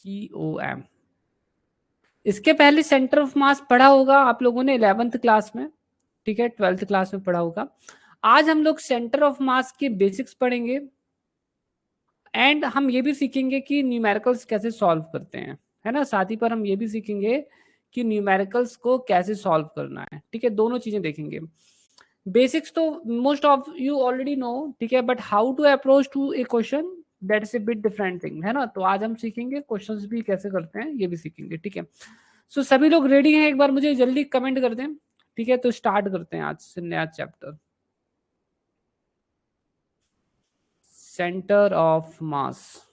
COM। इसके पहले centre of मास पढ़ा होगा आप लोगों ने 11th क्लास में, ठीक है, 12th क्लास में पढ़ा होगा। आज हम लोग सेंटर ऑफ मास के बेसिक्स पढ़ेंगे एंड हम ये भी सीखेंगे कि न्यूमेरिकल्स कैसे सॉल्व करते हैं, है ना। साथ ही पर हम ये भी सीखेंगे कि न्यूमेरिकल्स को कैसे सॉल्व करना है, ठीक है, दोनों चीजें देखेंगे। बेसिक्स तो most of you already know, ठीक है, but how to approach to a question that is a bit different thing, है ना। तो आज हम सीखेंगे क्वेश्चंस भी कैसे करते हैं, ये भी सीखेंगे, ठीक है। सो सभी लोग रेडी हैं, एक बार मुझे जल्दी कमेंट कर दें, ठीक है। तो स्टार्ट करते हैं आज से नया चैप्टर, सेंटर ऑफ मास।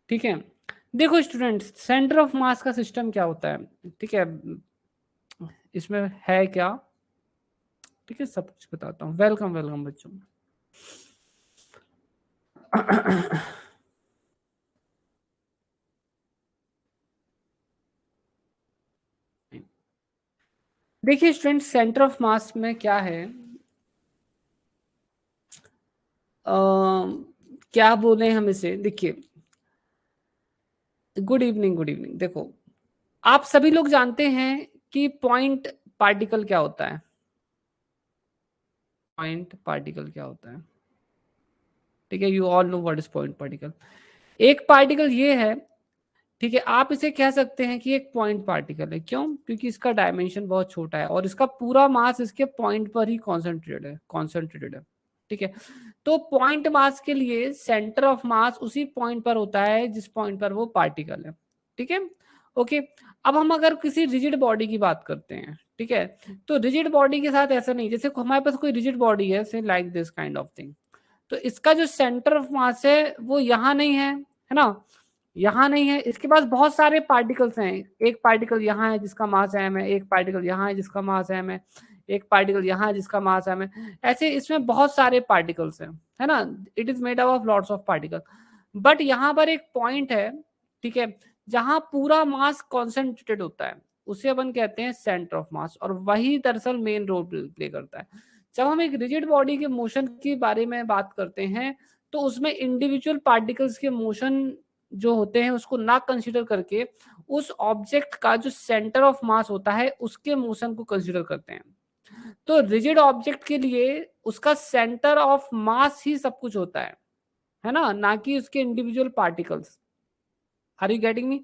ठीक है, देखो स्टूडेंट्स, सेंटर ऑफ मास का सिस्टम क्या होता है, ठीक है, इसमें है क्या, ठीक है, सब कुछ बताता हूँ। वेलकम वेलकम बच्चों। देखिए स्टूडेंट, सेंटर ऑफ मास में क्या है, क्या बोले हम इसे, देखिए, गुड इवनिंग, गुड इवनिंग। देखो, आप सभी लोग जानते हैं कि पॉइंट पार्टिकल क्या होता है, पॉइंट पार्टिकल क्या होता है, ठीक है, you all know what is point particle. एक पार्टिकल ये है, ठीक है, आप इसे कह सकते हैं कि एक पॉइंट पार्टिकल है। क्यों? क्योंकि इसका डायमेंशन बहुत छोटा है और इसका पूरा मास इसके पॉइंट पर ही कॉन्सेंट्रेटेड है, ठीक है। तो पॉइंट मास के लिए सेंटर ऑफ मास उसी पॉइंट पर होता है जिस पॉइंट पर वो पार्टिकल है, ठीक है, ओके। अब हम अगर किसी रिजिड बॉडी की बात करते हैं, ठीक है, तो रिजिड बॉडी के साथ ऐसा नहीं, जैसे हमारे पास कोई रिजिड बॉडी है, से like this kind of thing, तो इसका जो सेंटर ऑफ मास है वो यहाँ नहीं है ना, यहाँ नहीं है, इसके पास बहुत सारे पार्टिकल्स हैं। एक पार्टिकल यहाँ है जिसका मास एम है, एक पार्टिकल यहाँ है जिसका मास एम है, एक पार्टिकल यहाँ है जिसका मास एम है, ऐसे इसमें बहुत सारे पार्टिकल्स हैं, है ना। It is made up of lots of particle, but यहाँ पर एक पॉइंट है, ठीक है, जहां पूरा मास कॉन्सेंट्रेटेड होता है, उसे अपन कहते हैं सेंटर ऑफ मास, और वही दरअसल मेन रोल प्ले करता है। जब हम एक रिजिड बॉडी के मोशन के बारे में बात करते हैं, तो उसमें इंडिविजुअल पार्टिकल्स के मोशन जो होते हैं उसको ना कंसीडर करके उस ऑब्जेक्ट का जो सेंटर ऑफ मास होता है उसके मोशन को कंसीडर करते हैं। तो रिजिड ऑब्जेक्ट के लिए उसका सेंटर ऑफ मास ही सब कुछ होता है ना कि उसके individual particles. Are you getting me?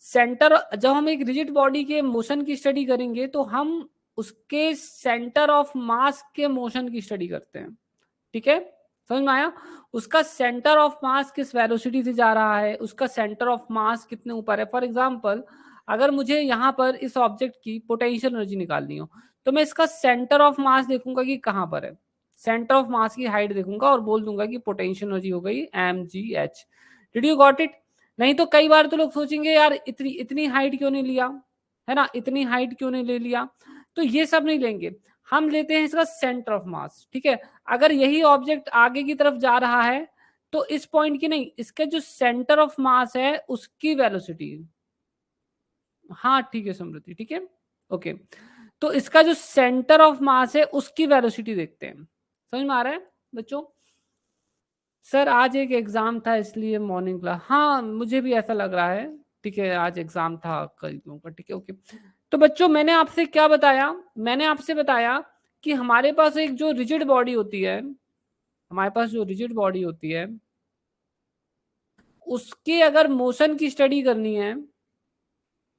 Centre, जब हम एक रिजिड बॉडी के मोशन की स्टडी करेंगे तो हम उसके सेंटर ऑफ मास के मोशन की स्टडी करते हैं, ठीक है, समझ में आया। उसका सेंटर ऑफ मास किस वेलोसिटी से जा रहा है, उसका सेंटर ऑफ मास कितने ऊपर है। फॉर एग्जांपल, अगर मुझे यहाँ पर इस ऑब्जेक्ट की पोटेंशियल एनर्जी निकालनी हो, तो मैं इसका सेंटर ऑफ मास देखूंगा कि कहाँ पर है, सेंटर ऑफ मास की हाइट देखूंगा और बोल दूंगा कि पोटेंशियल एनर्जी हो गई mgh। Did you got it? नहीं तो कई बार तो लोग सोचेंगे यार इतनी इतनी हाइट क्यों नहीं लिया, है ना, इतनी हाइट क्यों नहीं ले लिया। तो ये सब नहीं लेंगे, हम लेते हैं इसका सेंटर ऑफ मास, ठीक है। अगर यही ऑब्जेक्ट आगे की तरफ जा रहा है तो इस पॉइंट की नहीं, इसके जो सेंटर ऑफ मास है उसकी वेलोसिटी, हाँ ठीक है समृद्धि, ठीक है, ओके। तो इसका जो सेंटर ऑफ मास है उसकी वेलोसिटी देखते हैं। समझ में आ रहा है बच्चों? सर आज एक एग्जाम था इसलिए मॉर्निंग क्लास, हाँ मुझे भी ऐसा लग रहा है, ठीक है, आज एग्जाम था कई लोगों का, ठीक है, ओके। तो बच्चों मैंने आपसे क्या बताया, मैंने आपसे बताया कि हमारे पास एक जो रिजिड बॉडी होती है, हमारे पास जो रिजिड बॉडी होती है उसके अगर मोशन की स्टडी करनी है,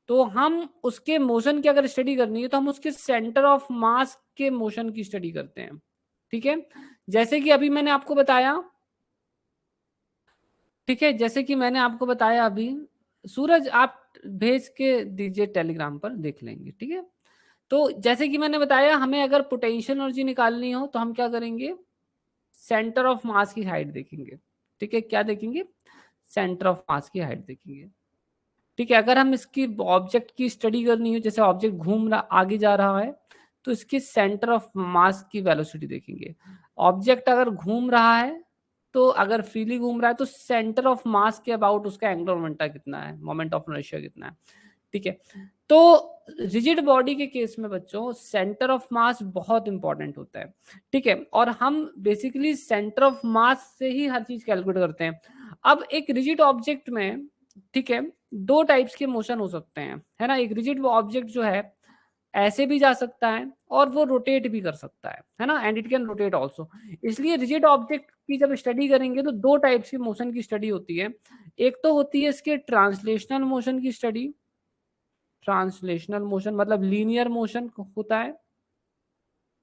तो हम उसके मोशन की अगर स्टडी करनी है तो हम उसके सेंटर ऑफ मास के मोशन की स्टडी करते हैं, ठीक है। जैसे कि अभी मैंने आपको बताया, ठीक है, जैसे कि मैंने आपको बताया अभी, सूरज आप भेज के दीजिए टेलीग्राम पर, देख लेंगे, ठीक है। तो जैसे कि मैंने बताया, हमें अगर पोटेंशियल एनर्जी निकालनी हो तो हम क्या करेंगे, सेंटर ऑफ मास की हाइट देखेंगे, ठीक है, क्या देखेंगे, सेंटर ऑफ मास की हाइट देखेंगे, ठीक है। अगर हम इसकी ऑब्जेक्ट की स्टडी करनी हो, जैसे ऑब्जेक्ट घूम रहा आगे जा रहा है, तो इसकी सेंटर ऑफ मास की वेलोसिटी देखेंगे। ऑब्जेक्ट अगर घूम रहा है, तो अगर फ्रीली घूम रहा है तो सेंटर ऑफ मास के अबाउट उसका एंगुलर मोमेंटम कितना है, मोमेंट ऑफ इनर्शिया कितना है, ठीक है। तो रिजिड बॉडी के केस में बच्चों सेंटर ऑफ मास बहुत इंपॉर्टेंट होता है, ठीक है, और हम बेसिकली सेंटर ऑफ मास से ही हर चीज कैलकुलेट करते हैं। अब एक रिजिड ऑब्जेक्ट में, ठीक है, दो टाइप्स के मोशन हो सकते हैं, है ना। एक रिजिड ऑब्जेक्ट जो है ऐसे भी जा सकता है और वो रोटेट भी कर सकता है ना, and it can rotate also. इसलिए रिजिड ऑब्जेक्ट की जब स्टडी करेंगे तो दो टाइप्स की मोशन की स्टडी होती है। एक तो होती है इसके ट्रांसलेशनल मोशन की स्टडी, ट्रांसलेशनल मोशन मतलब लीनियर मोशन होता है,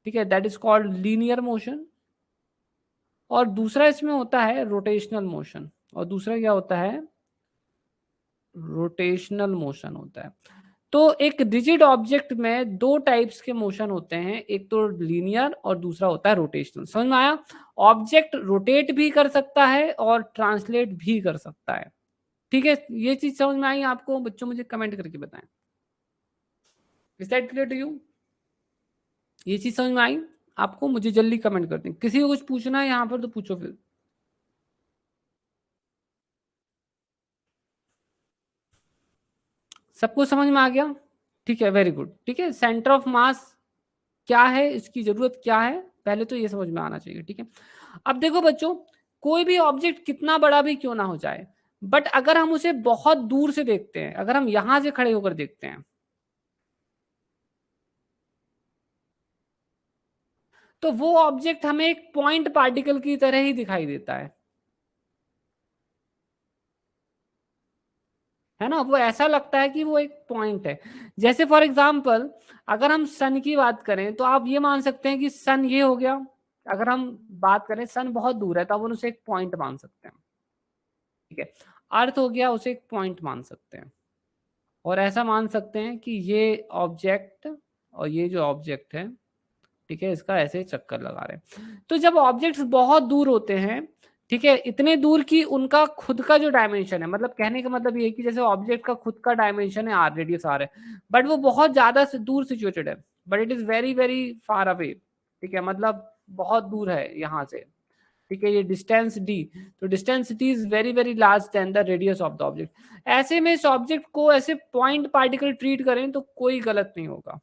ठीक है, that is called linear motion. और दूसरा इसमें होता है रोटेशनल मोशन, और दूसरा क्या होता है, रोटेशनल मोशन होता है। तो एक रिजिड ऑब्जेक्ट में दो टाइप्स के मोशन होते हैं, एक तो लीनियर और दूसरा होता है रोटेशनल। समझ में आया? ऑब्जेक्ट रोटेट भी कर सकता है और ट्रांसलेट भी कर सकता है, ठीक है। ये चीज समझ में आई आपको बच्चों? मुझे कमेंट करके बताएं, is that clear to you? ये चीज समझ में आई आपको? मुझे जल्दी कमेंट कर दें। किसी को कुछ पूछना है यहाँ पर तो पूछो फिर। सबको समझ में आ गया? ठीक है, वेरी गुड। ठीक है, सेंटर ऑफ मास क्या है, इसकी जरूरत क्या है, पहले तो ये समझ में आना चाहिए, ठीक है। अब देखो बच्चों, कोई भी ऑब्जेक्ट कितना बड़ा भी क्यों ना हो जाए, बट अगर हम उसे बहुत दूर से देखते हैं, अगर हम यहां से खड़े होकर देखते हैं, तो वो ऑब्जेक्ट हमें एक पॉइंट पार्टिकल की तरह ही दिखाई देता है ना। वो ऐसा लगता है कि वो एक पॉइंट है। जैसे फॉर एग्जाम्पल अगर हम सन की बात करें तो आप ये मान सकते हैं कि सन ये हो गया। अगर हम बात करें सन बहुत दूर है तो अपन उसे एक पॉइंट मान सकते हैं, ठीक है। अर्थ हो गया, उसे एक पॉइंट मान सकते हैं। और ऐसा मान सकते हैं कि ये ऑब्जेक्ट और ये जो ऑब्जेक्ट है, ठीक है, इसका ऐसे चक्कर लगा रहे हैं। तो जब ऑब्जेक्ट्स बहुत दूर होते हैं, ठीक है, इतने दूर की उनका खुद का जो डायमेंशन है, मतलब कहने का मतलब ये है कि जैसे ऑब्जेक्ट का खुद का डायमेंशन है आर, रेडियस आर है, बट वो बहुत ज्यादा से दूर सिचुएटेड है, but it is very very far away, ठीक है, मतलब बहुत दूर है यहाँ से, ठीक है, ये डिस्टेंस डी। तो distance D is very very large then the radius of the object. ऐसे में इस ऑब्जेक्ट को ऐसे पॉइंट पार्टिकल ट्रीट करें तो कोई गलत नहीं होगा,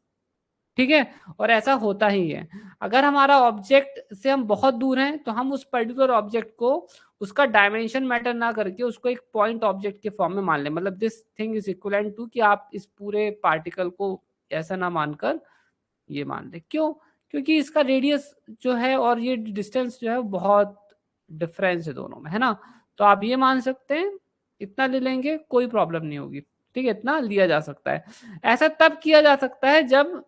ठीक है। और ऐसा होता ही है। अगर हमारा ऑब्जेक्ट से हम बहुत दूर हैं तो हम उस पर्टिकुलर ऑब्जेक्ट को उसका डायमेंशन मैटर ना करके उसको एक पॉइंट ऑब्जेक्ट के फॉर्म में मान लें, मतलब this thing is equivalent to कि आप इस पूरे पार्टिकल को ऐसा ना मानकर ये मान लें। क्यों? क्योंकि इसका रेडियस जो है और ये डिस्टेंस जो है वो बहुत डिफरेंस है दोनों में, है ना। तो आप ये मान सकते हैं, इतना ले लेंगे कोई प्रॉब्लम नहीं होगी, ठीक है, इतना लिया जा सकता है। ऐसा तब किया जा सकता है जब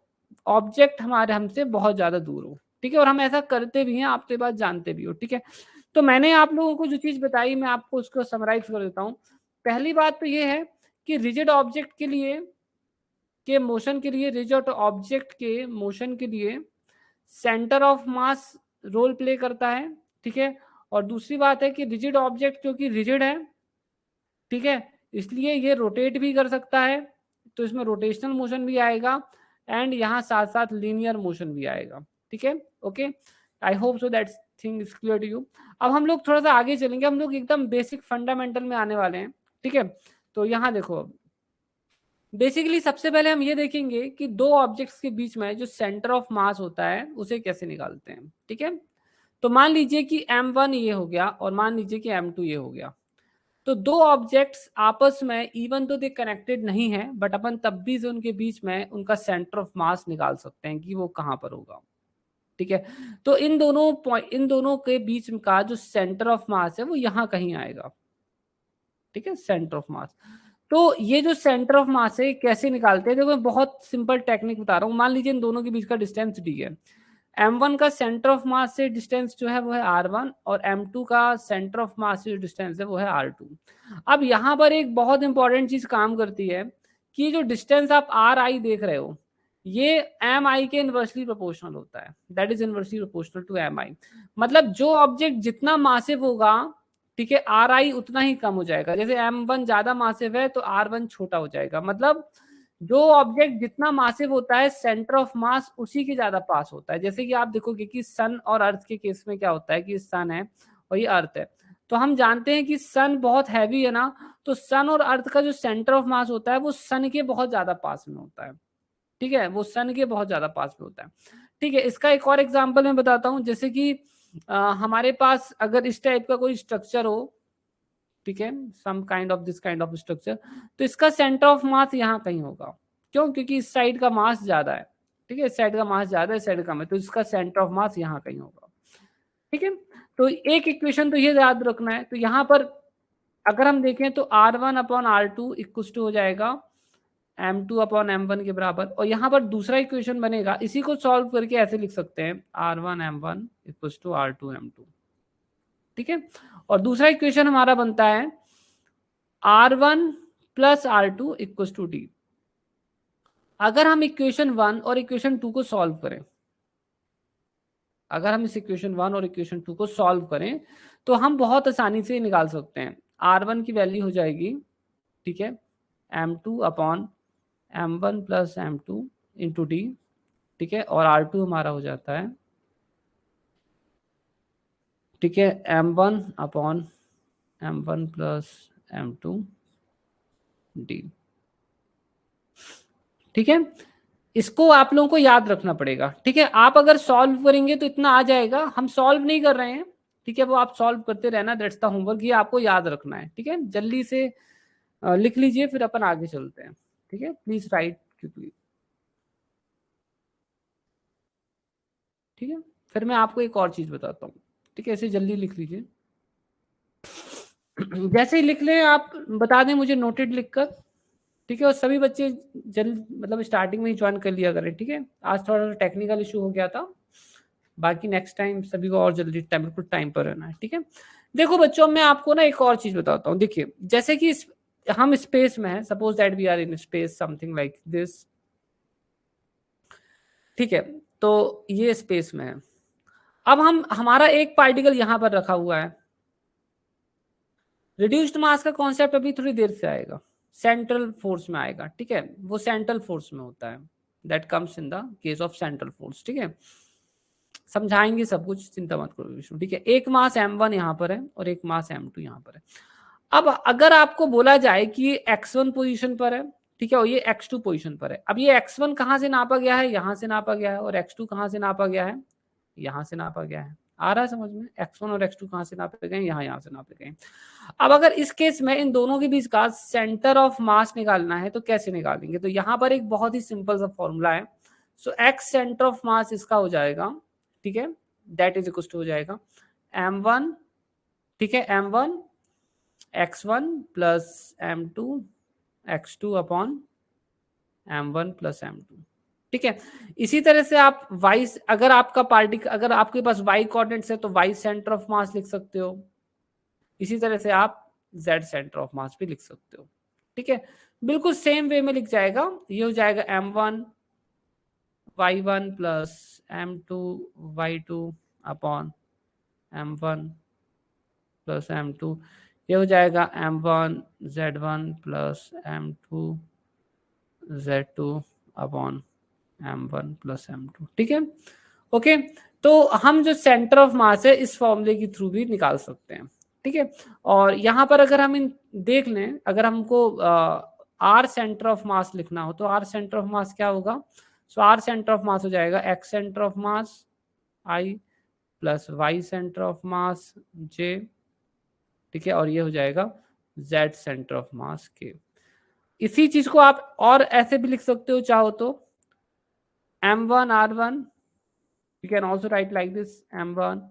ऑब्जेक्ट हमारे हमसे बहुत ज्यादा दूर हो, ठीक है, और हम ऐसा करते भी हैं, आप तो ये बात जानते भी हो, ठीक है। तो मैंने आप लोगों को जो चीज बताई मैं आपको उसको समराइज कर देता हूँ। पहली बात तो ये है कि रिजिड ऑब्जेक्ट के लिए के मोशन के लिए, रिजिड ऑब्जेक्ट के मोशन के लिए centre of mass role play करता है, ठीक है। और दूसरी बात है कि रिजिड ऑब्जेक्ट क्योंकि रिजिड है, ठीक है, इसलिए ये रोटेट भी कर सकता है, तो इसमें रोटेशनल मोशन भी आएगा एंड यहाँ साथ साथ लीनियर मोशन भी आएगा, ठीक है। Okay, I hope so that thing is clear to you. अब हम लोग थोड़ा सा आगे चलेंगे, हम लोग एकदम बेसिक फंडामेंटल में आने वाले हैं, ठीक है। तो यहाँ देखो, बेसिकली सबसे पहले हम ये देखेंगे कि दो ऑब्जेक्ट्स के बीच में जो सेंटर ऑफ मास होता है उसे कैसे निकालते हैं, ठीक है। तो मान लीजिए कि m1 ये हो गया और मान लीजिए कि m2 ये हो गया। तो दो ऑब्जेक्ट्स आपस में इवन तो दे कनेक्टेड नहीं है, बट अपन तब भी से उनके बीच में उनका सेंटर ऑफ मास निकाल सकते हैं कि वो कहाँ पर होगा, ठीक है। तो इन दोनों के बीच का जो सेंटर ऑफ मास है वो यहाँ कहीं आएगा, ठीक है, सेंटर ऑफ मास। तो ये जो सेंटर ऑफ मास है कैसे निकालते हैं, देखो मैं बहुत सिंपल टेक्निक बता रहा हूँ। मान लीजिए इन दोनों के बीच का डिस्टेंस डी है, m1 का सेंटर ऑफ मास से डिस्टेंस जो है वो है r1 और m2 का सेंटर ऑफ मास से जो डिस्टेंस है वो है r2। अब यहाँ पर एक बहुत इंपॉर्टेंट चीज काम करती है कि जो डिस्टेंस आप ri देख रहे हो ये mi के इनवर्सली प्रोपोर्शनल होता है, that is inversely proportional to mi। मतलब जो ऑब्जेक्ट जितना मासिव होगा, ठीक है, ri उतना ही कम हो जाएगा। जैसे m1 ज्यादा मासिव है तो r1 छोटा हो जाएगा। मतलब जो ऑब्जेक्ट जितना मासिव होता है सेंटर ऑफ मास उसी के ज्यादा पास होता है। जैसे कि आप देखोगे कि सन और अर्थ के केस में क्या होता है कि सन है और ये अर्थ है, तो हम जानते हैं कि सन बहुत हैवी है ना, तो सन और अर्थ का जो सेंटर ऑफ मास होता है वो सन के बहुत ज्यादा पास में होता है, ठीक है, वो सन के बहुत ज्यादा पास में होता है, ठीक है। इसका एक और एग्जांपल मैं बताता हूँ, जैसे कि हमारे पास अगर इस टाइप का कोई स्ट्रक्चर हो, ठीक है, some kind of this kind of structure, तो इसका सेंटर ऑफ मास यहाँ कहीं होगा, क्यों, क्योंकि इस साइड का मास ज्यादा है, ठीक है, इस साइड का मास ज्यादा है, इस साइड कम है, तो इसका सेंटर ऑफ मास यहाँ कहीं होगा, ठीक है। तो एक इक्वेशन तो ये याद रखना है, तो यहाँ पर अगर हम देखें तो R1 upon R2 equal to हो जाएगा M2 अपॉन M1 के बराबर, और यहाँ पर दूसरा इक्वेशन बनेगा, इसी को सॉल्व करके ऐसे लिख सकते हैं R1 M1 equal to R2 M2, ठीक है। और दूसरा इक्वेशन हमारा बनता है R1 plus R2 equal to D। अगर हम इक्वेशन 1 और इक्वेशन 2 को सॉल्व करें, अगर हम इस इक्वेशन 1 और इक्वेशन 2 को सॉल्व करें तो हम बहुत आसानी से निकाल सकते हैं। R1 की वैल्यू हो जाएगी, ठीक है, M2 upon M1 plus M2 into D, ठीक है, और R2 हमारा हो जाता है, ठीक है, M1 upon M1 plus M2 D, ठीक है। इसको आप लोगों को याद रखना पड़ेगा, ठीक है। आप अगर सॉल्व करेंगे तो इतना आ जाएगा, हम सॉल्व नहीं कर रहे हैं, ठीक है, वो आप सॉल्व करते रहना, दैट्स द होमवर्क, ये आपको याद रखना है, ठीक है। जल्दी से लिख लीजिए, फिर अपन आगे चलते हैं, ठीक है, प्लीज राइट क्विकली, ठीक है। फिर मैं आपको एक और चीज बताता हूँ, ठीक है, ऐसे जल्दी लिख लीजिए। जैसे ही लिख लें आप बता दें मुझे नोटेड लिखकर, ठीक है, और सभी बच्चे जल्द मतलब स्टार्टिंग में ही ज्वाइन कर लिया करें, ठीक है। आज थोड़ा सा टेक्निकल इशू हो गया था, बाकी नेक्स्ट टाइम सभी को और जल्दी टाइम, बिल्कुल टाइम पर रहना है, ठीक है। देखो बच्चों, मैं आपको ना एक और चीज बताता हूँ, देखिए जैसे कि हम स्पेस में हैं, suppose that we are in space something like this, ठीक है, तो ये स्पेस में है। अब हम हमारा एक पार्टिकल यहां पर रखा हुआ है, रिड्यूस्ड मास का कॉन्सेप्ट अभी थोड़ी देर से आएगा, सेंट्रल फोर्स में आएगा, ठीक है, वो सेंट्रल फोर्स में होता है, that comes in the case of central force, ठीक है। समझाएंगे सब कुछ, चिंता मत करो विष्णु, ठीक है। एक मास M1 यहाँ पर है और एक मास M2 यहाँ पर है। अब अगर आपको बोला जाए कि ये x1 पोजीशन पर है, ठीक है, और ये x2 पोजीशन पर है, अब ये x1 कहाँ से नापा गया है, यहाँ से नापा गया है, और x2 कहाँ से नापा गया है, यहाँ से नापा गया है, आ रहा है समझ में, x1 और x2 कहाँ से नापे गए, यहाँ से नापे गए। अब अगर इस केस में इन दोनों के बीच का सेंटर ऑफ मास निकालना है तो कैसे निकालेंगे, तो यहाँ पर एक बहुत ही सिंपल सा फॉर्मूला है। सो x सेंटर ऑफ मास इसका हो जाएगा, ठीक है, दैट इज इक्वल टू हो जाएगा M1, ठीक है, M1 x1 plus M2 x2 upon M1 plus M2, ठीक है। इसी तरह से आप y, अगर आपका पार्टिकल, अगर आपके पास y कोऑर्डिनेट्स है तो y सेंटर ऑफ मास लिख सकते हो, इसी तरह से आप z सेंटर ऑफ मास भी लिख सकते हो, ठीक है, बिल्कुल सेम वे में लिख जाएगा, ये हो जाएगा M1 y1 plus M2 y2 upon M1 plus M2, ये हो जाएगा M1 Z1 plus M2 Z2 upon M1 plus M2, ठीक है, ओके। तो हम जो सेंटर ऑफ मास है इस फॉर्मूले के थ्रू भी निकाल सकते हैं, ठीक है। और यहाँ पर अगर हम इन देख लें, अगर हमको R सेंटर ऑफ मास लिखना हो तो R सेंटर ऑफ मास क्या होगा, सो R सेंटर ऑफ मास हो जाएगा X centre of mass I plus Y centre of mass J, ठीक है, और ये हो जाएगा Z centre of mass K। इसी चीज को आप और ऐसे भी लिख सकते हो चाहो तो, M1 R1, you can also write like this, M1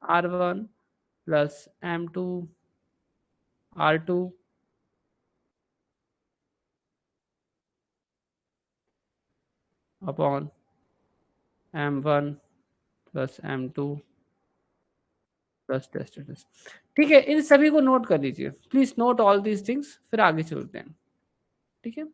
R1 plus M2 R2 upon M1 plus M2 plus test, ठीक है। इन सभी को नोट कर लीजिए, please note all these things, फिर आगे चलते हैं, ठीक है।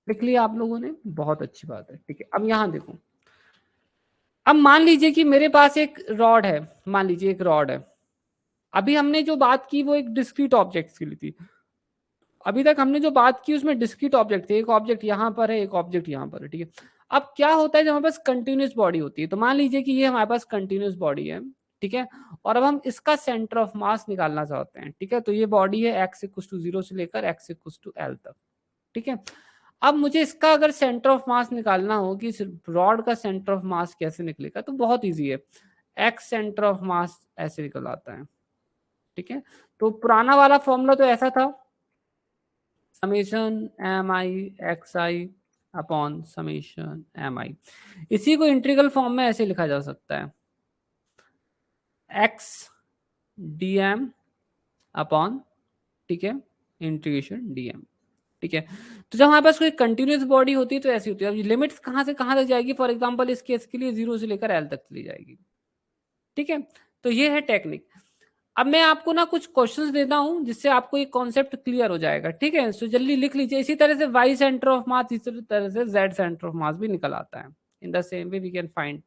लिख लिया आप लोगों ने, बहुत अच्छी बात है, ठीक है। अब यहाँ देखो, अब मान लीजिए कि मेरे पास एक रॉड है, मान लीजिए एक रॉड है। अभी हमने जो बात की वो एक डिस्क्रीट ऑब्जेक्ट के लिए थी। अभी तक हमने जो बात की उसमें डिस्क्रीट ऑब्जेक्ट थे, एक ऑब्जेक्ट यहाँ पर है, एक ऑब्जेक्ट यहाँ पर है, ठीक है। अब क्या होता है जब हमारे पास कंटिन्यूस बॉडी होती है, तो मान लीजिए कि ये हमारे पास कंटिन्यूस बॉडी है, ठीक है, और अब हम इसका सेंटर ऑफ मास निकालना चाहते हैं, ठीक है। तो ये बॉडी है एक्स इक्वल्स टू 0 से लेकर एक्स इक्वल्स टू एल तक, ठीक है। अब मुझे इसका अगर सेंटर ऑफ मास निकालना हो कि रॉड का सेंटर ऑफ मास कैसे निकलेगा, तो बहुत ईजी है, एक्स सेंटर ऑफ मास ऐसे निकल आता है, ठीक है। तो पुराना वाला फॉर्मूला तो ऐसा था, समेशन एम आई एक्स आई अपॉन समेशन एम आई। इसी को इंटीग्रल फॉर्म में ऐसे लिखा जा सकता है, एक्स डी एम अपॉन, ठीक है, इंटीग्रेशन डी एम, ठीक है। तो जब हमारे पास कोई कंटिन्यूस बॉडी होती है तो ऐसी होती है। अब लिमिट्स कहाँ से कहाँ तक जाएगी, फॉर एग्जांपल इस केस के लिए 0 से लेकर एल तक चली जाएगी, ठीक है। तो ये है टेक्निक। अब मैं आपको ना कुछ क्वेश्चंस देता हूं जिससे आपको ये कॉन्सेप्ट क्लियर हो जाएगा, ठीक है। सो जल्दी लिख लीजिए। इसी तरह से वाई सेंटर ऑफ मास, इसी तरह से जेड सेंटर ऑफ मास भी निकल आता है। In the same way we can find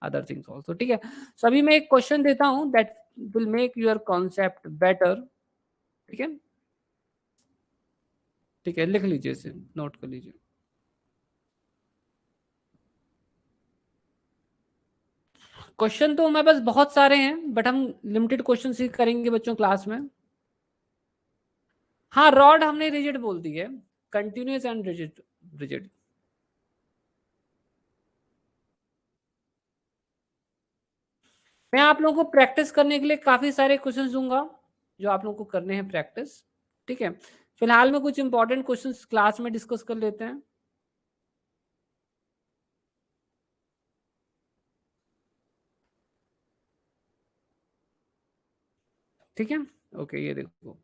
other things also, ठीक है। सो अभी मैं एक क्वेश्चन देता हूं that will make your concept better, ठीक है, ठीक है। लिख लीजिए, इसे नोट कर लीजिए। क्वेश्चन तो हमारे पास बहुत सारे हैं, बट हम लिमिटेड क्वेश्चन ही करेंगे बच्चों क्लास में। हाँ, रॉड हमने रिजिड बोल दी है, कंटिन्यूस एंड रिजिड, रिजिड। मैं आप लोगों को प्रैक्टिस करने के लिए काफी सारे क्वेश्चंस दूंगा जो आप लोगों को करने हैं प्रैक्टिस, ठीक है। फिलहाल में कुछ इंपॉर्टेंट क्वेश्चंस क्लास में डिस्कस कर लेते हैं, ठीक है। ओके, ये देखो,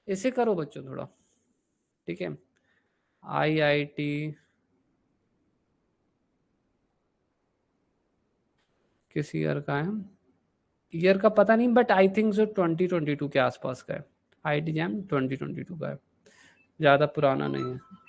इसे करो बच्चों थोड़ा, ठीक है। IIT किस ईयर का है, ईयर का पता नहीं, बट आई थिंक जो 2022 के आसपास का है। IIT जैम 2022 का है, ज्यादा पुराना नहीं है।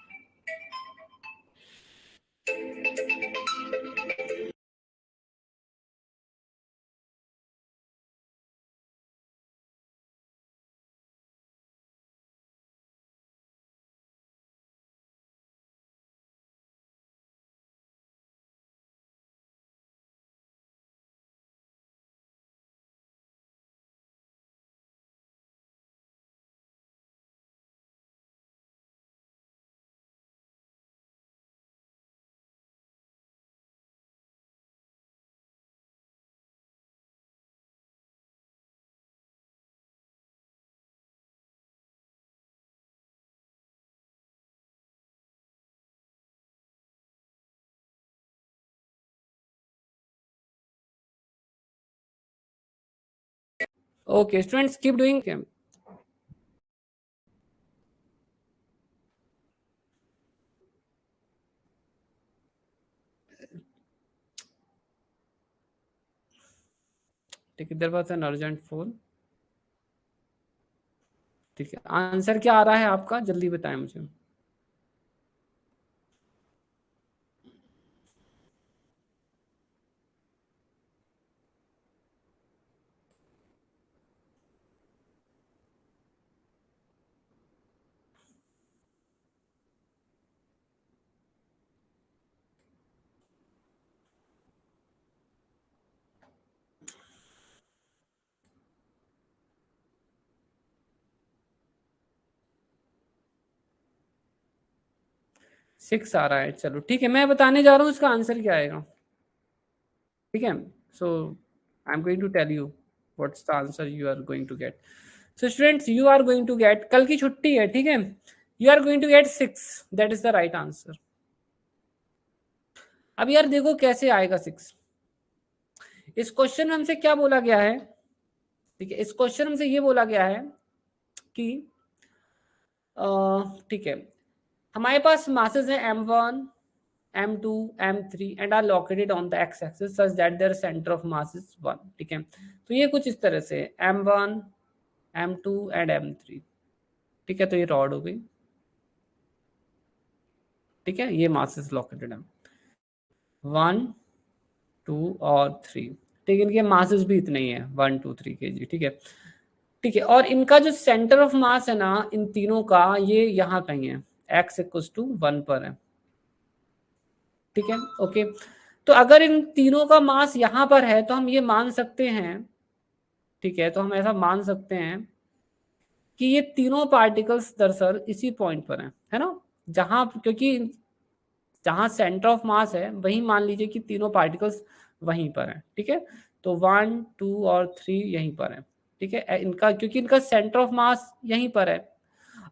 Okay students, keep doing. ठीक है, there was an urgent phone, ठीक है। आंसर क्या आ रहा है आपका, जल्दी बताएं मुझे। 6 आ रहा है, चलो ठीक है। मैं बताने जा रहा हूँ इसका आंसर क्या आएगा, ठीक है। So I am going to tell you what's the answer you are going to get. So students, you are going to get, कल की छुट्टी है, ठीक है, you are going to get 6, that is the right answer. अब यार देखो कैसे आएगा 6। इस क्वेश्चन में हमसे क्या बोला गया है, ठीक है, इस क्वेश्चन में हमसे ये बोला गया है कि ठीक है, हमारे पास मासेस है m1, m2, m3 and are located on the x axis such that their centre of mass is 1, ठीक है। तो ये कुछ इस तरह से m1, m2 एंड m3, ठीक है। तो ये रॉड हो गई, ठीक है, ये मासेस लोकेटेड है 1 2 और 3, ठीक है, इनके मासेस भी इतने ही है 1 2 3 kg, ठीक है, ठीक है, और इनका जो सेंटर ऑफ मास है ना इन तीनों का, ये यहाँ कहीं है, x इक्वल्स टू 1 पर है, ठीक है, ओके। तो अगर इन तीनों का मास यहाँ पर है तो हम ये मान सकते हैं, ठीक है, तो हम ऐसा मान सकते हैं कि ये तीनों पार्टिकल्स दरअसल इसी पॉइंट पर हैं, है ना, जहां, क्योंकि जहां सेंटर ऑफ मास है वहीं मान लीजिए कि तीनों पार्टिकल्स वहीं पर हैं, ठीक है, तो 1 2 और 3 यहीं पर हैं, ठीक है, इनका क्योंकि इनका सेंटर ऑफ मास यहीं पर है।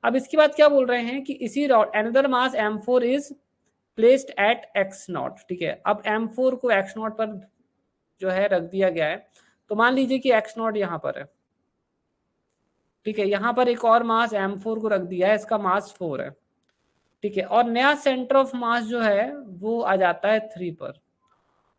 अब इसके बाद क्या बोल रहे हैं कि इसी another mass m4 is placed at x not, ठीक है, अब m4 को x नॉट पर जो है रख दिया गया है, तो मान लीजिए कि x नॉट यहाँ पर है, ठीक है, यहाँ पर एक और मास m4 को रख दिया है, इसका मास 4 है, ठीक है, और नया सेंटर ऑफ मास जो है वो आ जाता है 3 पर,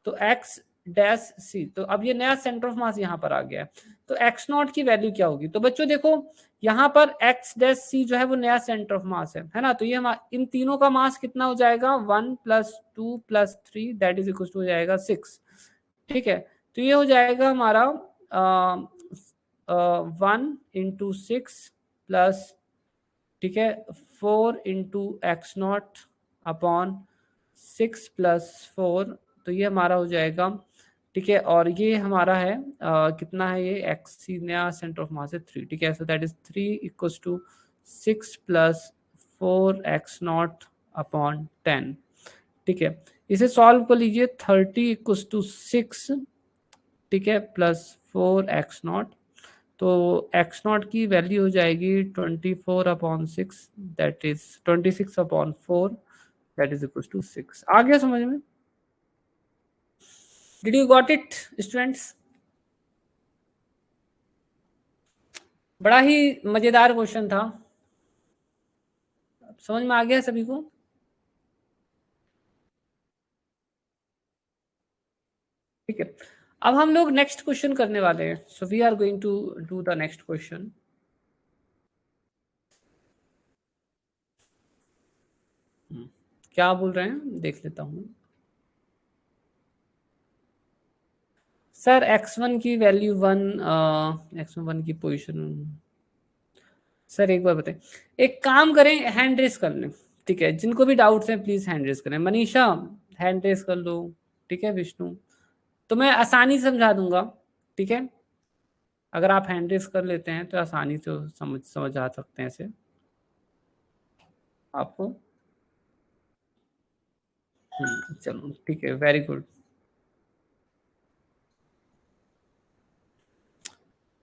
तो x डैश सी, तो अब ये नया सेंटर ऑफ मास यहाँ पर आ गया है, तो x नॉट की वैल्यू क्या होगी, तो बच्चों देखो यहाँ पर x डैश सी जो है वो नया सेंटर ऑफ मास है ना, तो ये इन तीनों का मास कितना हो जाएगा 1 + 2 + 3 दैट इज इक्वल टू हो जाएगा 6, ठीक है, तो ये हो जाएगा हमारा 1 × 6 प्लस, ठीक है, 4 × x0 अपॉन 6 + 4, तो ये हमारा हो जाएगा, ठीक है, और ये हमारा है कितना है, ये x नया सेंटर ऑफ मास है 3, ठीक है, so that is 3 = 6 + 4 x0 upon 10, ठीक है, इसे सॉल्व कर लीजिए, 30 = 6, ठीक है, +4 x0, तो x0 की वैल्यू हो जाएगी 24/6, that is 26/4, that is equal to 6। आ गया समझ में? Did you got it students? बड़ा ही मजेदार क्वेश्चन था, समझ में आ गया सभी को? ठीक है, अब हम लोग नेक्स्ट क्वेश्चन करने वाले हैं, so we are going to do the next question. क्या बोल रहे हैं देख लेता हूं सर, x1 की वैल्यू 1, x1 की पोजीशन, सर एक बार बताएं, एक काम करें, हैंड रेस कर लें, ठीक है, जिनको भी डाउट्स हैं प्लीज हैंड रेस करें, मनीषा हैंड रेस कर लो, ठीक है, विष्णु, तो मैं आसानी से समझा दूंगा, ठीक है, अगर आप हैंड रेस कर लेते हैं तो आसानी से समझ आ सकते हैं इसे आपको। चलो ठीक है, वेरी गुड।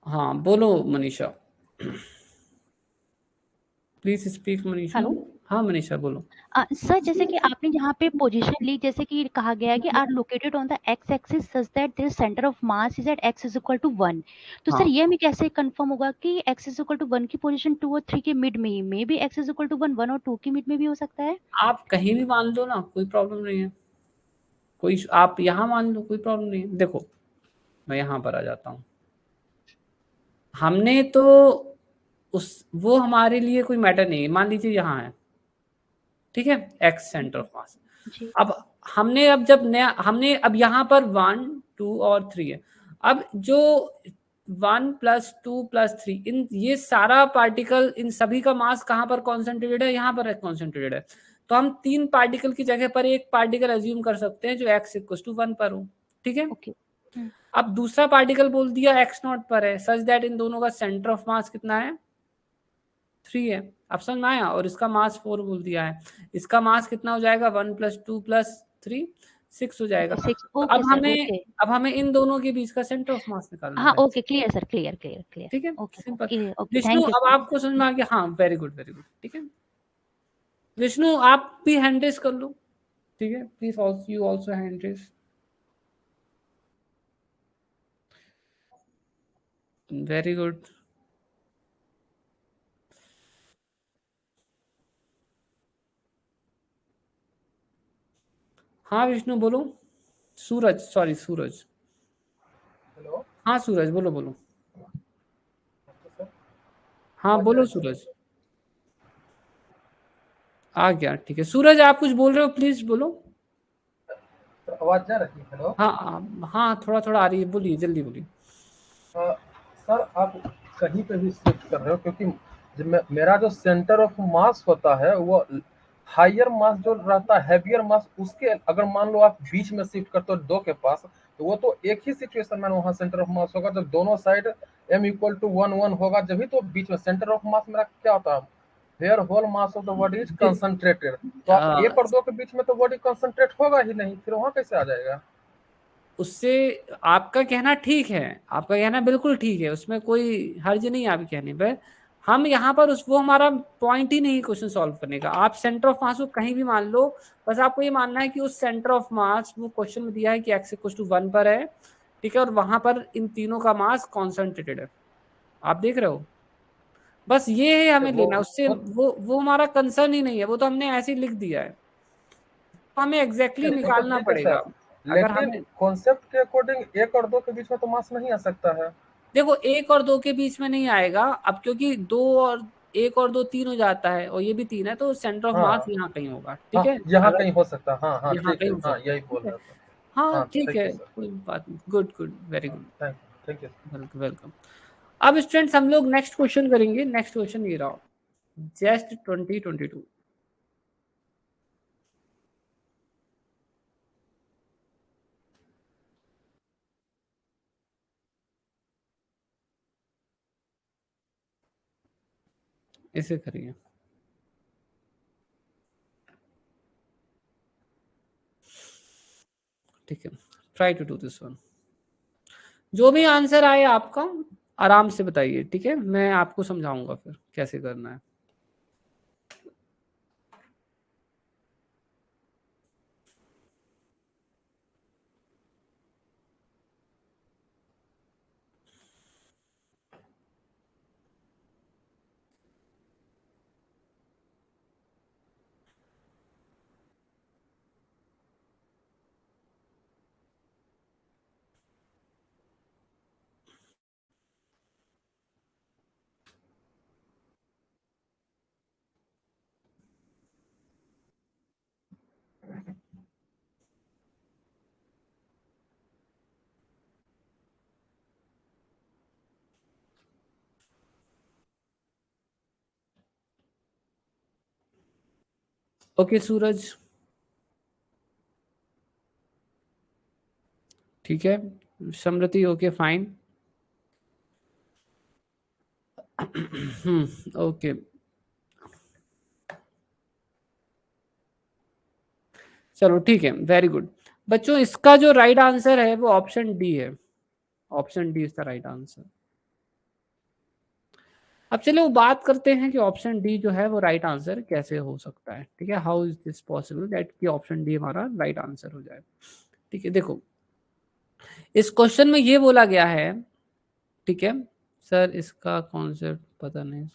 हाँ बोलो Manisha, please speak Manisha. Hello. हाँ मनीषा बोलो। सर, जैसे कि आपने यहाँ पे पोजीशन ली, जैसे कि कहा गया है कि are located on the x axis such that their centre of mass is at x is equal to 1, तो हाँ सर ये हमें कैसे कंफर्म होगा कि x इज इक्वल टू 1 की पोजीशन 2 और 3 के मिड में ही, maybe x is equal to 1 1 और 2 के मिड में भी हो सकता है? आप कहीं भी मान लो ना, कोई प्रॉब्लम नहीं है, कोई आप यहाँ मान लो, कोई प्रॉब्लम नहीं है। देखो मैं यहाँ पर आ जाता हूँ, हमने तो उस वो हमारे लिए कोई मैटर नहीं है, मान लीजिए यहाँ है, ठीक है, एक्स सेंटर ऑफ मास। जी। अब हमने अब जब नया हमने अब यहाँ पर 1 2 और 3 है, अब जो 1 + 2 + 3, इन ये सारा पार्टिकल, इन सभी का मास कहाँ पर कॉन्सेंट्रेटेड है, यहाँ पर कॉन्सेंट्रेटेड है, तो हम 3 पार्टिकल की जगह पर एक पार्टिकल एज्यूम कर सकते हैं जो x = 1 पर हो, ठीक है। ओके। अब दूसरा पार्टिकल बोल दिया x0 पर है, सच दैट इन दोनों का सेंटर ऑफ मास कितना है 3 है, अब समझ में आया, और इसका मास 4 बोल दिया है, इसका मास कितना हो जाएगा 1 + 2 + 3 6 हो जाएगा। ओके 6। तो ओके सर, ओके। अब हमें इन दोनों के बीच का सेंटर ऑफ मास निकालना हाँ, है, okay, clear sir, clear clear clear. ठीक है, okay sir, simple. Clear. Okay, Vishnu thank you अब सर। आपको समझ में आ गया, हाँ वेरी गुड वेरी गुड, ठीक है, विष्णु आप भी हैंड रेस कर लो, ठीक है, please also you also hand raise, very good. हाँ विष्णु बोलो, सूरज, सॉरी सूरज, हेलो। हाँ सूरज बोलो बोलो, सर हाँ व्हाट बोलो आर सूरज। आ गया, ठीक है। सूरज आप कुछ बोल रहे हो, प्लीज बोलो। तो आवाज जा रही है? हेलो। हाँ हाँ, थोड़ा थोड़ा आ रही है, बोलिए, जल्दी बोलिए। सर आप कहीं पे भी शिफ्ट कर रहे हो, क्योंकि मेरा जो सेंटर ऑफ मास होता है वो हायर मास जो रहता है, हैवियर मास, उसके अगर मान लो आप बीच में शिफ्ट करते हो दो के पास, तो वो तो एक ही सिचुएशन में वहाँ सेंटर ऑफ मास होगा जब दोनों साइड m इक्वल टू 1 होगा, जब तो बीच में सेंटर ऑफ मास मेरा क्या होता है, where whole mass of the body is concentrated. तो आप आ, एक और दो के बीच में तो बॉडी कंसंट्रेट होगा ही नहीं, फिर वहाँ कैसे आ जाएगा? उससे आपका कहना ठीक है, आपका कहना बिल्कुल ठीक है, उसमें कोई हर्ज नहीं है आपके कहने पे। हम यहाँ पर उस वो हमारा पॉइंट ही नहीं क्वेश्चन सॉल्व करने का। आप सेंटर ऑफ मास को कहीं भी मान लो, बस आपको ये मानना है कि उस सेंटर ऑफ मास वो क्वेश्चन में दिया है कि x इक्वल टू 1 पर है, ठीक है, और वहां पर इन तीनों का मास कॉन्सेंट्रेटेड है, आप देख रहे हो। बस ये है हमें वो लेना, उससे वो हमारा कंसर्न ही नहीं है, वो तो हमने ऐसे ही लिख दिया है, तो हमें एग्जैक्टली वो तो निकालना ठीक है पड़ेगा। सर, अगर लेकिन हमें कॉन्सेप्ट के अकॉर्डिंग एक और दो के बीच में तो मास नहीं आ सकता है। देखो, एक और दो के बीच में नहीं आएगा अब, क्योंकि दो और एक और दो तीन हो जाता है, और ये भी तीन है, तो सेंटर ऑफ मास हाँ यहाँ कहीं होगा, ठीक हाँ, है, यहाँ अगर कहीं हो सकता है, हाँ हाँ यहाँ ठीक कहीं है, हो हाँ सकता है, यही ठीक बोल है। रहा था। हाँ हाँ ठीक थैंक है, यू सर। कोई बात नहीं, गुड गुड, वेरी हाँ good, thank you. Welcome welcome. अब स्टूडेंट्स हम लोग नेक्स्ट क्वेश्चन करेंगे। नेक्स्ट क्वेश्चन ये रहा, जस्ट 2022। इसे करिए, ठीक है, try to do this one. जो भी आंसर आए आपका आराम से बताइए, ठीक है, मैं आपको समझाऊंगा फिर कैसे करना है। ओके सूरज, ठीक है, समृति, ओके फाइन। ओके, चलो ठीक है, वेरी गुड। बच्चों इसका जो राइट आंसर है वो ऑप्शन डी है, option D is the right answer. अब चलो बात करते हैं कि ऑप्शन डी जो है वो राइट आंसर कैसे हो सकता है, ठीक है, how is this possible that कि ऑप्शन डी हमारा राइट आंसर हो जाए। ठीक है, देखो इस क्वेश्चन में ये बोला गया है, ठीक है, सर इसका कॉन्सेप्ट पता नहीं।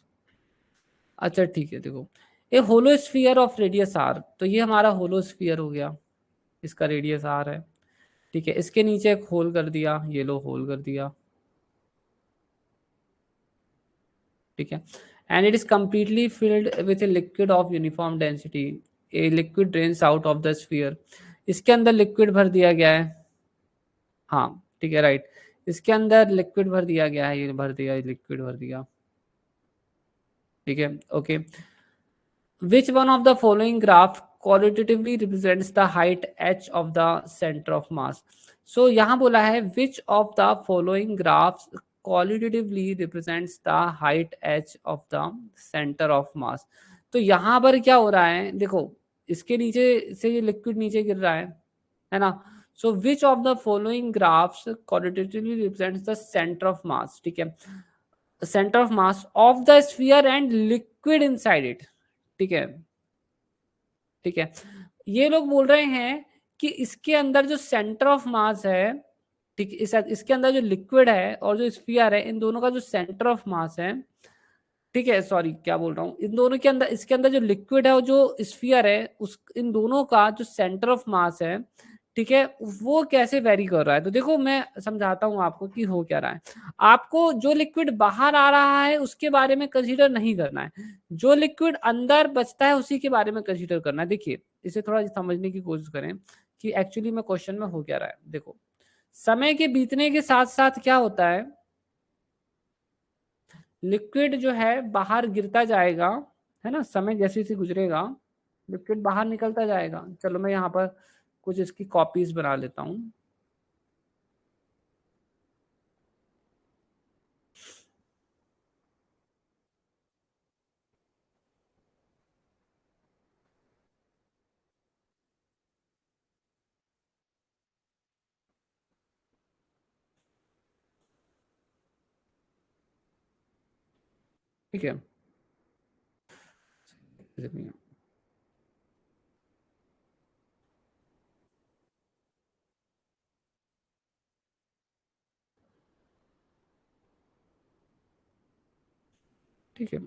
अच्छा ठीक है, देखो ए होलोस्फीयर ऑफ रेडियस आर, तो ये हमारा होलोस्फीयर हो गया, इसका रेडियस आर है, ठीक है, इसके नीचे एक होल कर दिया, ये लो होल कर दिया, ठीक है, and it is completely filled with a liquid of uniform density, a liquid drains out of the sphere, इसके अंदर लिक्विड भर दिया गया है, हाँ ठीक है, राइट, इसके अंदर लिक्विड भर दिया गया है, ये भर दिया, लिक्विड भर दिया, ठीक है, okay. Which one of the following graph qualitatively represents the height h of the center of mass? So यहाँ बोला है which of the following graphs qualitatively represents the height h of the center of mass? तो यहाँ पर क्या हो रहा है, देखो इसके नीचे से ये लिक्विड नीचे गिर रहा है ना। So which of the following graphs qualitatively represents the center of mass? ठीक है, center of mass of the sphere and liquid inside it, ठीक है, ठीक है। ये लोग बोल रहे हैं कि इसके अंदर जो सेंटर ऑफ मास है, ठीक, इसके अंदर जो लिक्विड है और जो स्फीयर है, इन दोनों का जो सेंटर ऑफ मास है, ठीक है, सॉरी क्या बोल रहा हूँ, इन दोनों के अंदर, इसके अंदर जो लिक्विड है और जो स्फीयर है, उस इन दोनों का जो सेंटर ऑफ मास है, ठीक है, वो कैसे वेरी कर रहा है। तो देखो मैं समझाता हूं आपको कि हो क्या रहा है। आपको जो लिक्विड बाहर आ रहा है उसके बारे में कंसीडर नहीं करना है, जो लिक्विड अंदर बचता है उसी के बारे में कंसीडर करना है। देखिए इसे थोड़ा समझने की कोशिश करें कि एक्चुअली में क्वेश्चन में हो क्या रहा है। देखो समय के बीतने के साथ साथ क्या होता है, लिक्विड जो है बाहर गिरता जाएगा, है ना, समय जैसे जैसे गुजरेगा लिक्विड बाहर निकलता जाएगा। चलो मैं यहाँ पर कुछ इसकी कॉपीज बना लेता हूं। ठीक है, ठीक है,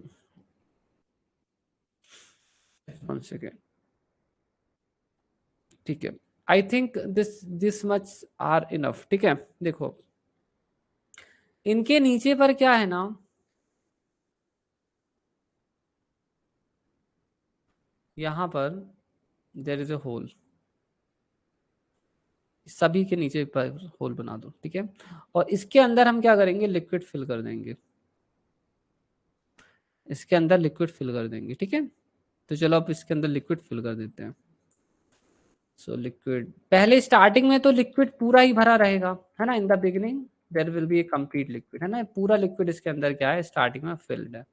1 सेकेंड। ठीक है, I think this much are enough. ठीक है, देखो इनके नीचे पर क्या है ना, यहां पर देयर इज अ होल, सभी के नीचे पर होल बना दो। ठीक है, और इसके अंदर हम क्या करेंगे, लिक्विड फिल कर देंगे, इसके अंदर लिक्विड फिल कर देंगे। ठीक है, तो चलो अब इसके अंदर लिक्विड फिल कर देते हैं। सो लिक्विड पहले स्टार्टिंग में तो लिक्विड पूरा ही भरा रहेगा, है ना, in the beginning there will be a complete liquid, है ना, पूरा लिक्विड इसके अंदर क्या है, स्टार्टिंग में फिल्ड है।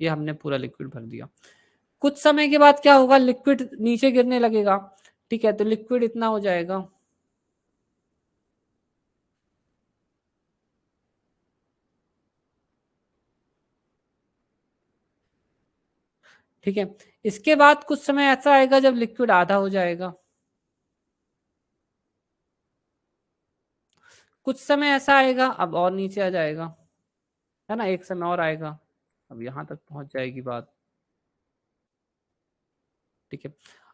ये हमने पूरा लिक्विड भर दिया। कुछ समय के बाद क्या होगा, लिक्विड नीचे गिरने लगेगा। ठीक है, तो लिक्विड इतना हो जाएगा। ठीक है, इसके बाद कुछ समय ऐसा आएगा जब लिक्विड आधा हो जाएगा। कुछ समय ऐसा आएगा अब और नीचे आ जाएगा, है ना, एक समय और आएगा, अब यहां तक पहुंच जाएगी बात। ठीक है,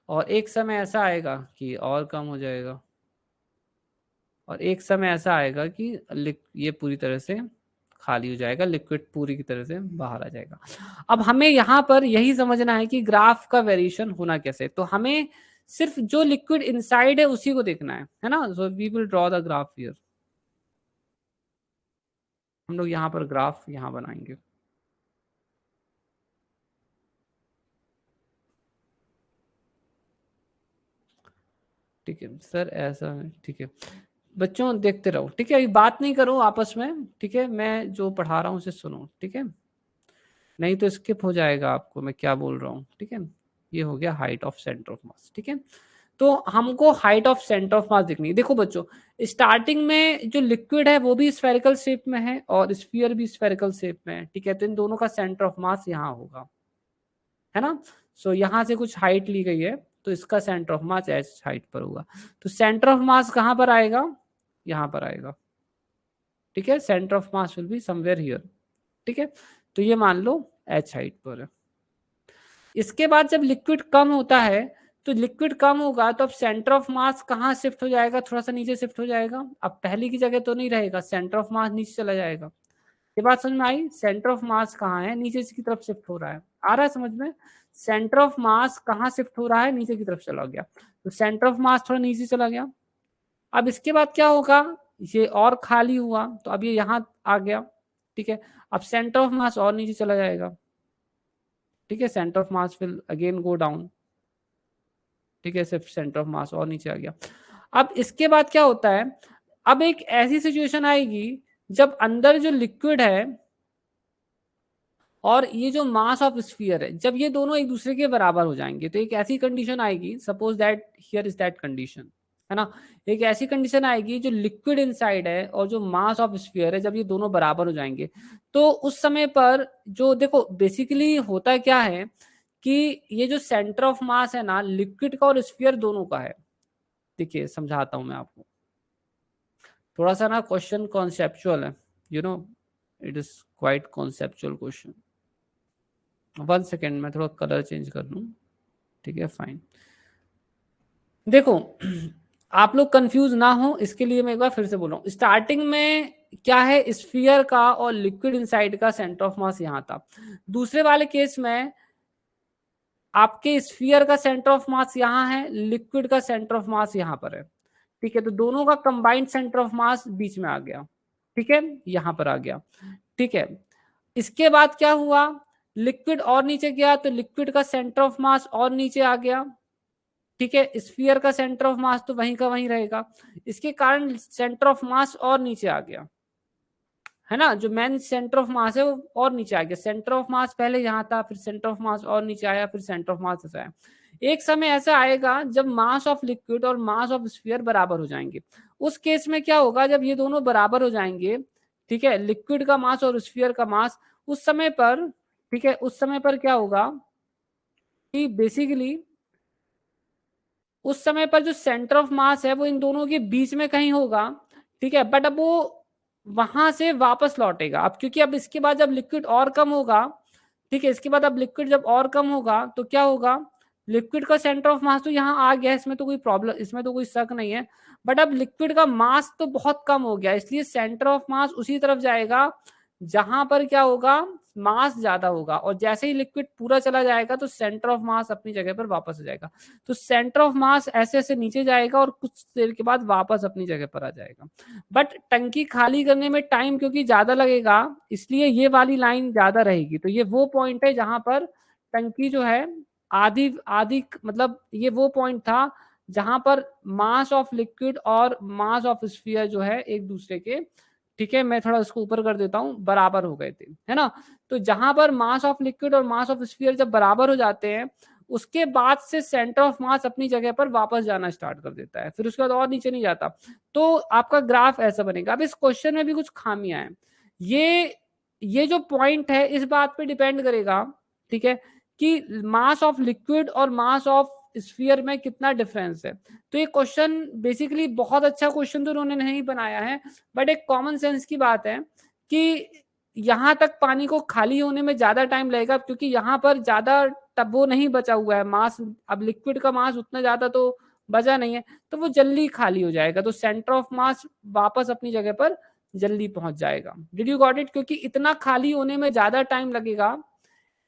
और एक समय ऐसा आएगा कि और कम हो जाएगा, और एक समय ऐसा आएगा कि ये पूरी तरह से खाली हो जाएगा, लिक्विड पूरी की तरह से बाहर आ जाएगा। अब हमें यहाँ पर यही समझना है कि ग्राफ का वेरिएशन होना कैसे, तो हमें सिर्फ जो लिक्विड इनसाइड है उसी को देखना है ना। So we will draw the graph here. हम लोग यहाँ पर ग्राफ यहाँ बनाएंगे। ठीक है सर, ऐसा है, ठीक है बच्चों देखते रहो। ठीक है, अभी बात नहीं करो आपस में, ठीक है, मैं जो पढ़ा रहा हूँ उसे सुनो। ठीक है, नहीं तो स्किप हो जाएगा आपको मैं क्या बोल रहा हूँ। ठीक है, ये हो गया height of centre of mass. ठीक है, तो हमको हाइट ऑफ सेंटर ऑफ मास दिखनी है। देखो बच्चों, स्टार्टिंग में जो लिक्विड है वो भी स्फेरिकल शेप में है और स्फीयर भी स्फेरिकल शेप में है। ठीक है, तो इन दोनों का सेंटर ऑफ मास यहाँ होगा, है ना। सो यहाँ से कुछ हाइट ली गई है तो इसका centre of mass H height पर होगा। तो सेंटर ऑफ मास कहाँ पर आएगा, यहाँ पर आएगा। ठीक है, centre of mass will be somewhere here. ठीक है, तो ये मान लो एच हाइट पर है। इसके बाद जब लिक्विड कम होता है, तो लिक्विड कम होगा तो अब सेंटर ऑफ मास कहाँ शिफ्ट हो जाएगा, थोड़ा सा नीचे शिफ्ट हो जाएगा। अब पहले की जगह तो नहीं रहेगा, सेंटर ऑफ मास नीचे चला जाएगा। ये बात समझ में आई, सेंटर ऑफ मास कहाँ है, नीचे की तरफ शिफ्ट हो रहा है। आ रहा है समझ में, सेंटर ऑफ मास कहाँ शिफ्ट हो रहा है, नीचे की तरफ चला गया, तो सेंटर ऑफ मास थोड़ा नीचे चला गया। अब इसके बाद क्या होगा, ये और खाली हुआ तो अब ये यहाँ आ गया। ठीक है, अब सेंटर ऑफ मास और नीचे चला जाएगा। ठीक है, centre of mass will again go down. ठीक है, सिर्फ सेंटर ऑफ मास और नीचे आ गया। अब इसके बाद क्या होता है, अब एक ऐसी सिचुएशन आएगी जब अंदर जो लिक्विड है और ये जो मास ऑफ स्फीयर है, जब ये दोनों एक दूसरे के बराबर हो जाएंगे, तो एक ऐसी कंडीशन आएगी, suppose that here is that condition, है ना। एक ऐसी कंडीशन आएगी जो लिक्विड इनसाइड है और जो मास ऑफ स्फीयर है, जब ये दोनों बराबर हो जाएंगे, तो उस समय पर जो देखो बेसिकली होता क्या है कि ये जो सेंटर ऑफ मास है ना, लिक्विड का और स्फीयर दोनों का है। देखिए समझाता हूं मैं आपको, थोड़ा सा ना क्वेश्चन कॉन्सेप्चुअल है, you know, it is quite conceptual question. 1 second, मैं थोड़ा कलर चेंज कर लूँ। ठीक है, फाइन। देखो आप लोग कंफ्यूज ना हो इसके लिए मैं एक बार फिर से बोल रहा हूँ। स्टार्टिंग में क्या है, स्फीयर का और लिक्विड इनसाइड का सेंटर ऑफ मास यहाँ था। दूसरे वाले केस में आपके स्फीयर का सेंटर ऑफ मास यहाँ है, लिक्विड का सेंटर ऑफ मास यहाँ पर है। ठीक है, तो दोनों का कंबाइंड सेंटर ऑफ मास बीच में आ गया। ठीक है, यहाँ पर आ गया। ठीक है, इसके बाद क्या हुआ, लिक्विड और नीचे गया तो लिक्विड का सेंटर ऑफ मास और नीचे आ गया। ठीक है, स्फीयर का सेंटर ऑफ मास तो वहीं का वहीं रहेगा, इसके कारण सेंटर ऑफ मास और नीचे आ गया, है ना। जो मेन सेंटर ऑफ मास है वो और नीचे आ गया। सेंटर ऑफ मास पहले यहाँ था, फिर सेंटर ऑफ मास और नीचे आया, फिर सेंटर ऑफ मास ऐसा आया। एक समय ऐसा आएगा जब मास ऑफ लिक्विड और मास ऑफ स्फीयर बराबर हो जाएंगे। उस केस में क्या होगा, जब ये दोनों बराबर हो जाएंगे, ठीक है, लिक्विड का मास और स्फीयर का मास, उस समय पर, ठीक है, उस समय पर क्या होगा कि बेसिकली उस समय पर जो सेंटर ऑफ मास है वो इन दोनों के बीच में कहीं होगा। ठीक है, बट अब वो वहां से वापस लौटेगा अब, क्योंकि अब इसके बाद जब लिक्विड और कम होगा, ठीक है, इसके बाद अब लिक्विड जब और कम होगा तो क्या होगा, लिक्विड का सेंटर ऑफ मास तो यहाँ आ गया, इसमें तो कोई प्रॉब्लम, इसमें तो कोई शक नहीं है। बट अब लिक्विड का मास तो बहुत कम हो गया, इसलिए सेंटर ऑफ मास उसी तरफ जाएगा जहां पर क्या होगा, मास ज्यादा होगा। और जैसे ही लिक्विड पूरा चला जाएगा तो सेंटर ऑफ मास अपनी जगह पर वापस आ जाएगा। तो सेंटर ऑफ मास ऐसे ऐसे नीचे जाएगा और कुछ देर के बाद वापस अपनी जगह पर आ जाएगा। बट टंकी खाली करने में टाइम क्योंकि ज्यादा लगेगा, इसलिए ये वाली लाइन ज्यादा रहेगी। तो ये वो पॉइंट है जहां पर टंकी जो है आधी आधी, मतलब ये वो पॉइंट था जहां पर मास ऑफ लिक्विड और मास ऑफ स्फीयर जो है एक दूसरे के, ठीक है, मैं थोड़ा इसको ऊपर कर देता हूं, बराबर हो गए थे, है ना। तो जहां पर मास ऑफ लिक्विड और मास ऑफ स्फीयर जब बराबर हो जाते हैं, उसके बाद से सेंटर ऑफ मास अपनी जगह पर वापस जाना स्टार्ट कर देता है, फिर उसके बाद और नीचे नहीं जाता। तो आपका ग्राफ ऐसा बनेगा। अब इस क्वेश्चन में भी कुछ खामियां हैं। ये जो पॉइंट है इस बात पे डिपेंड करेगा, ठीक है, कि मास ऑफ लिक्विड और मास ऑफ स्फीयर में कितना डिफरेंस है। तो ये क्वेश्चन बेसिकली बहुत अच्छा क्वेश्चन तो उन्होंने नहीं बनाया है, बट एक कॉमन सेंस की बात है कि यहाँ तक पानी को खाली होने में ज्यादा टाइम लगेगा, क्योंकि यहाँ पर ज्यादा तब वो नहीं बचा हुआ है मास। अब लिक्विड का मास उतना ज्यादा तो बचा नहीं है, तो वो जल्दी खाली हो जाएगा, तो सेंटर ऑफ मास वापस अपनी जगह पर जल्दी पहुंच जाएगा। Did you got it? क्योंकि इतना खाली होने में ज्यादा टाइम लगेगा,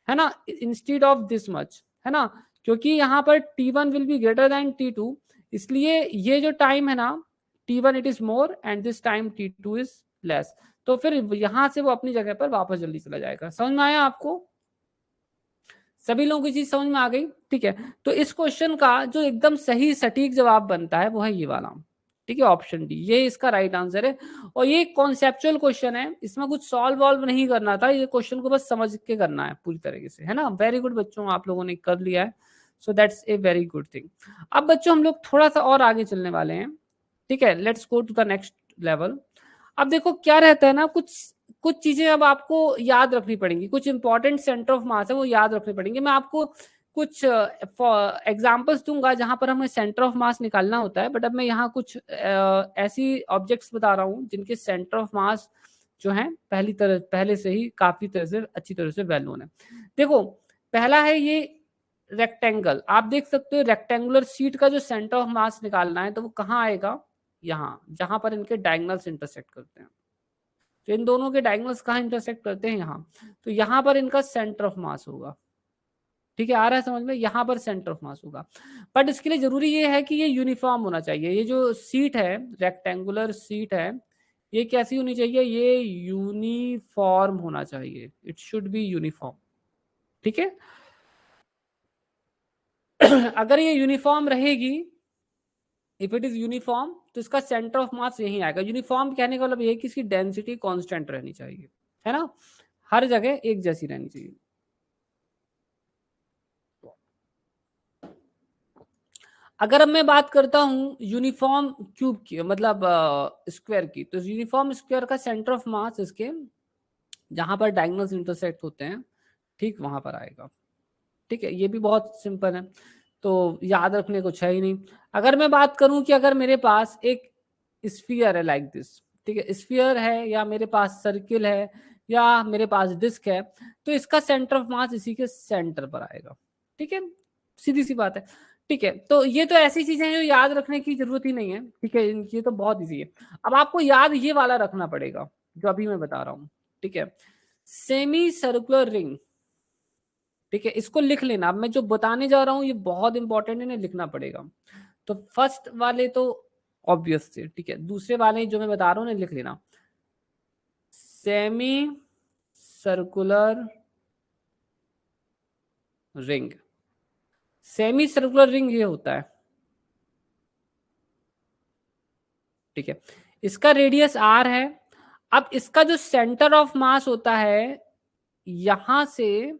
है ना, इंस्टीड ऑफ दिस मच, है ना, क्योंकि यहाँ पर T1 will be greater than T2, इसलिए ये जो टाइम है ना T1 it is more and this time T2 is less. तो फिर यहां से वो अपनी जगह पर वापस जल्दी चला जाएगा। समझ में आया आपको? सभी लोगों की चीज समझ में आ गई? ठीक है, तो इस क्वेश्चन का जो एकदम सही सटीक जवाब बनता है वो है ये वाला, ठीक है, ऑप्शन डी, ये इसका राइट आंसर है। और ये कॉन्सेप्चुअल क्वेश्चन है, इसमें कुछ सॉल्व वॉल्व नहीं करना था, ये क्वेश्चन को बस समझ के करना है पूरी तरीके से, है ना। वेरी गुड बच्चों, आप लोगों ने कर लिया है, so that's a very good thing. अब बच्चों हम लोग थोड़ा सा और आगे चलने वाले हैं, ठीक है, let's go to the next level. अब देखो क्या रहता है ना, कुछ कुछ चीजें अब आपको याद रखनी पड़ेंगी, कुछ इंपॉर्टेंट सेंटर ऑफ मास है वो याद रखने पड़ेंगे। मैं आपको कुछ एग्जांपल्स दूंगा जहां पर हमें सेंटर ऑफ मास निकालना होता है, बट अब मैं यहाँ कुछ ऐसी ऑब्जेक्ट्स बता रहा हूँ जिनके सेंटर ऑफ मास जो है पहले से ही काफी तरह से अच्छी तरह से वेल नोन है। देखो पहला है ये रेक्टेंगल, आप देख सकते हो रेक्टेंगुलर शीट का जो सेंटर ऑफ मास निकालना है तो वो कहाँ आएगा, यहाँ, जहां पर इनके डायगोनल्स इंटरसेक्ट करते हैं। तो इन दोनों के डायगोनल्स कहाँ इंटरसेक्ट करते हैं, यहाँ, तो यहाँ पर इनका सेंटर ऑफ मास होगा। ठीक है, आ रहा है समझ में, यहाँ पर सेंटर ऑफ मास होगा। बट इसके लिए जरूरी ये है कि ये यूनिफॉर्म होना चाहिए। ये जो सीट है, रेक्टेंगुलर सीट है, ये कैसी होनी चाहिए, ये यूनिफॉर्म होना चाहिए, इट शुड बी यूनिफॉर्म। ठीक है अगर ये यूनिफॉर्म रहेगी, इफ इट इज यूनिफॉर्म, तो इसका सेंटर ऑफ मास यही आएगा। यूनिफॉर्म कहने का मतलब ये है कि इसकी डेंसिटी कांस्टेंट रहनी चाहिए, है ना, हर जगह एक जैसी रहनी चाहिए। अगर अब मैं बात करता हूं यूनिफॉर्म क्यूब की, मतलब स्क्वायर की, तो यूनिफॉर्म स्क्वायर का सेंटर ऑफ मास इसके जहां पर डायगोनल्स इंटरसेक्ट होते हैं, ठीक वहां पर आएगा। ठीक है, ये भी बहुत सिंपल है, तो याद रखने कुछ है ही नहीं। अगर मैं बात करूं कि अगर मेरे पास एक स्फीयर है लाइक दिस, ठीक है, स्फीयर है, या मेरे पास सर्किल है, या मेरे पास डिस्क है, तो इसका सेंटर ऑफ मास इसी के सेंटर पर आएगा। ठीक है, सीधी सी बात है। ठीक है, तो ये तो ऐसी चीजें हैं जो याद रखने की जरूरत ही नहीं है, ठीक है, ये तो बहुत इजी है। अब आपको याद ये वाला रखना पड़ेगा जो अभी मैं बता रहा हूँ, ठीक है, सेमी सर्कुलर रिंग, ठीक है, इसको लिख लेना। अब मैं जो बताने जा रहा हूँ ये बहुत इंपॉर्टेंट है, इन्हें लिखना पड़ेगा। तो फर्स्ट वाले तो ऑब्वियस थे, ठीक है, दूसरे वाले जो मैं बता रहा हूँ ना लिख लेना, semi circular ring. Semi circular ring ये होता है, ठीक है, इसका रेडियस r है। अब इसका जो सेंटर ऑफ मास होता है यहां से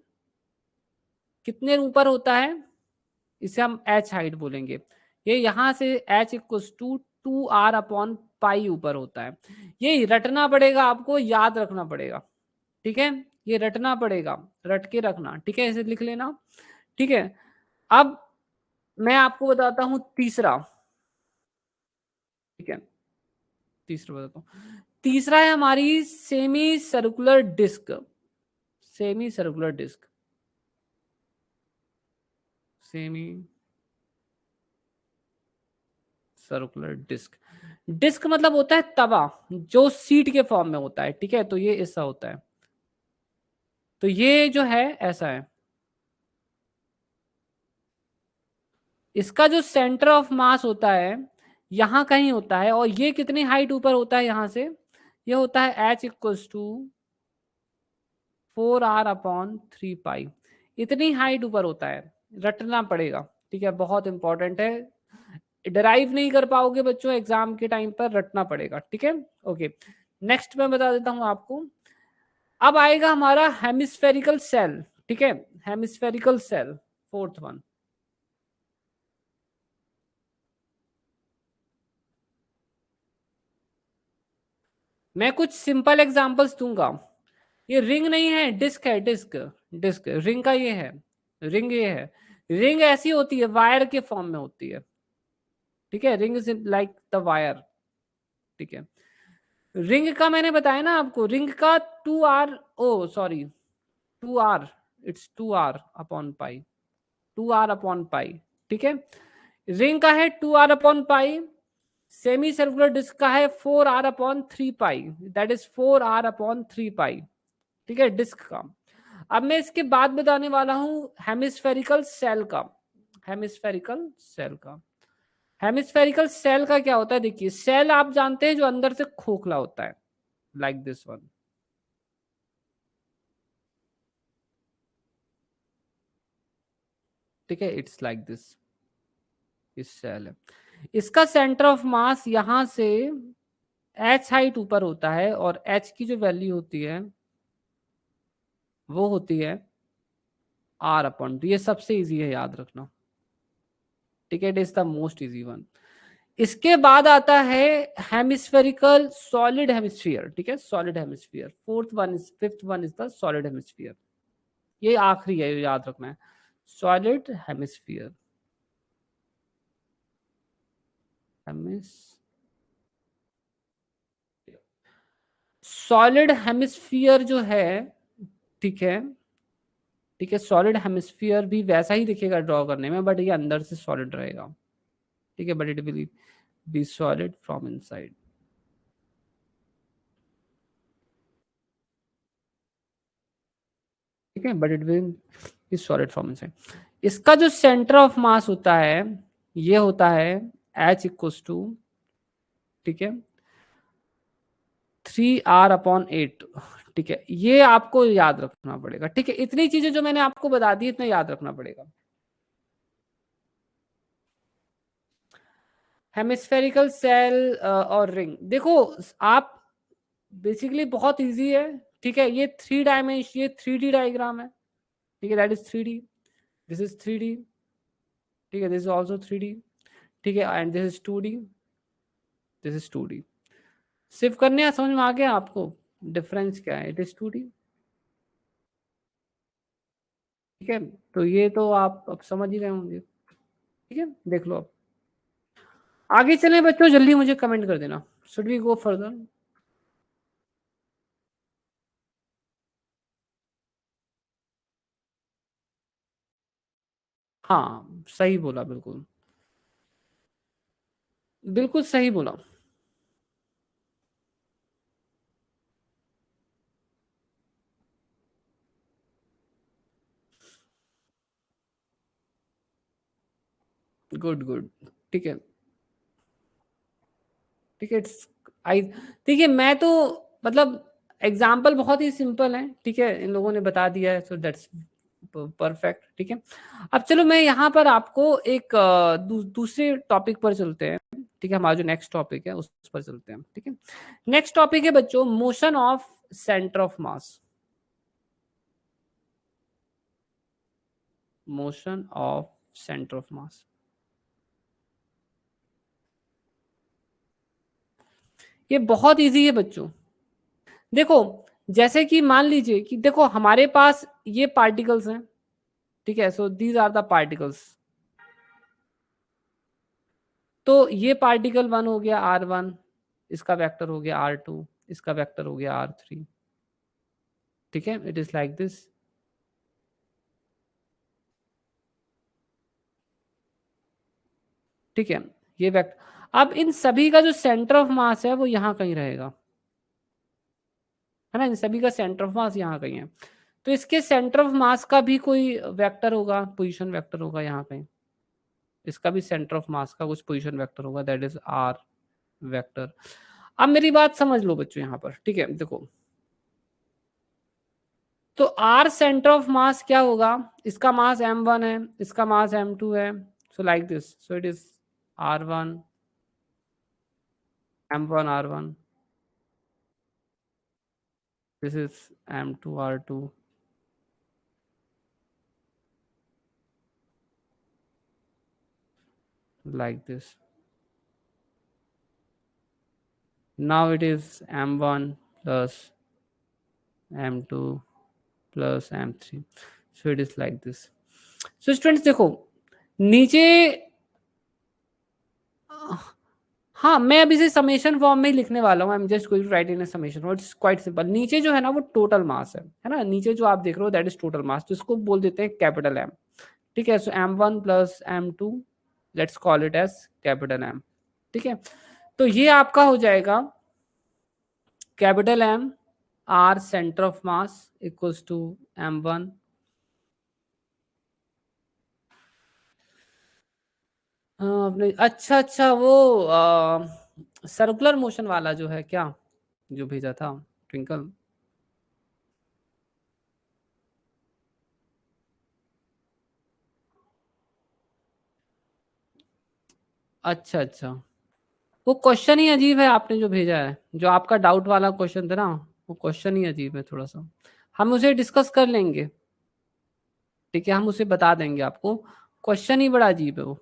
कितने ऊपर होता है, इसे हम h हाइट बोलेंगे। ये यहां से h इक्वल्स टू 2r/पाई ऊपर होता है। ये रटना पड़ेगा, आपको याद रखना पड़ेगा, ठीक है, ये रटना पड़ेगा, रट के रखना, ठीक है, इसे लिख लेना, ठीक है। अब मैं आपको बताता हूं तीसरा, ठीक है, तीसरा बताता हूं। तीसरा है हमारी semi circular disc. Semi circular disc, semi circular disc. Disc मतलब होता है तवा जो सीट के फॉर्म में होता है, ठीक है, तो ये ऐसा होता है, तो ये जो है ऐसा है। इसका जो सेंटर ऑफ मास होता है यहां कहीं होता है, और ये कितनी हाइट ऊपर होता है यहां से, ये होता है h इक्वल्स टू 4r/3 पाई। इतनी हाइट ऊपर होता है, रटना पड़ेगा, ठीक है, बहुत इंपॉर्टेंट है, डराइव नहीं कर पाओगे बच्चों एग्जाम के टाइम पर, रटना पड़ेगा, ठीक है। ओके, नेक्स्ट मैं बता देता हूं आपको। अब आएगा हमारा हेमिस्फेरिकल सेल, ठीक है, हेमिस्फेरिकल सेल, फोर्थ वन। मैं कुछ सिंपल एग्जांपल्स दूंगा। ये रिंग नहीं है, डिस्क है, डिस्क, डिस्क रिंग का ये है, रिंग ये है। रिंग ऐसी होती है, वायर के फॉर्म में होती है, ठीक है, ring is like the wire, ठीक है। रिंग का मैंने बताया ना आपको, रिंग का 2r, O sorry 2r, it's 2r/पाई, 2r/पाई, ठीक है। रिंग का है 2r/पाई, सेमी सर्कुलर डिस्क का है 4r/3 pi, that is 4r/3 पाई, ठीक है, डिस्क का। अब मैं इसके बाद बताने वाला हूं हेमिस्फेरिकल सेल का। हेमिस्फेरिकल सेल का, हेमिस्फेरिकल सेल का क्या होता है, देखिए, सेल आप जानते हैं जो अंदर से खोखला होता है, लाइक दिस वन, ठीक है, इट्स लाइक दिस, इस सेल है। इसका सेंटर ऑफ मास यहां से h हाइट ऊपर होता है, और h की जो वैल्यू होती है वो होती है r/2। ये सबसे इजी है याद रखना, ठीक है, it is the most easy one. इसके बाद आता है हेमिस्फेरिकल सॉलिड हेमिस्फीयर, ठीक है, solid hemisphere, fifth one is the solid hemisphere. ये आखिरी है, याद रखना है, सॉलिड हेमिस्फीयर, सॉलिड हेमिस्फीयर जो है, ठीक है, ठीक है, सॉलिड हेमिस्फीयर भी वैसा ही दिखेगा ड्रॉ करने में, बट ये अंदर से सॉलिड रहेगा, ठीक है, but it will B solid from inside, ठीक है, but it will B solid from inside. इसका जो सेंटर ऑफ मास होता है ये होता है h इक्वल्स टू, ठीक है, 3r/8, ठीक है, ये आपको याद रखना पड़ेगा, ठीक है, इतनी चीजें जो मैंने आपको बता दी इतना याद रखना पड़ेगा। हेमिस्फेरिकल सेल और रिंग, देखो आप बेसिकली बहुत इजी है, ठीक है, ये 3 डायमेंशन, ये 3D डायग्राम है, ठीक है, that is 3D, this is 3D, ठीक है, दिस इज ऑल्सो 3D, ठीक है, and this is 2D, this is 2D। सिर्फ करने समझ में आ गया आपको डिफरेंस क्या है, इट इज 2D, ठीक है, तो ये तो आप अब समझ ही गए होंगे, ठीक है, देख लो अब आगे चलें बच्चों, जल्दी मुझे कमेंट कर देना, शुड वी गो फर्दर। हाँ सही बोला, बिल्कुल बिल्कुल सही बोला। गुड गुड, ठीक है ठीक है। आई, देखिए मैं तो मतलब एग्जाम्पल बहुत ही सिंपल है, ठीक है, इन लोगों ने बता दिया है, सो दैट्स परफेक्ट, ठीक है। अब चलो मैं यहाँ पर आपको एक दूसरे टॉपिक पर चलते हैं, ठीक है, हमारा जो नेक्स्ट टॉपिक है उस पर चलते हैं, ठीक है। नेक्स्ट टॉपिक है बच्चों motion of centre of mass. Motion of centre of मास, ये बहुत इजी है बच्चों। देखो जैसे कि मान लीजिए कि देखो हमारे पास ये पार्टिकल्स हैं, ठीक है, so these are the particles. तो ये पार्टिकल वन हो गया R1, इसका वेक्टर हो गया R2, इसका वेक्टर हो गया R3, ठीक है, इट इज लाइक दिस, ठीक है, ये वेक्टर। अब इन सभी का जो सेंटर ऑफ मास है वो यहाँ कहीं रहेगा, है ना, इन सभी का सेंटर ऑफ मास यहाँ कहीं है। तो इसके सेंटर ऑफ मास का भी कोई वेक्टर होगा, पोजीशन वेक्टर होगा यहाँ कहीं, इसका भी सेंटर ऑफ मास का कुछ पोजीशन वेक्टर होगा, दैट इज R वेक्टर। अब मेरी बात समझ लो बच्चों यहाँ पर, ठीक है, देखो तो R सेंटर ऑफ मास क्या होगा, इसका मास m1 है, इसका मास m2 है, so like this, so it is R1 m1 R1, this is m2 R2, like this. Now it is m1 plus m2 plus m3, so it is like this. So students देखो नीचे, हाँ मैं अभी से summation form में ही लिखने वाला हूँ, I am just going to write in summation form, it's quite simple. नीचे जो है ना वो टोटल मास है ना, नीचे जो आप देख रहे हो दैट इज टोटल मास, तो इसको बोल देते हैं कैपिटल M, ठीक है। So m1 plus m2, let's call it as capital M, ठीक है। तो ये आपका हो जाएगा capital M R centre of mass equals to m1 अपने, अच्छा अच्छा वो सर्कुलर मोशन वाला जो है क्या, जो भेजा था ट्विंकल, अच्छा अच्छा, वो क्वेश्चन ही अजीब है आपने जो भेजा है, जो आपका डाउट वाला क्वेश्चन था ना, वो क्वेश्चन ही अजीब है थोड़ा सा, हम उसे डिस्कस कर लेंगे, ठीक है, हम उसे बता देंगे आपको, क्वेश्चन ही बड़ा अजीब है वो,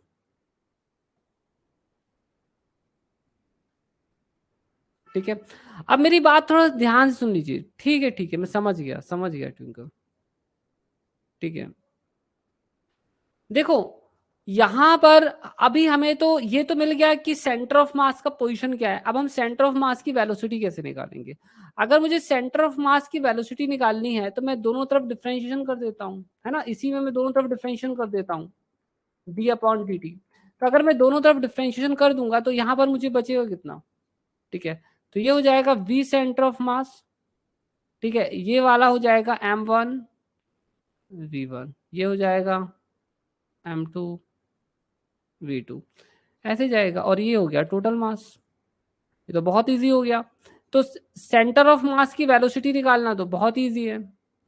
ठीक है। अब मेरी बात थोड़ा ध्यान से सुन लीजिए, ठीक है मैं समझ गया ट्विंकल, ठीक है। देखो यहां पर अभी हमें तो ये तो मिल गया कि सेंटर ऑफ मास का पोजीशन क्या है, अब हम सेंटर ऑफ मास की वेलोसिटी कैसे निकालेंगे। अगर मुझे सेंटर ऑफ मास की वेलोसिटी निकालनी है तो मैं दोनों तरफ डिफरेंशिएशन कर देता हूँ, है ना, इसी में मैं दोनों तरफ डिफरेंशिएशन कर देता हूँ d/dt। तो अगर मैं दोनों तरफ डिफरेंशिएशन कर दूंगा तो यहाँ पर मुझे बचेगा कितना, ठीक है, तो ये हो जाएगा v सेंटर ऑफ मास, ठीक है, ये वाला हो जाएगा m1 v1, ये हो जाएगा m2 v2, ऐसे जाएगा, और ये हो गया टोटल मास। ये तो बहुत इजी हो गया। तो सेंटर ऑफ मास की वेलोसिटी निकालना तो बहुत इजी है,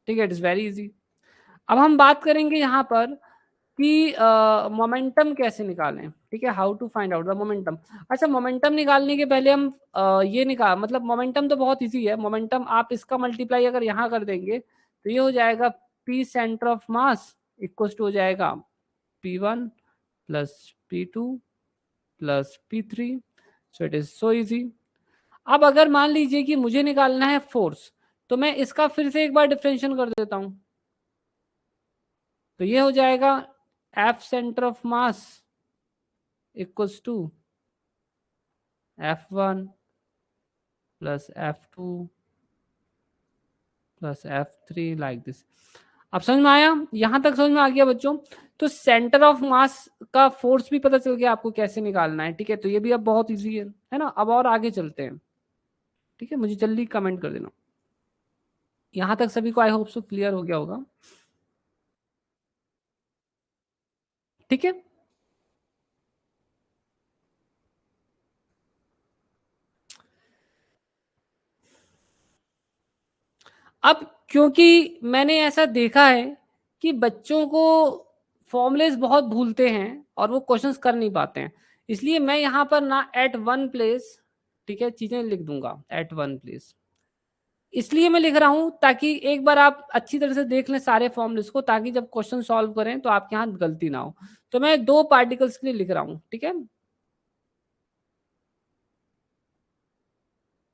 ठीक है, इट इज वेरी इजी। अब हम बात करेंगे यहाँ पर कि मोमेंटम कैसे निकालें, ठीक है, how to find out the momentum. अच्छा मोमेंटम निकालने के पहले हम ये निकाल, मतलब मोमेंटम तो बहुत इजी है, मोमेंटम आप इसका मल्टीप्लाई अगर यहाँ कर देंगे तो ये हो जाएगा p centre of mass equal to हो जाएगा p1 plus p2 plus p3, so it is so easy. अब अगर मान लीजिए कि मुझे निकालना है फोर्स, तो मैं इसका फिर से एक बार डिफरेंशिएशन कर देता हूं, तो ये हो जाएगा F centre of mass equals to F1 plus F2 plus F3 like this. अब समझ में आया? यहां तक समझ में आ गया बच्चों? तो सेंटर ऑफ मास का फोर्स भी पता चल गया आपको कैसे निकालना है, ठीक है? तो ये भी अब बहुत इजी है ना? अब और आगे चलते हैं, ठीक है? मुझे जल्दी कमेंट कर देना। यहां तक सभी को आई होप सो क्लियर हो गया होगा, ठीक है? अब क्योंकि मैंने ऐसा देखा है कि बच्चों को फॉर्मुलेस बहुत भूलते हैं और वो क्वेश्चंस कर नहीं पाते हैं, इसलिए मैं यहाँ पर ना एट वन प्लेस, ठीक है, चीजें लिख दूंगा एट वन प्लेस। इसलिए मैं लिख रहा हूं ताकि एक बार आप अच्छी तरह से देख लें सारे फॉर्मुलेस को, ताकि जब क्वेश्चन सॉल्व करें तो आपके यहाँ गलती ना हो। तो मैं दो पार्टिकल्स के लिए लिख रहा हूँ, ठीक है?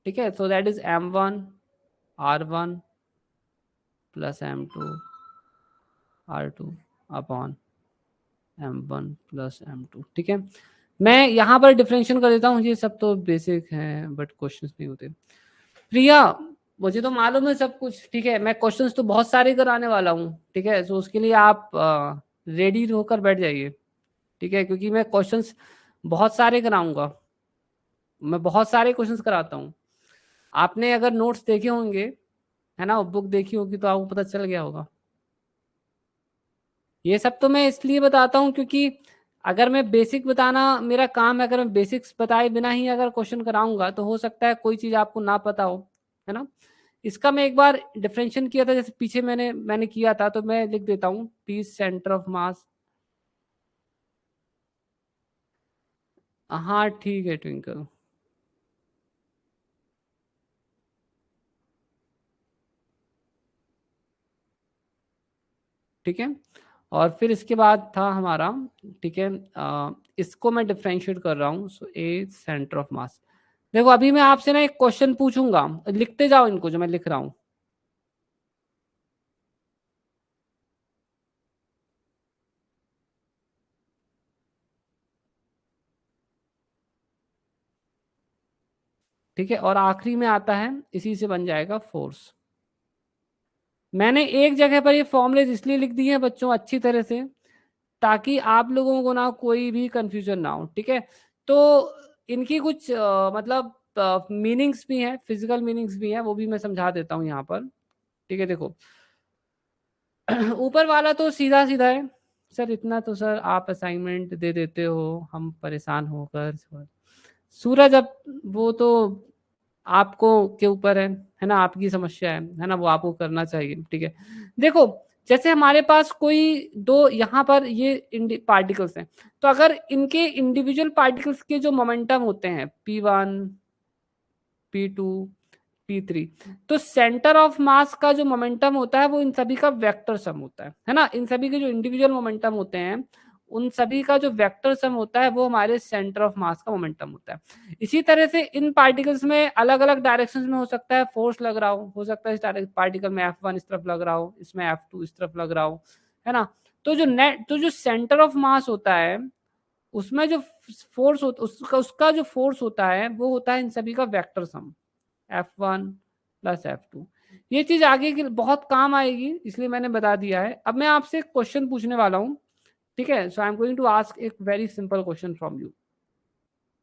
ठीक है, so that is m1 r1 plus m2 r2 upon m1 plus m2, ठीक है? मैं यहाँ पर डिफरेंशिएशन कर देता हूँ, ये सब तो बेसिक हैं बट क्वेश्चंस नहीं होते। प्रिया, मुझे तो मालूम है सब कुछ, ठीक है? मैं क्वेश्चंस तो बहुत सारे कराने वाला हूँ, ठीक है? सो उसके लिए आप रेडी होकर बैठ जाइए, ठीक है? क्योंकि मैं क्वेश्चंस बहुत सारे कराऊंगा, मैं बहुत सारे क्वेश्चंस कराता हूँ। आपने अगर नोट्स देखे होंगे, है ना, बुक देखी होगी, तो आपको पता चल गया होगा। ये सब तो मैं इसलिए बताता हूँ क्योंकि अगर मैं बेसिक बताना मेरा काम है, अगर मैं बेसिक्स बताए बिना ही अगर क्वेश्चन कराऊंगा तो हो सकता है कोई चीज आपको ना पता हो, है ना? इसका मैं एक बार डिफरेंशिएशन किया था, जैसे पीछे मैंने किया था, तो मैं लिख देता हूँ पी सेंटर ऑफ मास। हाँ ठीक है ट्विंकल, ठीक है? और फिर इसके बाद था हमारा, ठीक है, इसको मैं डिफरेंशिएट कर रहा हूँ, सो ए सेंटर ऑफ मास। देखो अभी मैं आपसे ना एक क्वेश्चन पूछूंगा, लिखते जाओ इनको जो मैं लिख रहा हूँ। ठीक है, और आखिरी में आता है, इसी से बन जाएगा फोर्स। मैंने एक जगह पर ये फॉर्मुलेज इसलिए लिख दिए हैं बच्चों अच्छी तरह से, ताकि आप लोगों को ना कोई भी कंफ्यूजन ना हो, ठीक है? तो इनकी कुछ मतलब मीनिंग्स भी हैं, फिजिकल मीनिंग्स भी हैं, वो भी मैं समझा देता हूँ यहाँ पर, ठीक है? देखो ऊपर वाला तो सीधा सीधा है सर, इतना तो सर आप असाइनमेंट दे देते हो हम परेशान होकर। सूरज, अब वो तो आपको के ऊपर है ना, आपकी समस्या है ना, वो आपको करना चाहिए, ठीक है? देखो जैसे हमारे पास कोई दो यहाँ पर ये पार्टिकल्स हैं, तो अगर इनके इंडिविजुअल पार्टिकल्स के जो मोमेंटम होते हैं P1 P2 P3, तो सेंटर ऑफ मास का जो मोमेंटम होता है वो इन सभी का वेक्टर सम होता है ना? इन सभी के जो इंडिविजुअल मोमेंटम होते हैं उन सभी का जो वेक्टर सम होता है वो हमारे सेंटर ऑफ मास का मोमेंटम होता है। इसी तरह से इन पार्टिकल्स में अलग अलग डायरेक्शंस में हो सकता है फोर्स लग रहा हो सकता है इस पार्टिकल में F1 इस तरफ लग रहा हो, इसमें F2 इस तरफ लग रहा हो, है ना? तो जो सेंटर ऑफ मास होता है उसमें जो फोर्स होता उसका जो फोर्स होता है वो होता है इन सभी का vector sum F1 plus F2। ये चीज आगे की बहुत काम आएगी, इसलिए मैंने बता दिया है। अब मैं आपसे एक क्वेश्चन पूछने वाला हूँ, ठीक है? So I am going to ask एक वेरी सिंपल क्वेश्चन फ्रॉम यू।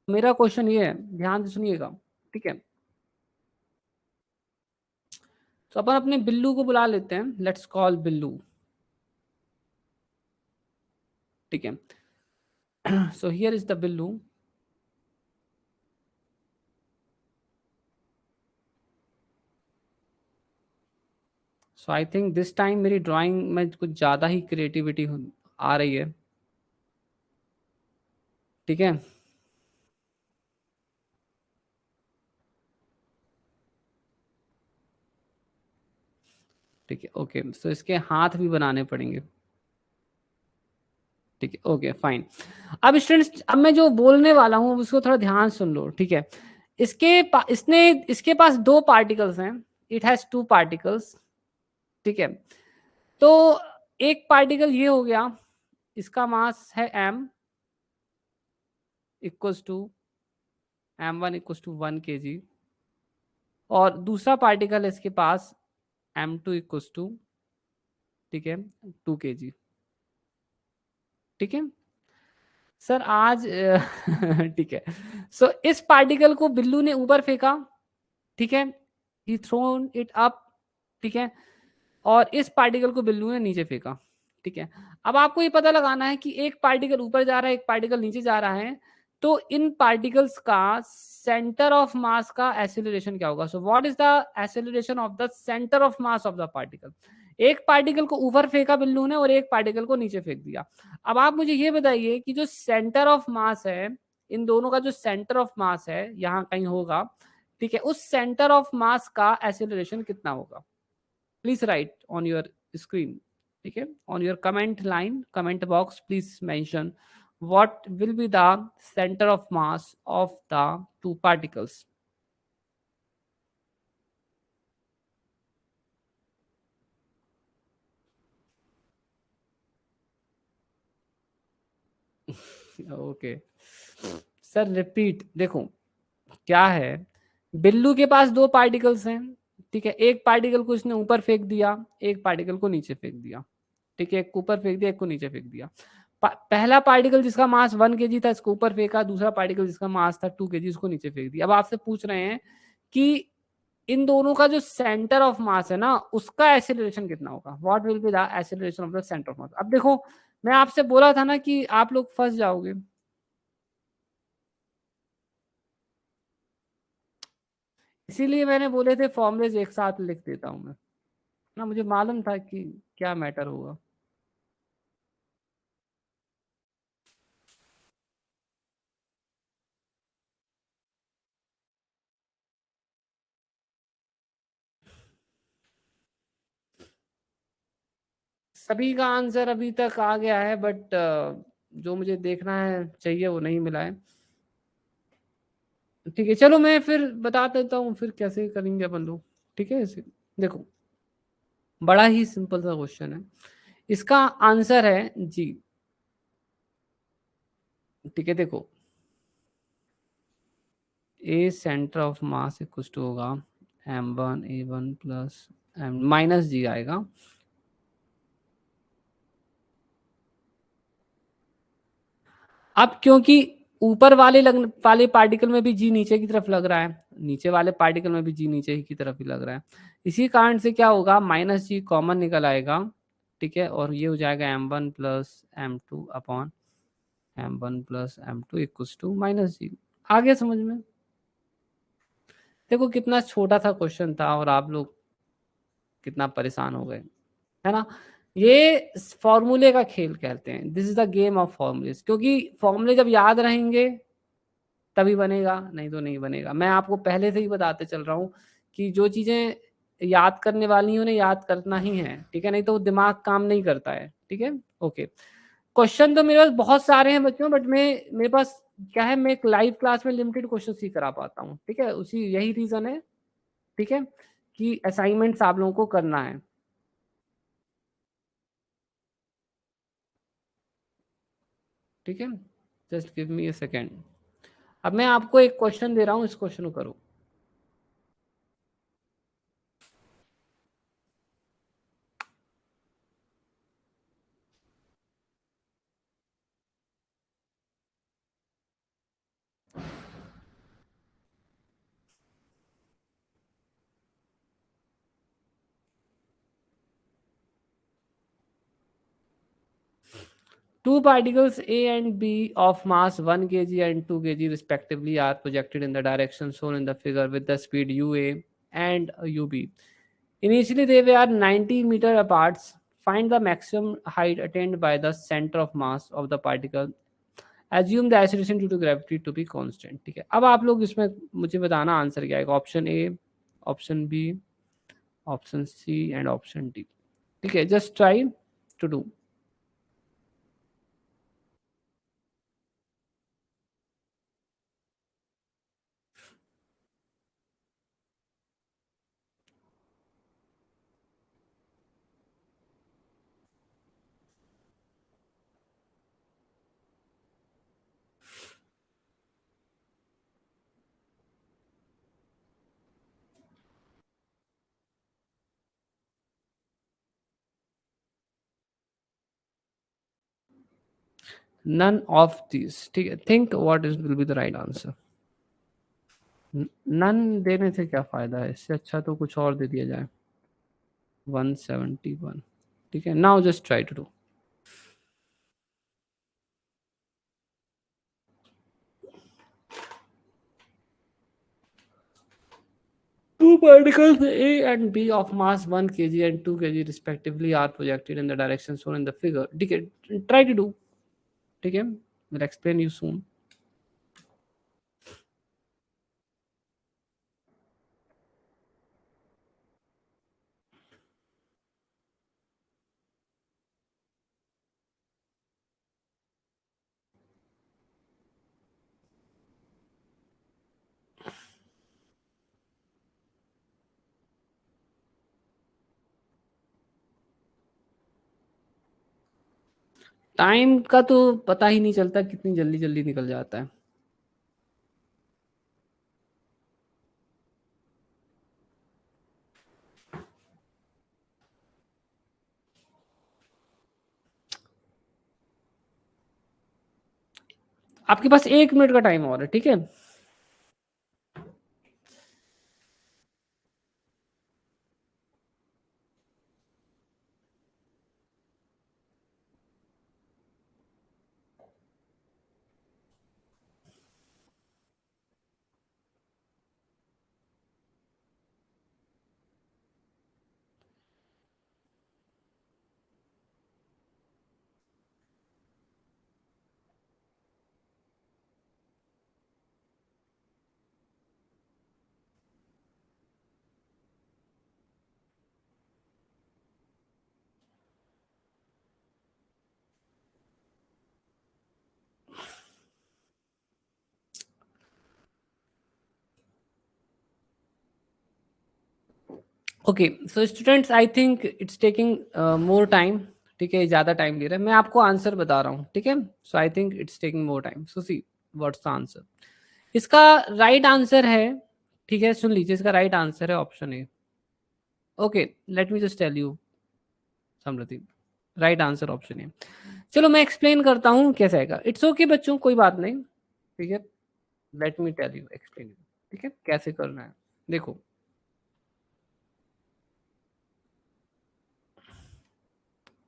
मेरा क्वेश्चन ये है, ध्यान से सुनिएगा, ठीक है? तो अपन अपने बिल्लू को बुला लेते हैं, लेट्स कॉल बिल्लू, ठीक है? So here is the Billu. So I think this time मेरी ड्राइंग में कुछ ज़्यादा ही क्रिएटिविटी आ रही है, ठीक है? ठीक है, ओके, सो इसके हाथ भी बनाने पड़ेंगे, ठीक है? Okay fine. अब स्टूडेंट्स, अब मैं जो बोलने वाला हूँ उसको थोड़ा ध्यान सुन लो, ठीक है? इसके पास दो पार्टिकल्स हैं, इट हैज टू पार्टिकल्स, ठीक है? तो एक पार्टिकल ये हो गया, इसका मास है m equals to m1 equals to 1 kg, और दूसरा पार्टिकल है इसके पास m2 इक्वल्स टू ठीक है 2 kg। ठीक है सर आज ठीक है। सो इस पार्टिकल को बिल्लू ने ऊपर फेंका, ठीक है, ही थ्रोन इट अप, ठीक है, और इस पार्टिकल को बिल्लू ने नीचे फेंका। ठीक है, अब आपको ये पता लगाना है कि एक पार्टिकल ऊपर जा रहा है, एक पार्टिकल नीचे जा रहा है, तो इन पार्टिकल्स का सेंटर ऑफ मास का एक्सेलरेशन क्या होगा। So what is the acceleration of the centre of mass of the particle. एक पार्टिकल को ऊपर फेंका बिल्लू ने और एक पार्टिकल को नीचे फेंक दिया। अब आप मुझे ये बताइए कि जो सेंटर ऑफ मास है, इन दोनों का जो सेंटर ऑफ मास है यहाँ कहीं होगा, ठीक है, उस सेंटर ऑफ मास का एक्सेलरेशन कितना होगा। Please right on your screen, ठीक है, on your comment line, comment box, please mention what will be the center of mass of the two particles. Okay sir repeat, देखो क्या है, बिल्लू के पास दो पार्टिकल्स हैं, ठीक है, एक पार्टिकल को इसने ऊपर फेंक दिया, एक पार्टिकल को नीचे फेंक दिया, ठीक है, एक को ऊपर फेंक दिया, एक को नीचे फेंक दिया। पहला पार्टिकल जिसका मास 1 kg था इसको ऊपर फेंका, दूसरा पार्टिकल जिसका मास था 2 kg उसको नीचे फेंक दिया। अब आपसे पूछ रहे हैं कि इन दोनों का जो सेंटर ऑफ मास है ना उसका एक्सेलरेशन कितना होगा, what will be the acceleration of the centre of मास। अब देखो मैं आपसे बोला था ना कि आप लोग फंस जाओगे, इसीलिए मैंने बोले थे फॉर्मुलेज एक साथ लिख देता हूं मैं ना, मुझे मालूम था कि क्या मैटर होगा। सभी का आंसर अभी तक आ गया है, बट जो मुझे देखना है चाहिए वो नहीं मिला है। ठीक है चलो मैं फिर बता देता हूँ फिर कैसे करेंगे अपन लोग। ठीक है इसे देखो, बड़ा ही सिंपल सा क्वेश्चन है, इसका आंसर है जी। ठीक है देखो, a centre of mass equal to होगा m1 a1 plus m minus जी आएगा। अब क्योंकि ऊपर वाले पार्टिकल में भी जी नीचे की तरफ लग रहा है, नीचे वाले पार्टिकल में भी जी नीचे की तरफ ही लग रहा है, इसी कारण से क्या होगा माइनस जी कॉमन निकल आएगा। ठीक है, और ये हो जाएगा m1 plus m2 upon m1 plus m2 equal to minus g. आ गया समझ में। देखो कितना छोटा सा क्वेश्चन था और आप लोग कितना परेशान हो गए, है ना। ये फॉर्मूले का खेल कहते हैं, this is the game of formulas, क्योंकि फॉर्मूले जब याद रहेंगे तभी बनेगा, नहीं तो नहीं बनेगा। मैं आपको पहले से ही बताते चल रहा हूँ कि जो चीजें याद करने वाली हैं उन्हें याद करना ही है, ठीक है, नहीं तो दिमाग काम नहीं करता है। ठीक है ओके, क्वेश्चन तो मेरे पास बहुत सारे हैं बच्चों, बट मेरे पास क्या है, मैं एक लाइव क्लास में लिमिटेड क्वेश्चन ही करा पाता हूँ। ठीक है, उसी यही रीजन है, ठीक है, कि असाइनमेंट्स आप लोगों को करना है। ठीक है, just give me a second. अब मैं आपको एक क्वेश्चन दे रहा हूँ, इस क्वेश्चन को करो। Two particles A and B of mass 1 kg and 2 kg respectively are projected in the direction shown in the figure with the speed UA and UB. Initially they were 90 meter apart. Find the maximum height attained by the center of mass of the particle. Assume the acceleration due to gravity to be constant. ठीक है, अब आप लोग इसमें मुझे बताना answer क्या आएगा, option A, option B, option C and option D. ठीक है, just try to do. None of this, ठीक है। Think what is will be the right answer. None देने से क्या फायदा है, इससे अच्छा तो कुछ और दे दिया जाए। 171, ठीक है। Now just try to do. Two particles A and B of mass 1 kg and 2 kg respectively are projected in the direction shown in the figure. ठीक है, try to do, ठीक है, will explain you soon. Time का तो पता ही नहीं चलता, कितनी जल्दी जल्दी निकल जाता है। आपके पास 1 मिनट का टाइम और है, ठीक है। Okay so students, I think it's taking more time, ठीक है, ज़्यादा टाइम ले रहा है। मैं आपको आंसर बता रहा हूँ, ठीक है। So I think it's taking more time, so see what's the answer. इसका राइट आंसर है, ठीक है, सुन लीजिए, इसका राइट आंसर है option A. Okay, let me just tell you Smriti, right answer option A. चलो मैं एक्सप्लेन करता हूँ कैसे आएगा। इट्स ओके बच्चों, कोई बात नहीं, ठीक है। Let me tell you, explain, ठीक है, कैसे करना है। देखो,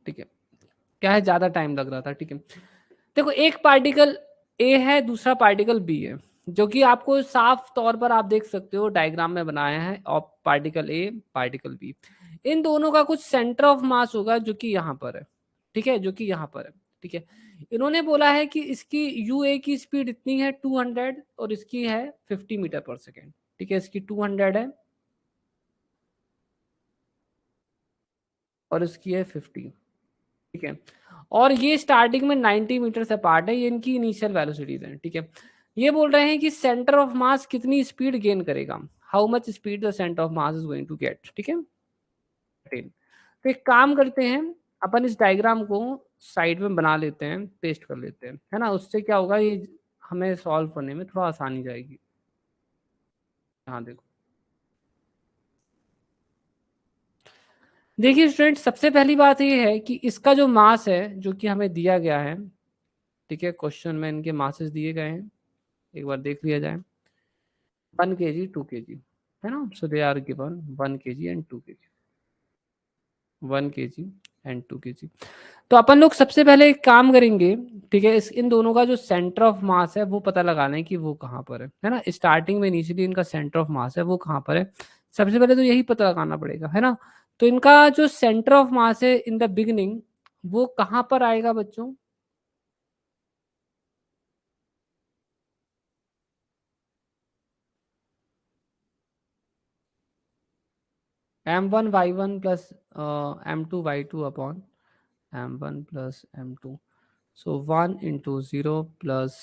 ठीक है, क्या है, ज्यादा टाइम लग रहा था, ठीक है। देखो, एक पार्टिकल ए है, दूसरा पार्टिकल बी है, जो कि आपको साफ तौर पर आप देख सकते हो डायग्राम में बनाया है, और पार्टिकल ए, पार्टिकल बी, इन दोनों का कुछ सेंटर ऑफ मास होगा जो कि यहाँ पर है, ठीक है, जो कि यहाँ पर है, ठीक है। इन्होंने बोला है कि इसकी यू ए की स्पीड इतनी है 200 और इसकी है 50 मीटर पर सेकेंड, ठीक है, इसकी 200 है और इसकी है 50, ठीक है। और ये स्टार्टिंग में 90 मीटर से अपार्ट है, ये इनकी इनिशियल वेलोसिटीज हैं, ठीक है। ये बोल रहे हैं कि सेंटर ऑफ मास कितनी स्पीड गेन करेगा, how much speed the centre of mass is going to get, ठीक है। तो एक काम करते हैं, अपन इस डायग्राम को साइड में बना लेते हैं, पेस्ट कर लेते हैं, है ना। उससे क्या होगा, ये हमें सॉल्व करने में थोड़ा आसानी जाएगी। हाँ देखो, देखिए स्टूडेंट, सबसे पहली बात ये है कि इसका जो मास है जो कि हमें दिया गया है, ठीक है, क्वेश्चन में इनके मासेस दिए गए हैं, एक बार देख लिया जाए। 1 kg 2 kg, है ना। So they are given 1 kg and 2 kg, 1 kg and 2 kg। तो अपन लोग सबसे पहले एक काम करेंगे, ठीक है, इस इन दोनों का जो सेंटर ऑफ मास है वो पता लगाना है कि वो कहाँ पर है ना। स्टार्टिंग में इनिशियली इनका सेंटर ऑफ मास है वो कहाँ पर है, सबसे पहले तो यही पता लगाना पड़ेगा, है ना। तो इनका जो सेंटर ऑफ मास है इन द बिगिनिंग, वो कहाँ पर आएगा बच्चों, m1y1 plus m2y2 upon m1 plus m2, सो 1 इंटू 0 प्लस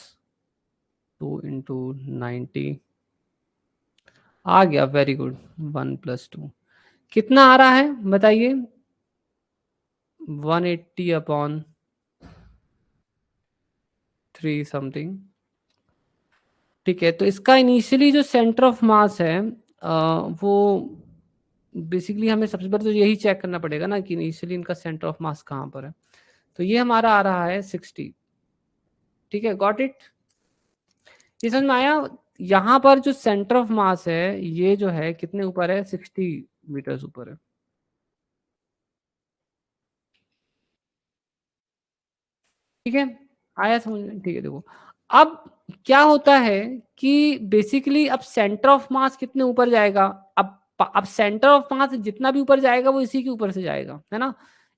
2 इंटू 90 आ गया, वेरी गुड। 1 प्लस 2 कितना आ रहा है बताइए, 180 अपॉन 3 समथिंग, ठीक है। तो इसका इनिशियली जो सेंटर ऑफ मास है वो बेसिकली हमें सबसे पहले तो यही चेक करना पड़ेगा ना कि इनिशियली इनका सेंटर ऑफ मास कहाँ पर है। तो ये हमारा आ रहा है 60, ठीक है, गॉट इट? ये समझ में आया? यहाँ पर जो सेंटर ऑफ मास है ये जो है कितने ऊपर है, 60 मीटर्स ऊपर है। ठीक है, आया समझ में? ठीक है, देखो अब क्या होता है कि बेसिकली अब सेंटर ऑफ मास कितने ऊपर जाएगा, अब सेंटर ऑफ मास जितना भी ऊपर जाएगा वो इसी के ऊपर से जाएगा, है ना,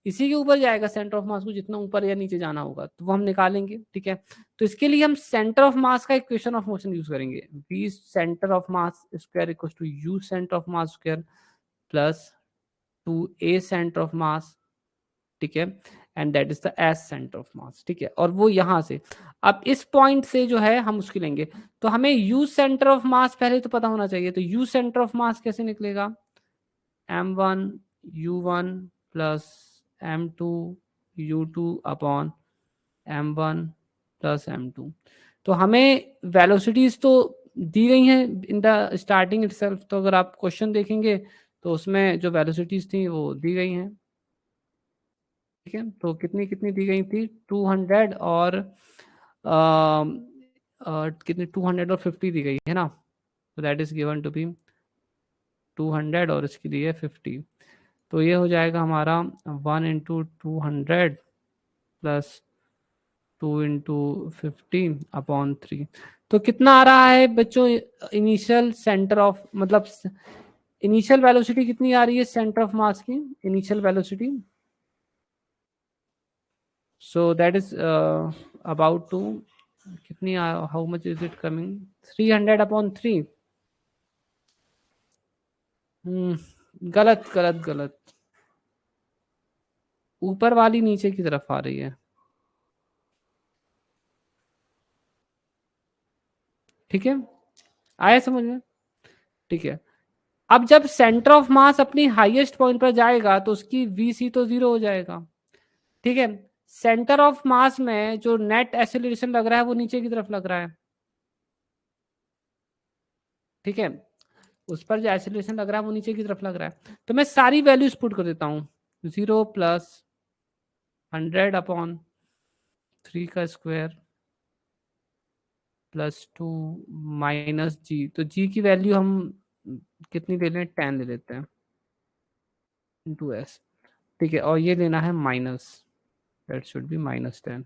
इसी के ऊपर जाएगा। सेंटर ऑफ मास को जितना ऊपर या नीचे जाना होगा तो वो हम निकालेंगे। ठीक है, तो इसके लिए हम सेंटर ऑफ मास का इक्वेशन ऑफ मोशन यूज करेंगे, v centre of mass square equal to u centre of mass square plus 2a centre of mass, ठीक है, and that is the S centre of mass. ठीक है, और वो यहां से अब इस पॉइंट से जो है हम उसकी लेंगे, तो हमें यू सेंटर ऑफ मास पहले तो पता होना चाहिए। तो यू सेंटर ऑफ मास कैसे निकलेगा, m1 u1 plus m2 u2 upon m1 plus m2। तो हमें वेलोसिटीज तो दी गई हैं इन द स्टार्टिंग इटसेल्फ, तो अगर आप क्वेश्चन देखेंगे तो उसमें जो वेलोसिटीज थी वो दी गई हैं। ठीक है, तो कितनी कितनी दी गई थी, 200 और कितनी 250 दी गई है ना, तो that is given to be 200 और इसकी दी है 50। तो ये हो जाएगा हमारा 1 इंटू 200 प्लस 2 इंटू 50 अपॉन 3। तो कितना आ रहा है बच्चों इनिशियल सेंटर ऑफ, मतलब इनिशियल वेलोसिटी कितनी आ रही है सेंटर ऑफ मास की, initial velocity, so that is about to कितनी, how much is it coming, 300 upon 3। गलत गलत गलत, ऊपर वाली नीचे की तरफ आ रही है। ठीक है, आया समझ में? ठीक है, अब जब सेंटर ऑफ मास अपनी हाईएस्ट पॉइंट पर जाएगा तो उसकी वीसी तो 0 हो जाएगा। ठीक है, सेंटर ऑफ मास में जो नेट एक्सेलरेशन लग रहा है वो नीचे की तरफ लग रहा है। ठीक है, उस पर जो एक्सेलरेशन लग रहा है वो नीचे की तरफ लग रहा है। तो मैं सारी वैल्यूज पुट कर देता हूँ, 0 प्लस 100 अपॉन 3 का स्क्वायर प्लस 2 माइनस जी। तो जी की वैल्यू हम कितनी ले लें, 10 ले लेते हैं इंटू एस। ठीक है, और ये लेना है माइनस, दैट शुड बी -10।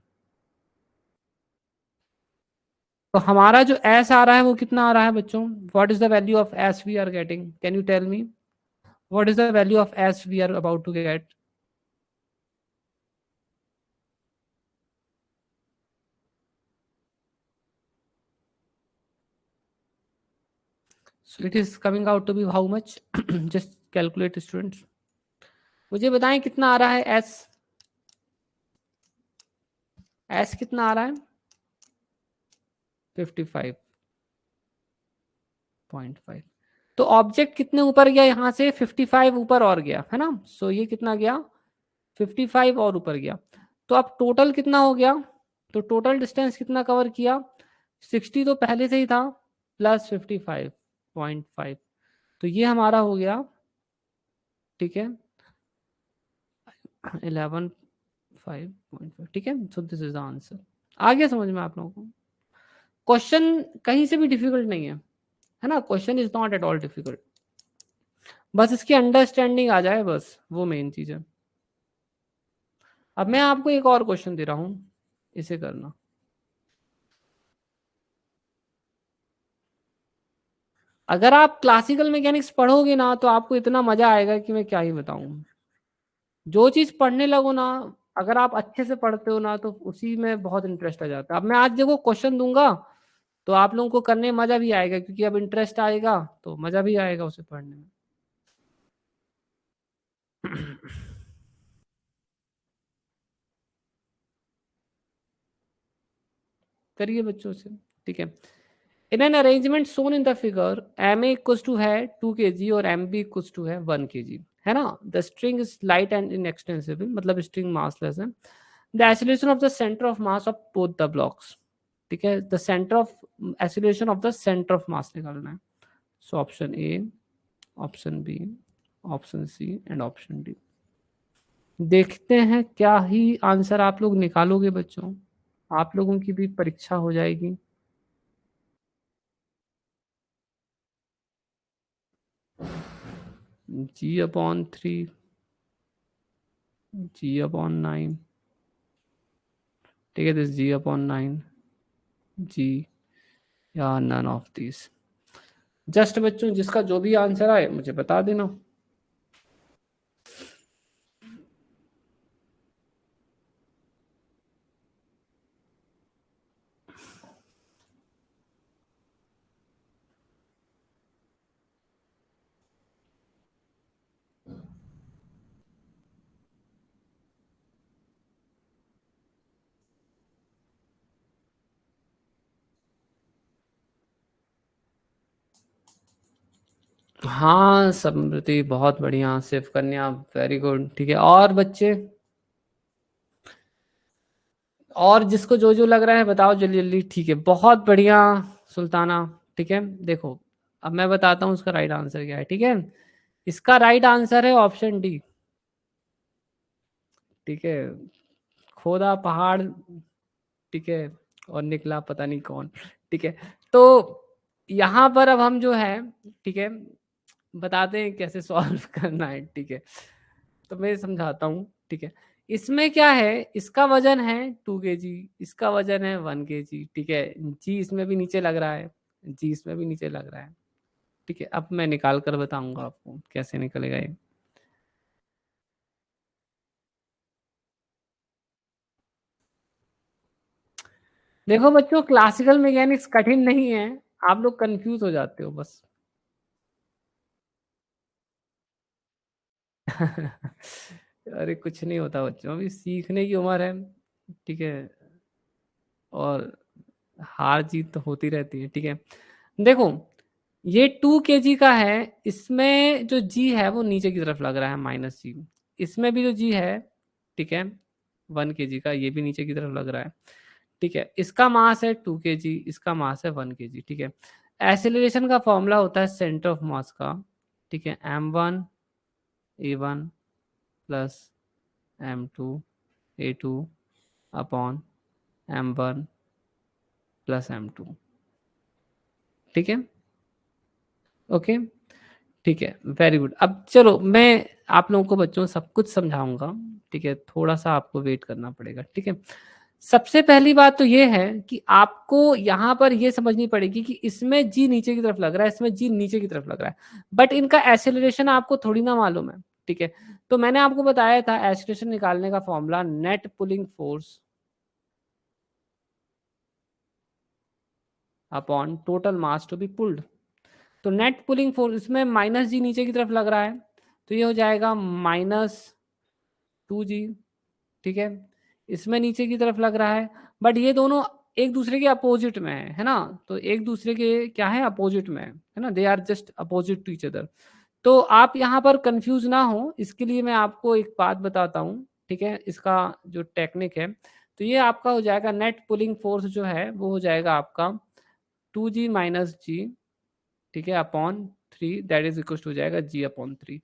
तो हमारा जो एस आ रहा है वो कितना आ रहा है बच्चों, what is the value of S we are getting, can you tell me what is the value of S we are about to get? So it is coming out to be how much? Just calculate students. मुझे बताएं कितना आ रहा है S, S कितना आ रहा है 55.5। तो ऑब्जेक्ट कितने ऊपर गया यहाँ से, 55 ऊपर और गया है ना, सो ये कितना गया 55 और ऊपर गया। तो अब टोटल कितना हो गया, तो टोटल डिस्टेंस कितना कवर किया, 60 तो पहले से ही था प्लस 55.5, तो ये हमारा हो गया। ठीक है, 11.5। ठीक है, so this is the answer. आ गया समझ में आप लोगों को? क्वेश्चन कहीं से भी डिफिकल्ट नहीं है ना, question is not at all difficult, बस इसकी अंडरस्टैंडिंग आ जाए, बस वो मेन चीज है। अब मैं आपको एक और क्वेश्चन दे रहा हूं, इसे करना। अगर आप क्लासिकल मैकेनिक्स पढ़ोगे ना तो आपको इतना मजा आएगा कि मैं क्या ही बताऊं। जो चीज पढ़ने लगो ना, अगर आप अच्छे से पढ़ते हो ना तो उसी में बहुत इंटरेस्ट आ जाता है। अब मैं आज देखो क्वेश्चन दूंगा तो आप लोगों को करने में मजा भी आएगा, क्योंकि अब इंटरेस्ट आएगा तो मजा भी आएगा उसे पढ़ने में। करिए बच्चों से। ठीक है, in an arrangement shown in the figure M A equals to है 2 kg और एम बी इक्वल्स टू है 1 kg, है ना। The string is light and inextensible, मतलब स्ट्रिंग मासलेस है। The acceleration of the centre of mass of both the blocks. ठीक है, the centre of acceleration of the centre of mass निकालना है। So option A, option B, option C and option D. देखते हैं क्या ही answer आप लोग निकालोगे बच्चों। आप लोगों की भी परीक्षा हो जाएगी। G/3, G/9, ठीक है, दिस G/9, G या नन ऑफ दिस। जस्ट बच्चों जिसका जो भी आंसर आए मुझे बता देना। हाँ समृति बहुत बढ़िया, शिव कन्या वेरी गुड, ठीक है। और बच्चे, और जिसको जो जो लग रहा है बताओ जल्दी जल्दी, ठीक है, बहुत बढ़िया सुल्ताना, ठीक है। देखो अब मैं बताता हूँ उसका राइट आंसर क्या है, ठीक है। इसका राइट आंसर है ऑप्शन डी, ठीक है, खोदा पहाड़, ठीक है, और निकला पता नहीं कौन, ठीक है। तो यहाँ पर अब हम जो है, ठीक है, बताते हैं कैसे सॉल्व करना है, ठीक है। तो मैं समझाता हूँ, ठीक है। इसमें क्या है, इसका वजन है 2 kg, इसका वजन है 1 kg, ठीक है। जी इसमें भी नीचे लग रहा है, जी इसमें भी नीचे लग रहा है, ठीक है। अब मैं निकाल कर बताऊंगा आपको कैसे निकलेगा ये। देखो बच्चों क्लासिकल मैकेनिक्स कठिन नहीं है, आप लोग कंफ्यूज हो जाते हो बस। अरे कुछ नहीं होता बच्चों, अभी सीखने की उम्र है, ठीक है, और हार जीत तो होती रहती है, ठीक है। देखो ये 2 kg का है, इसमें जो जी है वो नीचे की तरफ लग रहा है -G, इसमें भी जो जी है, ठीक है, 1 kg का, ये भी नीचे की तरफ लग रहा है, ठीक है। इसका मास है 2 kg, इसका मास है 1 kg, ठीक है। एसिलेरेशन का फॉर्मूला होता है सेंटर ऑफ मास का, ठीक है, m1 a1 plus m2 a2 upon m1 plus m2, ठीक है, ओके, ठीक है, वेरी गुड। अब चलो मैं आप लोगों को बच्चों सब कुछ समझाऊंगा, ठीक है, थोड़ा सा आपको वेट करना पड़ेगा, ठीक है। सबसे पहली बात तो ये है कि आपको यहाँ पर ये समझनी पड़ेगी कि इसमें जी नीचे की तरफ लग रहा है, इसमें जी नीचे की तरफ लग रहा है, बट इनका एसिलरेशन आपको थोड़ी ना मालूम है, ठीक है। तो मैंने आपको बताया था एसिलरेशन निकालने का formula net pulling force upon total mass to be pulled. तो नेट पुलिंग फोर्स, इसमें -G नीचे की तरफ लग रहा है, तो ये हो जाएगा -2G, ठीक है। इसमें नीचे की तरफ लग रहा है, बट ये दोनों एक दूसरे के अपोजिट में है ना, तो एक दूसरे के क्या है, अपोजिट में है ना, they are just opposite to each other. तो आप यहाँ पर कंफ्यूज ना हो, इसके लिए मैं आपको एक बात बताता हूँ, ठीक है, इसका जो टेक्निक है, तो ये आपका हो जाएगा नेट पुलिंग फोर्स जो है वो हो जाएगा आपका 2G-G, ठीक है, upon 3, that is equal to हो जाएगा G/3।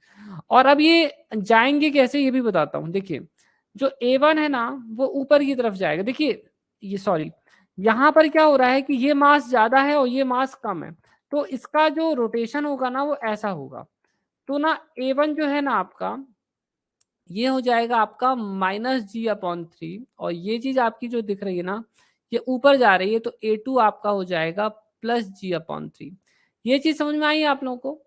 और अब ये जाएंगे कैसे ये भी बताता हूँ। देखिए जो A1 है ना वो ऊपर की तरफ जाएगा, देखिए ये सॉरी, यहाँ पर क्या हो रहा है कि ये मास ज्यादा है और ये मास कम है, तो इसका जो रोटेशन होगा ना वो ऐसा होगा। तो ना A1 जो है ना आपका, ये हो जाएगा आपका -G/3, और ये चीज आपकी जो दिख रही है ना ये ऊपर जा रही है, तो A2 आपका हो जाएगा +G/3। ये चीज समझ में आई आप लोगों को,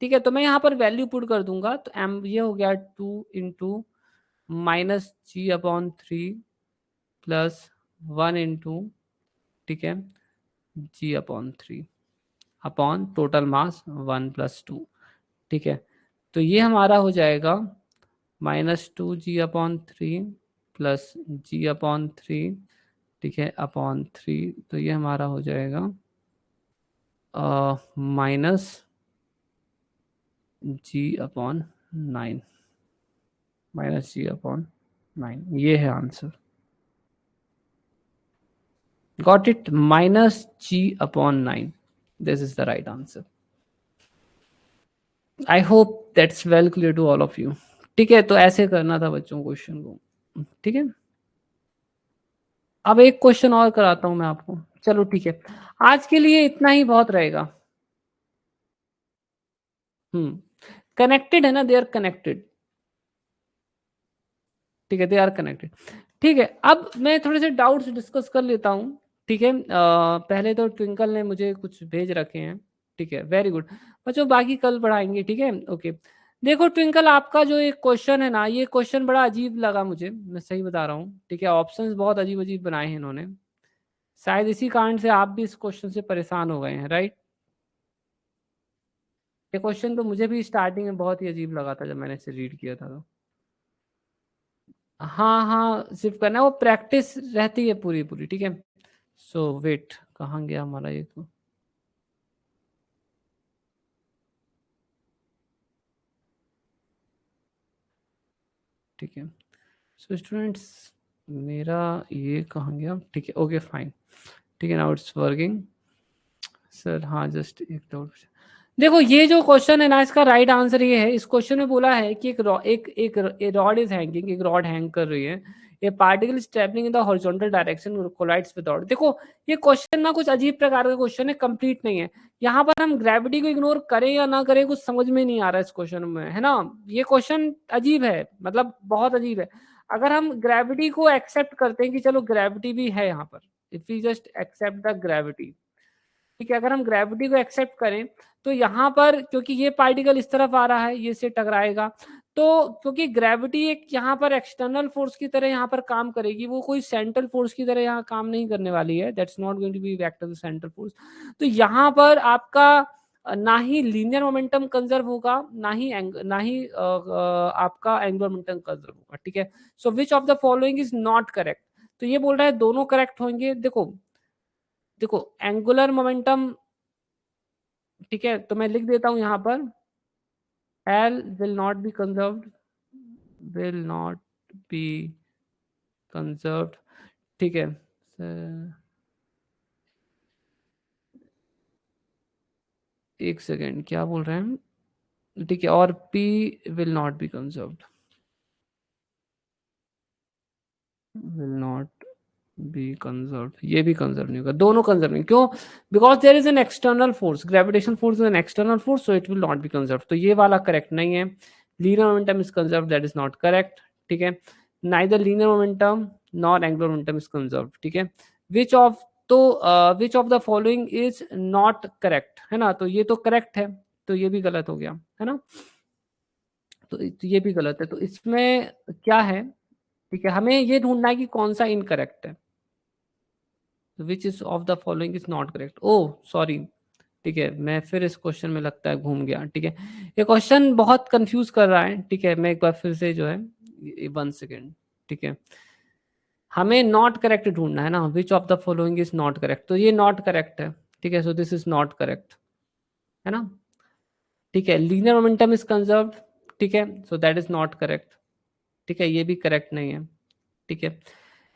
ठीक है। तो मैं यहाँ पर वैल्यू पुट कर दूंगा, तो एम ये हो गया 2 इंटू -G/3 प्लस 1 इंटू, ठीक है, G/3 अपॉन टोटल मास 1 + 2, ठीक है। तो ये हमारा हो जाएगा -2G/3 प्लस G/3, ठीक है, अपॉन 3, तो ये हमारा हो जाएगा -G/9, -G/9, ये है आंसर। Got it, -G/9, this is the right answer. I hope that's well clear to all of you, ठीक है। तो ऐसे करना था बच्चों क्वेश्चन को, ठीक है। अब एक क्वेश्चन और कराता हूं मैं आपको, चलो ठीक है, आज के लिए इतना ही बहुत रहेगा। कनेक्टेड है ना, दे आर कनेक्टेड, ठीक है, दे आर कनेक्टेड। ठीक है, अब मैं थोड़े से डाउट्स डिस्कस कर लेता हूँ। ठीक है, पहले तो ट्विंकल ने मुझे कुछ भेज रखे हैं। ठीक है, वेरी गुड बच्चों, बाकी कल पढ़ाएंगे। ठीक है, ओके। देखो ट्विंकल, आपका जो एक क्वेश्चन है ना, ये क्वेश्चन बड़ा अजीब लगा मुझे, मैं सही बता रहा हूँ। ठीक है, ऑप्शंस बहुत अजीब अजीब बनाए हैं इन्होंने, शायद इसी कारण से आप भी इस क्वेश्चन से परेशान हो गए हैं, राइट। ये क्वेश्चन तो मुझे भी स्टार्टिंग में बहुत ही अजीब लगा था जब मैंने इसे रीड किया था तो। हाँ हाँ, सिर्फ करना है, वो प्रैक्टिस रहती है पूरी पूरी। ठीक है, सो वेट, कहाँ गया हमारा ये तो। ठीक है, सो स्टूडेंट्स, मेरा ये कहाँ गया। ठीक है, ओके फाइन। ठीक है, नाउ इट्स वर्किंग सर। हाँ, जस्ट एक डाउट। देखो ये जो क्वेश्चन है ना, इसका राइट आंसर ये है। इस क्वेश्चन में बोला है कि एक रॉड इज हैंगिंग, एक रॉड हैंग कर रही है, a particle is travelling in the horizontal direction collides with rod. देखो ये क्वेश्चन ना कुछ अजीब प्रकार का क्वेश्चन है, कंप्लीट नहीं है। यहाँ पर हम ग्रेविटी को इग्नोर करें या ना करें कुछ समझ में नहीं आ रहा है इस क्वेश्चन में, है ना। ये क्वेश्चन अजीब है, मतलब बहुत अजीब है। अगर हम ग्रेविटी को एक्सेप्ट करते हैं कि चलो ग्रेविटी भी है यहाँ पर, if we just except the gravity, ठीक है, अगर हम ग्रेविटी को एक्सेप्ट करें तो यहाँ पर क्योंकि ये पार्टिकल इस तरफ आ रहा है, ये से टकराएगा, तो क्योंकि ग्रेविटी एक यहाँ पर एक्सटर्नल फोर्स की तरह यहाँ पर काम करेगी, वो कोई सेंट्रल फोर्स की तरह यहाँ काम नहीं करने वाली है। That's not going to be vector central force. तो यहाँ पर आपका ना ही लीनियर मोमेंटम कंजर्व होगा, आपका एंगुलर मोमेंटम कंजर्व होगा। ठीक है, so which of the following is not correct. तो ये बोल रहा है दोनों करेक्ट होंगे। देखो देखो एंगुलर मोमेंटम, ठीक है, तो मैं लिख देता हूं यहां पर, L will not be conserved, will not be conserved। ठीक है, एक सेकेंड, क्या बोल रहे हैं। ठीक है, और P will not be conserved, will not be conserve, ये भी कंजर्व नहीं होगा, दोनों कंजर्व नहीं। क्यों? Because there is an external force, gravitation force is an external force, so it will not be conserve. तो ये वाला करेक्ट नहीं है। Linear momentum is conserve, that is not correct. ठीक है, neither linear momentum nor angular momentum is conserve. ठीक है, which of, तो which of the following is not correct, है ना। तो ये तो करेक्ट है, तो ये भी गलत हो गया, है ना। तो ये भी गलत है, तो इसमें क्या है। ठीक है, हमें ये ढूंढना है कि कौन सा इनकरेक्ट है। Which is of the following is not correct. Oh sorry, ठीक है, मैं फिर इस क्वेश्चन में लगता है घूम गया। ठीक है, ये क्वेश्चन बहुत कंफ्यूज कर रहा है। ठीक है, मैं एक बार फिर से जो है, 1 सेकेंड। ठीक है, हमें नॉट करेक्ट ढूंढना है ना, विच of the following is not correct, तो ये नॉट करेक्ट है। ठीक है, so this is not correct, है ना। ठीक है, लीनियर मोमेंटम इज कंजर्व्ड, ठीक है, so that is not correct. ठीक है, ये भी करेक्ट नहीं है। ठीक है,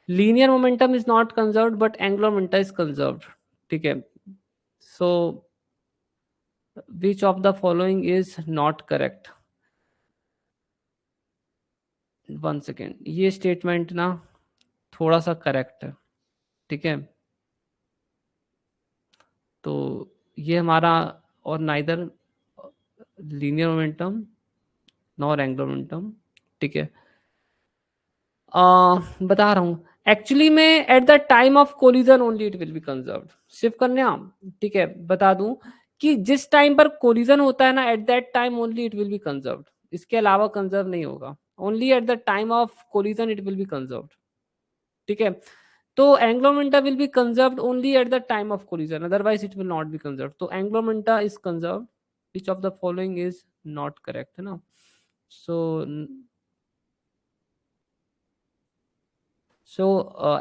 linear momentum is not conserved but angular momentum is conserved. ठीक है, so which of the following is not correct. 1 second, ये स्टेटमेंट ना थोड़ा सा करेक्ट है। ठीक है, तो ये हमारा, और neither linear momentum nor angular momentum. ठीक है, बता रहा हूँ एक्चुअली में, eight the time of collision only it will be conserved. सिर्फ कन्या, ठीक है, बता दूं कि जिस टाइम पर कोलिजन होता है ना, at that time only it will be conserved, इसके अलावा कंजर्व नहीं होगा। Only at the time of collision it will be conserved. ठीक है, तो angular momentum will be conserved only at the time of collision, otherwise it will not be conserved. तो angular momentum is conserved, which of the following is not correct, है ना। सो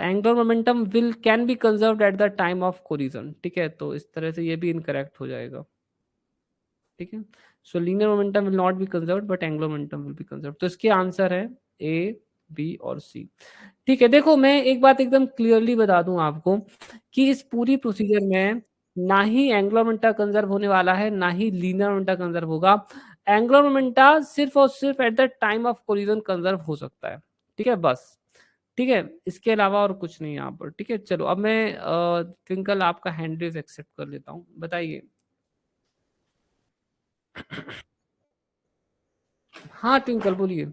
angular momentum will can be conserved at the time of collision. ठीक है, तो इस तरह से ये भी इनकरेक्ट हो जाएगा। ठीक है, सो linear momentum will not be conserved but angular momentum will be conserved. तो इसके आंसर है ए, बी और सी। ठीक है, देखो मैं एक बात एकदम क्लियरली बता दूं आपको कि इस पूरी प्रोसीजर में ना ही एंगुलर मोमेंटम कंजर्व होने वाला है, ना ही लीनियर मोमेंटम कंजर्व होगा। एंगुलर मोमेंटम सिर्फ और सिर्फ at the time of collision conserve हो सकता है। ठीक है, बस ठीक है, इसके अलावा और कुछ नहीं यहाँ पर। ठीक है, चलो अब मैं ट्विंकल आपका हैंड रेज एक्सेप्ट कर लेता हूँ, बताइए। हाँ ट्विंकल बोलिए।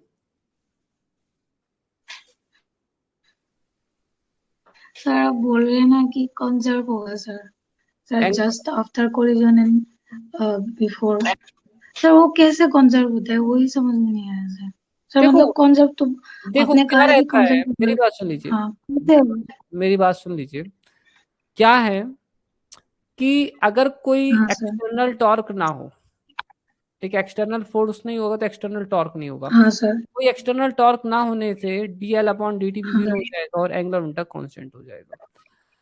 सर आप बोल रहे हैं ना कि कंजर्व होगा sir sir Ang- just after collision and before. Sir वो कैसे कंजर्व होता है वही समझ में नहीं आया सर। सर देखो मतलब कंजर्व तो देखो आपने क्या कहा कि रहता है, मेरी कंजर्व। बात सुन लीजिए, हाँ कैसे होगा? मेरी बात सुन लीजिए। क्या है कि अगर कोई हाँ सर। एक्सटर्नल टॉर्क ना हो, ठीक है, एक्सटर्नल फोर्स नहीं होगा तो एक्सटर्नल टॉर्क नहीं होगा। हाँ सर। कोई एक्सटर्नल टॉर्क ना होने से dl/dt भी हाँ जीरो हो सर। जाएगा और एंगुलर मोमेंटम कांस्टेंट हो जाएगा।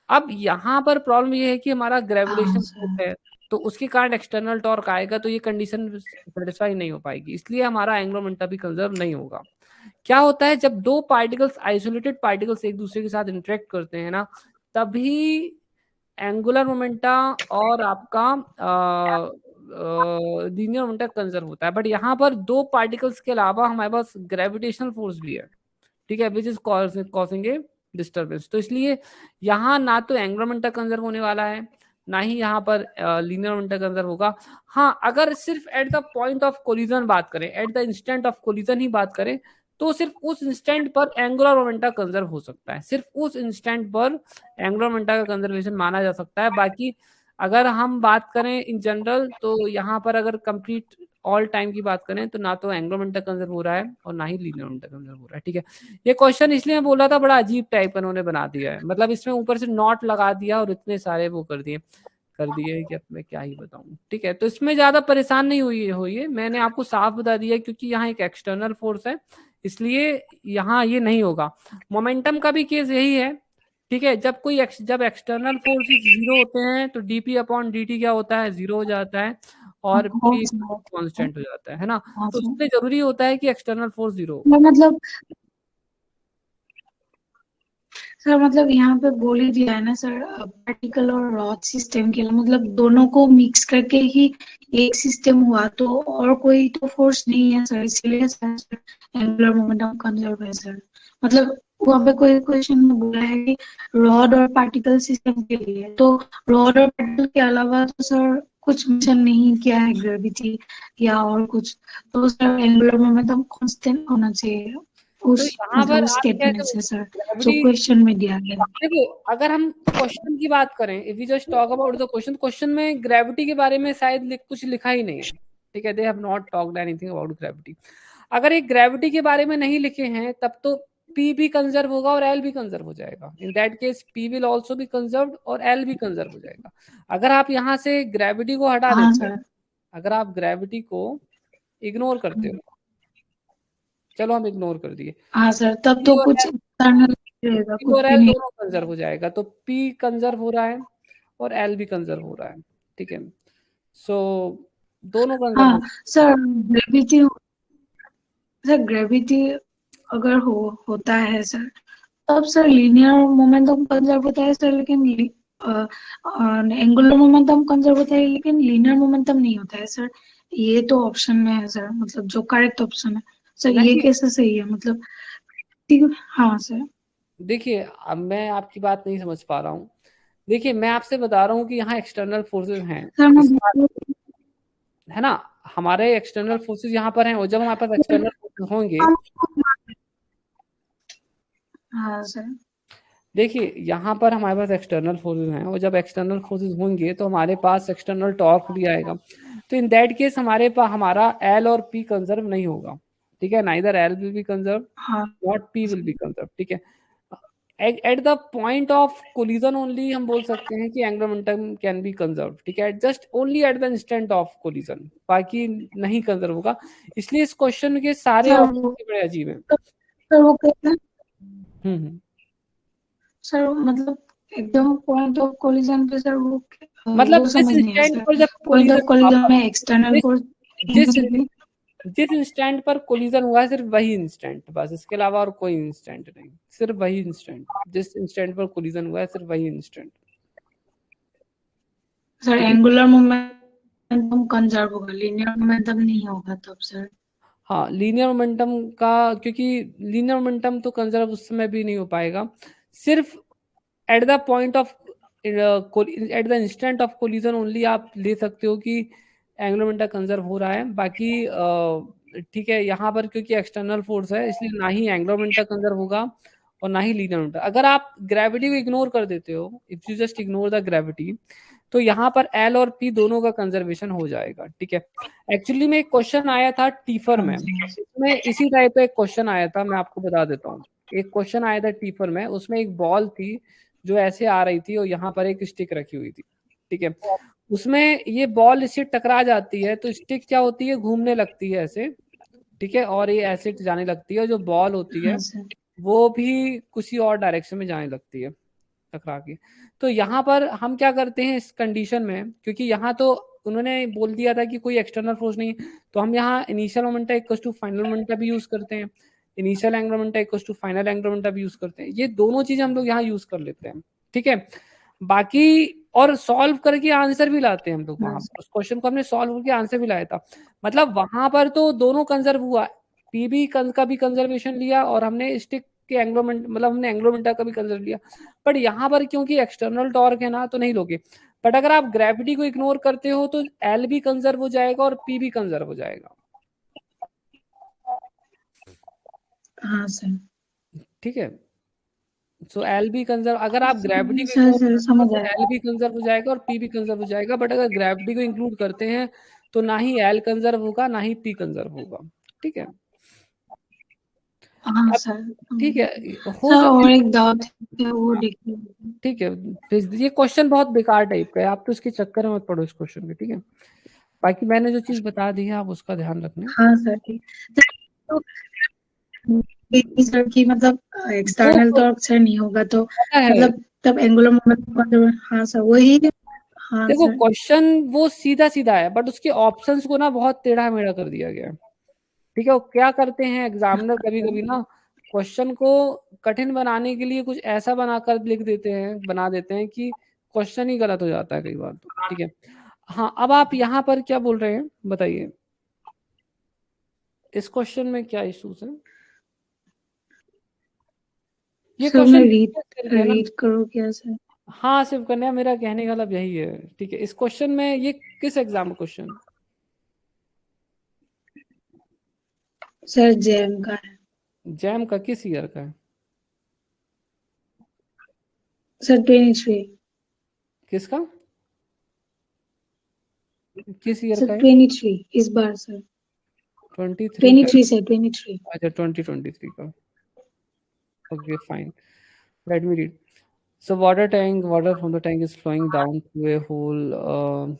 अब यहाँ पर प्रॉब्लम ये है कि हमारा हाँ ग्रेविटेशन फोर्स सर। है, तो उसके कारण एक्सटर्नल टॉर्क आएगा, तो ये कंडीशन सेटिस्फाई नहीं हो पाएगी, इसलिए हमारा एंगुलर मोमेंटम भी कंजर्व नहीं होगा। क्या होता है जब दो पार्टिकल्स, आइसोलेटेड पार्टिकल्स एक दूसरे के साथ इंटरेक्ट करते हैं ना, तभी एंगुलर मोमेंटम और आपका लीनियर मोमेंटम कंजर्व होता है। बट यहाँ पर दो पार्टिकल्स के अलावा हमारे पास ग्रेविटेशनल फोर्स भी है, ठीक है, which is causing A disturbance. तो इसलिए यहाँ ना तो एंगुलर मोमेंटम कंजर्व होने वाला है, ना ही यहाँ पर लीनियर मोमेंटम कंजर्व होगा। हाँ, अगर सिर्फ at the point of collision बात करें, at the instant of collision ही बात करें, तो सिर्फ उस इंस्टेंट पर एंगुलर मोमेंटम कंजर्व हो सकता है, सिर्फ उस इंस्टेंट पर एंगुलर मोमेंटम का कंजर्वेशन माना जा सकता है। बाकी अगर हम बात करें इन जनरल, तो यहाँ पर अगर कंप्लीट ऑल टाइम की बात करें तो ना तो एंगुलर मोमेंटम कंजर्व हो रहा है और ना ही लीनियर मोमेंटम कंजर्व हो रहा है। ठीक है, ये क्वेश्चन इसलिए मैं बोल रहा था, बड़ा अजीब टाइप का उन्होंने बना दिया है, मतलब इसमें ऊपर से नॉट लगा दिया और इतने सारे वो कर दिए कि अब मैं क्या ही बताऊं। ठीक है, तो इसमें ज्यादा परेशान नहीं हुई, मैंने आपको साफ बता दिया, क्योंकि यहाँ एक एक्सटर्नल फोर्स है, इसलिए यहाँ ये नहीं होगा। मोमेंटम का भी केस यही है। ठीक है, जब एक्सटर्नल फोर्सेस जीरो होते हैं तो dp/dt क्या होता है, जीरो हो जाता है, और p कांस्टेंट हो जाता है ना। हाँ तो सर। इसलिए जरूरी होता है कि एक्सटर्नल फोर्स जीरो हो। मतलब सर मतलब यहाँ पे बोल ही दिया है ना सर पार्टिकल और रॉड सिस्टम के लिए मतलब दोनों को मिक्स करके ही एक सिस्टम हुआ तो और कोई तो फोर्स नहीं है सर इसीलिए सर एंगुलर मोमेंटम कंजर्व है सर। मतलब वहाँ पे कोई क्वेश्चन में बोला है कि रॉड और पार्टिकल सिस्टम के लिए तो रॉड और पार्टिकल के अलावा तो सर कुछ मेंशन नहीं किया है ग्रेविटी या और कुछ तो सर एंगुलर मोमेंटम कांस्टेंट होना चाहिए तो उस यहाँ पर मतलब आप क्या स्टेटमेंट से करोगे, सर जो ग्रेविटी, क्वेश्चन में दिया गया। देखो अगर हम क्वेश्चन की बात करें, if you just talk about the question में ग्रेविटी के बारे में शायद कुछ लिखा ही नहीं है। ठीक है, दे have not talked anything about gravity. अगर एक ग्रेविटी के बारे में नहीं लिखे हैं तब तो P भी कंजर्व होगा और L भी कंजर्व हो जाएगा। In that case P will also be conserved और L भी कंजर्व हो जाएगा। अगर आप यहाँ से ग्रेविटी को हटा हाँ देते हो, सर। अगर आप ग्रेविटी को इग्नोर करते हो, चलो हम इग्नोर कर दिए, हाँ सर तब P तो और कुछ L, एक्सटर्नल रहेगा P कुछ और भी L नहीं। दोनों कंजर्व हो जाएगा, तो P कंजर्व हो रहा है और L भी कंजर्व हो रहा है। ठीक है, सो दोनों कंजर्व हाँ हो। सर ग्रेविटी अगर होता है सर तब सर लीनियर मोमेंटम कंजर्व होता है सर लेकिन एंगुलर मोमेंटम कंजर्व होता है लेकिन लीनियर मोमेंटम नहीं होता है सर। ये तो ऑप्शन में है सर मतलब जो करेक्ट ऑप्शन है सर ये नहीं, कैसे सही है मतलब ठीक। हाँ सर। देखिए अब मैं आपकी बात नहीं समझ पा रहा हूँ। देखिए मैं आपसे बता रहा हूँ कि यहाँ एक्सटर्नल फोर्सेस हैं, सर मैं इसका है ना, हमारे एक्सटर्नल फोर्सेस यहाँ पर हैं, और जब हमारे पास एक्सटर्नल फोर्सेस होंगे, हाँ सर। देखिए यहाँ पर हमारे पास एक्सटर्नल फोर्सेस हैं, और जब एक्सटर्नल फोर्सेस होंगे तो हमारे पास एक्सटर्नल टॉर्क भी आएगा। तो इन दैट केस हमारे पास हमारा L और P कंजर्व नहीं होगा। ठीक है, neither L will be conserve हाँ not P will be conserve. ठीक है, at the point of collision only हम बोल सकते हैं कि angular momentum can be conserve. ठीक है, just only at the instant of collision, बाकी नहीं कंजर्व होगा। इसलिए इस क्वेश्चन के सारे सर ऑप्शन बड़े अजीब हैं। सर वो कहते हैं हम्म। सर मतलब एकदम पॉइंट ऑफ कोलिजन पे सर वो मतलब जिस समझ नहीं आया इंस्टेंट सर। पर जब पॉइंट ऑफ कोलिजन कोलिजन में एक्सटर्नल जिस फोर्स जिस इमीडिएटली। जिस इंस्टेंट पर कोलिजन हुआ है सिर्फ वही इंस्टेंट, बस इसके अलावा और कोई इंस्टेंट नहीं, सिर्फ वही इंस्टेंट, जिस इंस्टेंट पर कोलिजन हुआ है सिर्फ वही इंस्टेंट। सर ठीक है, एंगुलर मोमेंटम कंजर्व होगा लीनियर मोमेंटम नहीं होगा तब सर। हाँ लीनियर मोमेंटम का, क्योंकि लीनियर मोमेंटम तो कंजर्व उस समय भी नहीं हो पाएगा, सिर्फ at the point of eight the instant of collision only आप ले सकते हो कि एंगुलर मोमेंटम कंजर्व हो रहा है। बाकी ठीक है, यहाँ पर क्योंकि एक्सटर्नल फोर्स है इसलिए ना ही एंगुलर मोमेंटम कंजर्व होगा और ना ही लीनियर मोमेंटम। अगर आप ग्रेविटी को इग्नोर कर देते हो, if you just ignore the gravity, तो यहाँ पर एल और पी दोनों का कंजर्वेशन हो जाएगा। ठीक है, एक्चुअली में एक क्वेश्चन आया था टीफर में, इसमें इसी टाइप का एक क्वेश्चन आया था, मैं आपको बता देता हूँ। एक क्वेश्चन आया था टीफर में, उसमें एक बॉल थी जो ऐसे आ रही थी और यहाँ पर एक स्टिक रखी हुई थी। ठीक है, उसमें ये बॉल इससे टकरा जाती है तो स्टिक क्या होती है, घूमने लगती है ऐसे। ठीक है, और ये ऐसे जाने लगती है और जो बॉल होती है हाँ सर। वो भी किसी और डायरेक्शन में जाने लगती है टकरा के। तो यहाँ पर हम क्या करते हैं इस कंडीशन में, क्योंकि यहाँ तो उन्होंने बोल दिया था कि कोई एक्सटर्नल फोर्स नहीं है, तो हम यहाँ initial momentum equal to final momentum भी यूज करते हैं, initial angular momentum equal to final angular momentum भी यूज करते हैं। ये दोनों चीजें हम लोग यहाँ यूज कर लेते हैं। ठीक है, बाकी और सॉल्व करके आंसर भी लाते हैं हम लोग, वहां उस क्वेश्चन को हमने सॉल्व करके आंसर भी लाया था। मतलब वहां पर तो दोनों कंजर्व हुआ, पीबी का भी कंजर्वेशन लिया और हमने स्टिक के एंग्लोमेंट मतलब हमने एंग्लोमेंटा का भी कंजर्व लिया। बट यहाँ पर क्योंकि एक्सटर्नल टॉर्क है ना तो नहीं लोगे। बट अगर आप ग्रेविटी को इग्नोर करते हो तो एल भी कंजर्व हो जाएगा और पी भी कंजर्व हो जाएगा। हाँ सर। ठीक है, सो एल भी कंजर्व, अगर आप ग्रेविटी को सर इग्नोर सर करते हो समझ तो आया। एल भी कंजर्व हो जाएगा और पी भी कंजर्व हो जाएगा। बट अगर ग्रेविटी को इंक्लूड करते हैं तो ना ही एल कंजर्व होगा ना ही पी कंजर्व होगा। ठीक है, हाँ अब सर। ठीक है, हो सर सकता और है। एक डाउट है वो देखिए। ठीक है, फिर ये क्वेश्चन बहुत बेकार टाइप का है, आप तो इसके चक्कर में मत पड़ो इस क्वेश्चन के। ठीक है, बाकी मैंने जो चीज बता दी है आप उसका ध्यान रखना। हाँ सर ठीक। तो सर की मतलब एक्सटर्नल वो टॉर्क से नहीं होगा तो पता है, मतलब तब एंगुलर मोमेंटम। हाँ सर वही। हाँ देखो सर। क्वेश्चन वो सीधा सीधा है बट उसके ऑप्शंस को ना बहुत टेढ़ा मेढ़ा कर दिया गया है। ठीक है, वो क्या करते हैं एग्जामिनर कभी कभी ना क्वेश्चन को कठिन बनाने के लिए कुछ ऐसा बनाकर लिख देते हैं, बना देते हैं कि क्वेश्चन ही गलत हो जाता है कई बार तो। ठीक है, हाँ अब आप यहाँ पर क्या बोल रहे हैं बताइए, इस क्वेश्चन में क्या इश्यूज है? ये सर मैं क्वेश्चन रीड करके है ना। रीड करूँ क्या सर? हाँ सिर्फ कन्या, मेरा कहने का मतलब यही है। ठीक है, इस क्वेश्चन में ये किस एग्जाम क्वेश्चन? सर जैम का है। जैम का किस ईयर का है? सर 23। किसका, किस ईयर सर का है? 23 इस बार सर। 23 का? 23 सर 23। अच्छा 2023 का। Okay fine, let me read. So water from the tank is flowing down through a hole.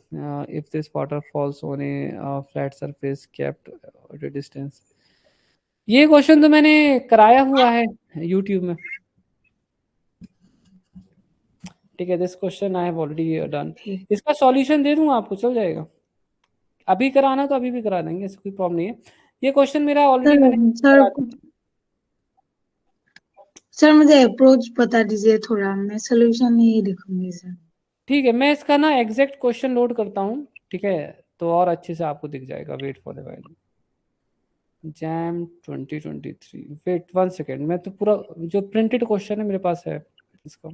If this water falls on a flat surface kept at a distance. ये question तो मैंने कराया हुआ है YouTube में। ठीक है, this question I have already done. ठीक। इसका सॉल्यूशन दे दूं आपको, चल जाएगा? अभी कराना तो अभी भी करा देंगे, ऐसा कोई प्रॉब्लम नहीं है। ये क्वेश्चन मेरा ऑलरेडी मैंने सर करा। सर मुझे अप्रोच बता दीजिए थोड़ा, मैं सोल्यूशन नहीं लिखूंगी सर। ठीक है, मैं इसका ना एग्जैक्ट क्वेश्चन लोड करता हूँ। ठीक है, तो और अच्छे से आपको दिख जाएगा। Wait for the JAM 2023, wait 1 second, मैं तो पूरा जो प्रिंटेड क्वेश्चन है मेरे पास है इसका।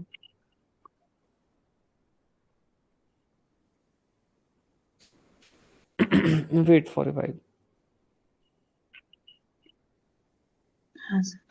वेट फॉर भाई। हाँ सर।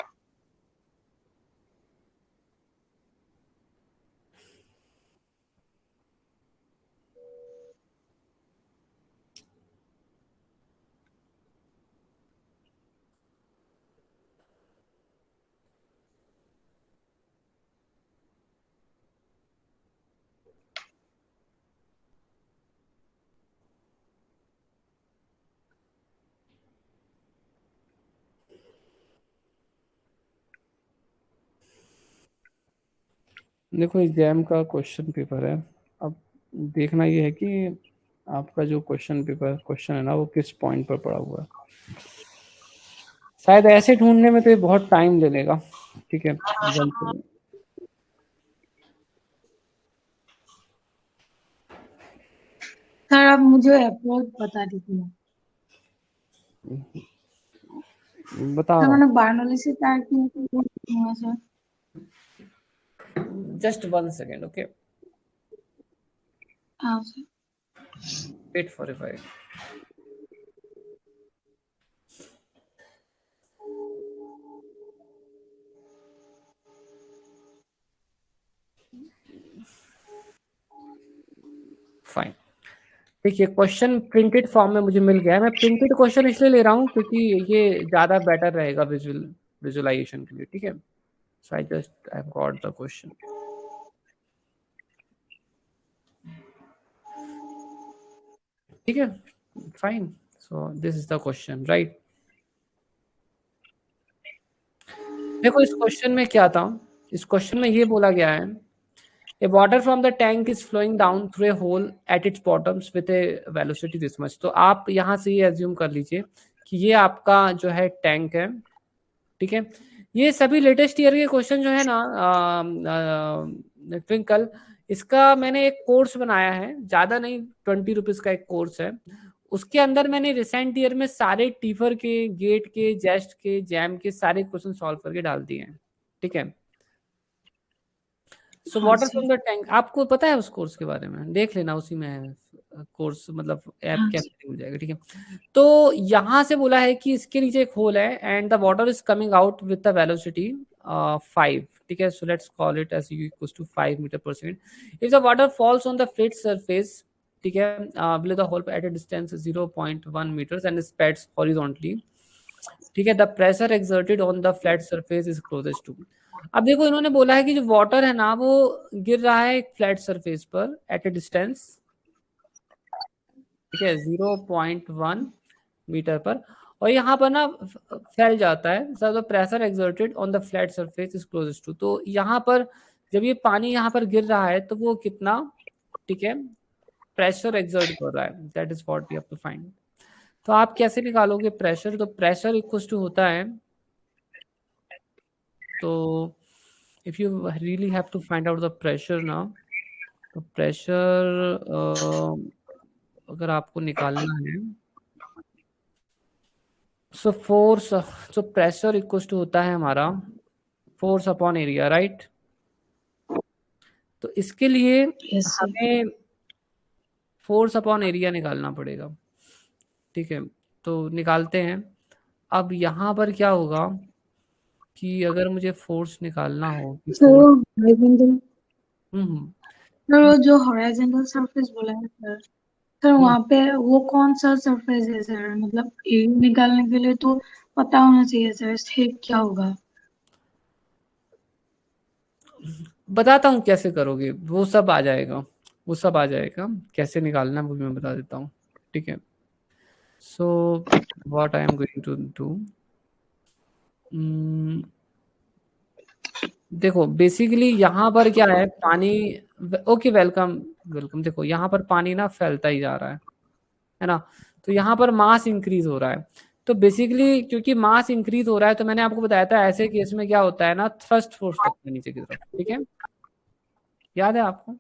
देखो एग्जाम का क्वेश्चन पेपर है, अब देखना ये है कि आपका जो क्वेश्चन है ना वो किस पॉइंट पर पड़ा हुआ है। शायद ऐसे ढूंढने में तो ये बहुत टाइम ले लेगा। ठीक है, सर आप मुझे अप्रोच बता दीजिए। बता सर रहा मैंने बर्नौली से तैयार किया तो वो नहीं हुआ सर। हूँ, जस्ट 1 सेकेंड, ओके, हाँ sir. Wait for a five. Fine, देखिए क्वेश्चन प्रिंटेड फॉर्म में मुझे मिल गया है। मैं प्रिंटेड क्वेश्चन इसलिए ले रहा हूँ क्योंकि ये ज़्यादा बेटर रहेगा विजुअलाइजेशन के लिए, ठीक है। So I just I got the question, ठीक है, fine. So this is the question, right. देखो इस क्वेश्चन में क्या था, इस क्वेश्चन में ये बोला गया है, A water from the tank is flowing down through a hole at its bottoms with a velocity this much। तो आप यहाँ से ये एज्यूम कर लीजिए कि ये आपका जो है टैंक है, ठीक है। ये सभी लेटेस्ट ईयर के क्वेश्चन जो है ना ट्विंकल, इसका मैंने एक कोर्स बनाया है, ज़्यादा नहीं, 20 रुपीज़ का एक कोर्स है। उसके अंदर मैंने रिसेंट ईयर में सारे टीफर के, गेट के, जेस्ट के, जैम के सारे क्वेश्चन सॉल्व करके डाल दिए हैं, ठीक है। सो हाँ water sir. From the tank, आपको पता है उस कोर्स के बारे में, देख लेना, उसी में है कोर्स, मतलब ऐप हाँ के सर। अंदर मिल जाएगा, ठीक है। तो यहाँ से बोला है कि इसके नीचे एक होल है and the water is coming out with the velocity 5, ठीक है। So let's call it as u equals to 5 metre per second. If the water falls on the flat surface, ठीक है, below the hole at a distance 0.1 metres and spreads horizontally, ठीक है, the pressure exerted on the flat surface is closest to. अब देखो इन्होंने बोला है कि जो वाटर है ना वो गिर रहा है एक फ्लैट सरफेस पर एट ए डिस्टेंस, ठीक है, 0.1 मीटर पर, और यहाँ पर ना फैल जाता है। So the pressure exerted on the flat surface is closest to. तो यहाँ पर जब ये पानी यहाँ पर गिर रहा है तो वो कितना, ठीक है, प्रेशर एक्सर्ट कर रहा है, that is what we have to find. तो आप कैसे निकालोगे प्रेशर, तो प्रेशर इक्वल्स टू होता है, तो if you really have to find out the pressure now, तो प्रेशर अगर आपको निकालना है, so force, so pressure equals to होता है हमारा फोर्स अपॉन एरिया, राइट। तो इसके लिए यस सर। हमें फोर्स अपॉन एरिया निकालना पड़ेगा, ठीक है। तो निकालते हैं। अब यहाँ पर क्या होगा कि अगर मुझे फोर्स निकालना हो कि सर फोर्स, वो हॉरिजॉन्टल, हम्म सर वो जो हॉरिजॉन्टल सरफेस बोला है सर, सर हम्म, वहाँ पे वो कौन सा सरफेस है सर? मतलब एरिया निकालने के लिए तो पता होना चाहिए सर स्टेप क्या होगा। बताता हूँ कैसे करोगे, वो सब आ जाएगा, वो सब आ जाएगा, कैसे निकालना है वो भी मैं बता देता हूँ, ठीक है। So what I am going to do, देखो बेसिकली यहाँ पर क्या है, पानी, ओके, वेलकम वेलकम। देखो यहाँ पर पानी ना फैलता ही जा रहा है ना, तो यहाँ पर मास इंक्रीज हो रहा है। तो बेसिकली क्योंकि मास इंक्रीज हो रहा है, तो मैंने आपको बताया था ऐसे केस में क्या होता है ना, थ्रस्ट फोर्स लगता है नीचे की तरफ, ठीक है, याद है आपको।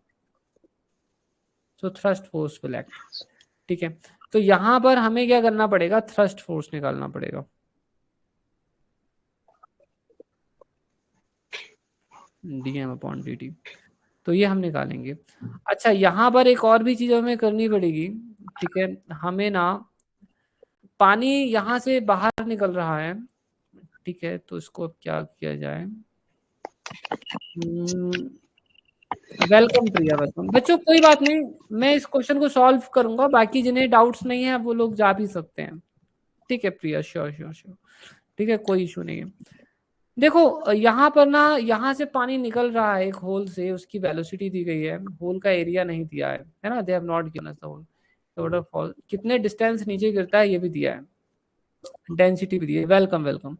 सो थ्रस्ट फोर्स विल एक्ट, ठीक है। तो यहाँ पर हमें क्या करना पड़ेगा, थ्रस्ट फोर्स निकालना पड़ेगा, डीएम अपॉन dt। तो ये हम निकालेंगे। अच्छा यहाँ पर एक और भी चीज हमें करनी पड़ेगी, ठीक है। हमें ना पानी यहाँ से बाहर निकल रहा है, ठीक है, तो इसको अब क्या किया जाए। वेलकम प्रिया, वेलकम बच्चों, कोई बात नहीं, मैं इस क्वेश्चन को सॉल्व करूंगा, बाकी जिन्हें डाउट्स नहीं है वो लोग जा भी सकते हैं, ठीक है प्रिया, श्योर श्योर श्योर, ठीक है, कोई इशू नहीं है। देखो यहाँ पर ना, यहाँ से पानी निकल रहा है एक होल से, उसकी वेलोसिटी दी गई है, होल का एरिया नहीं दिया है ना, they have not given us the whole, waterfall कितने डिस्टेंस नीचे गिरता है ये भी दिया है, डेंसिटी भी दी है, वेलकम वेलकम।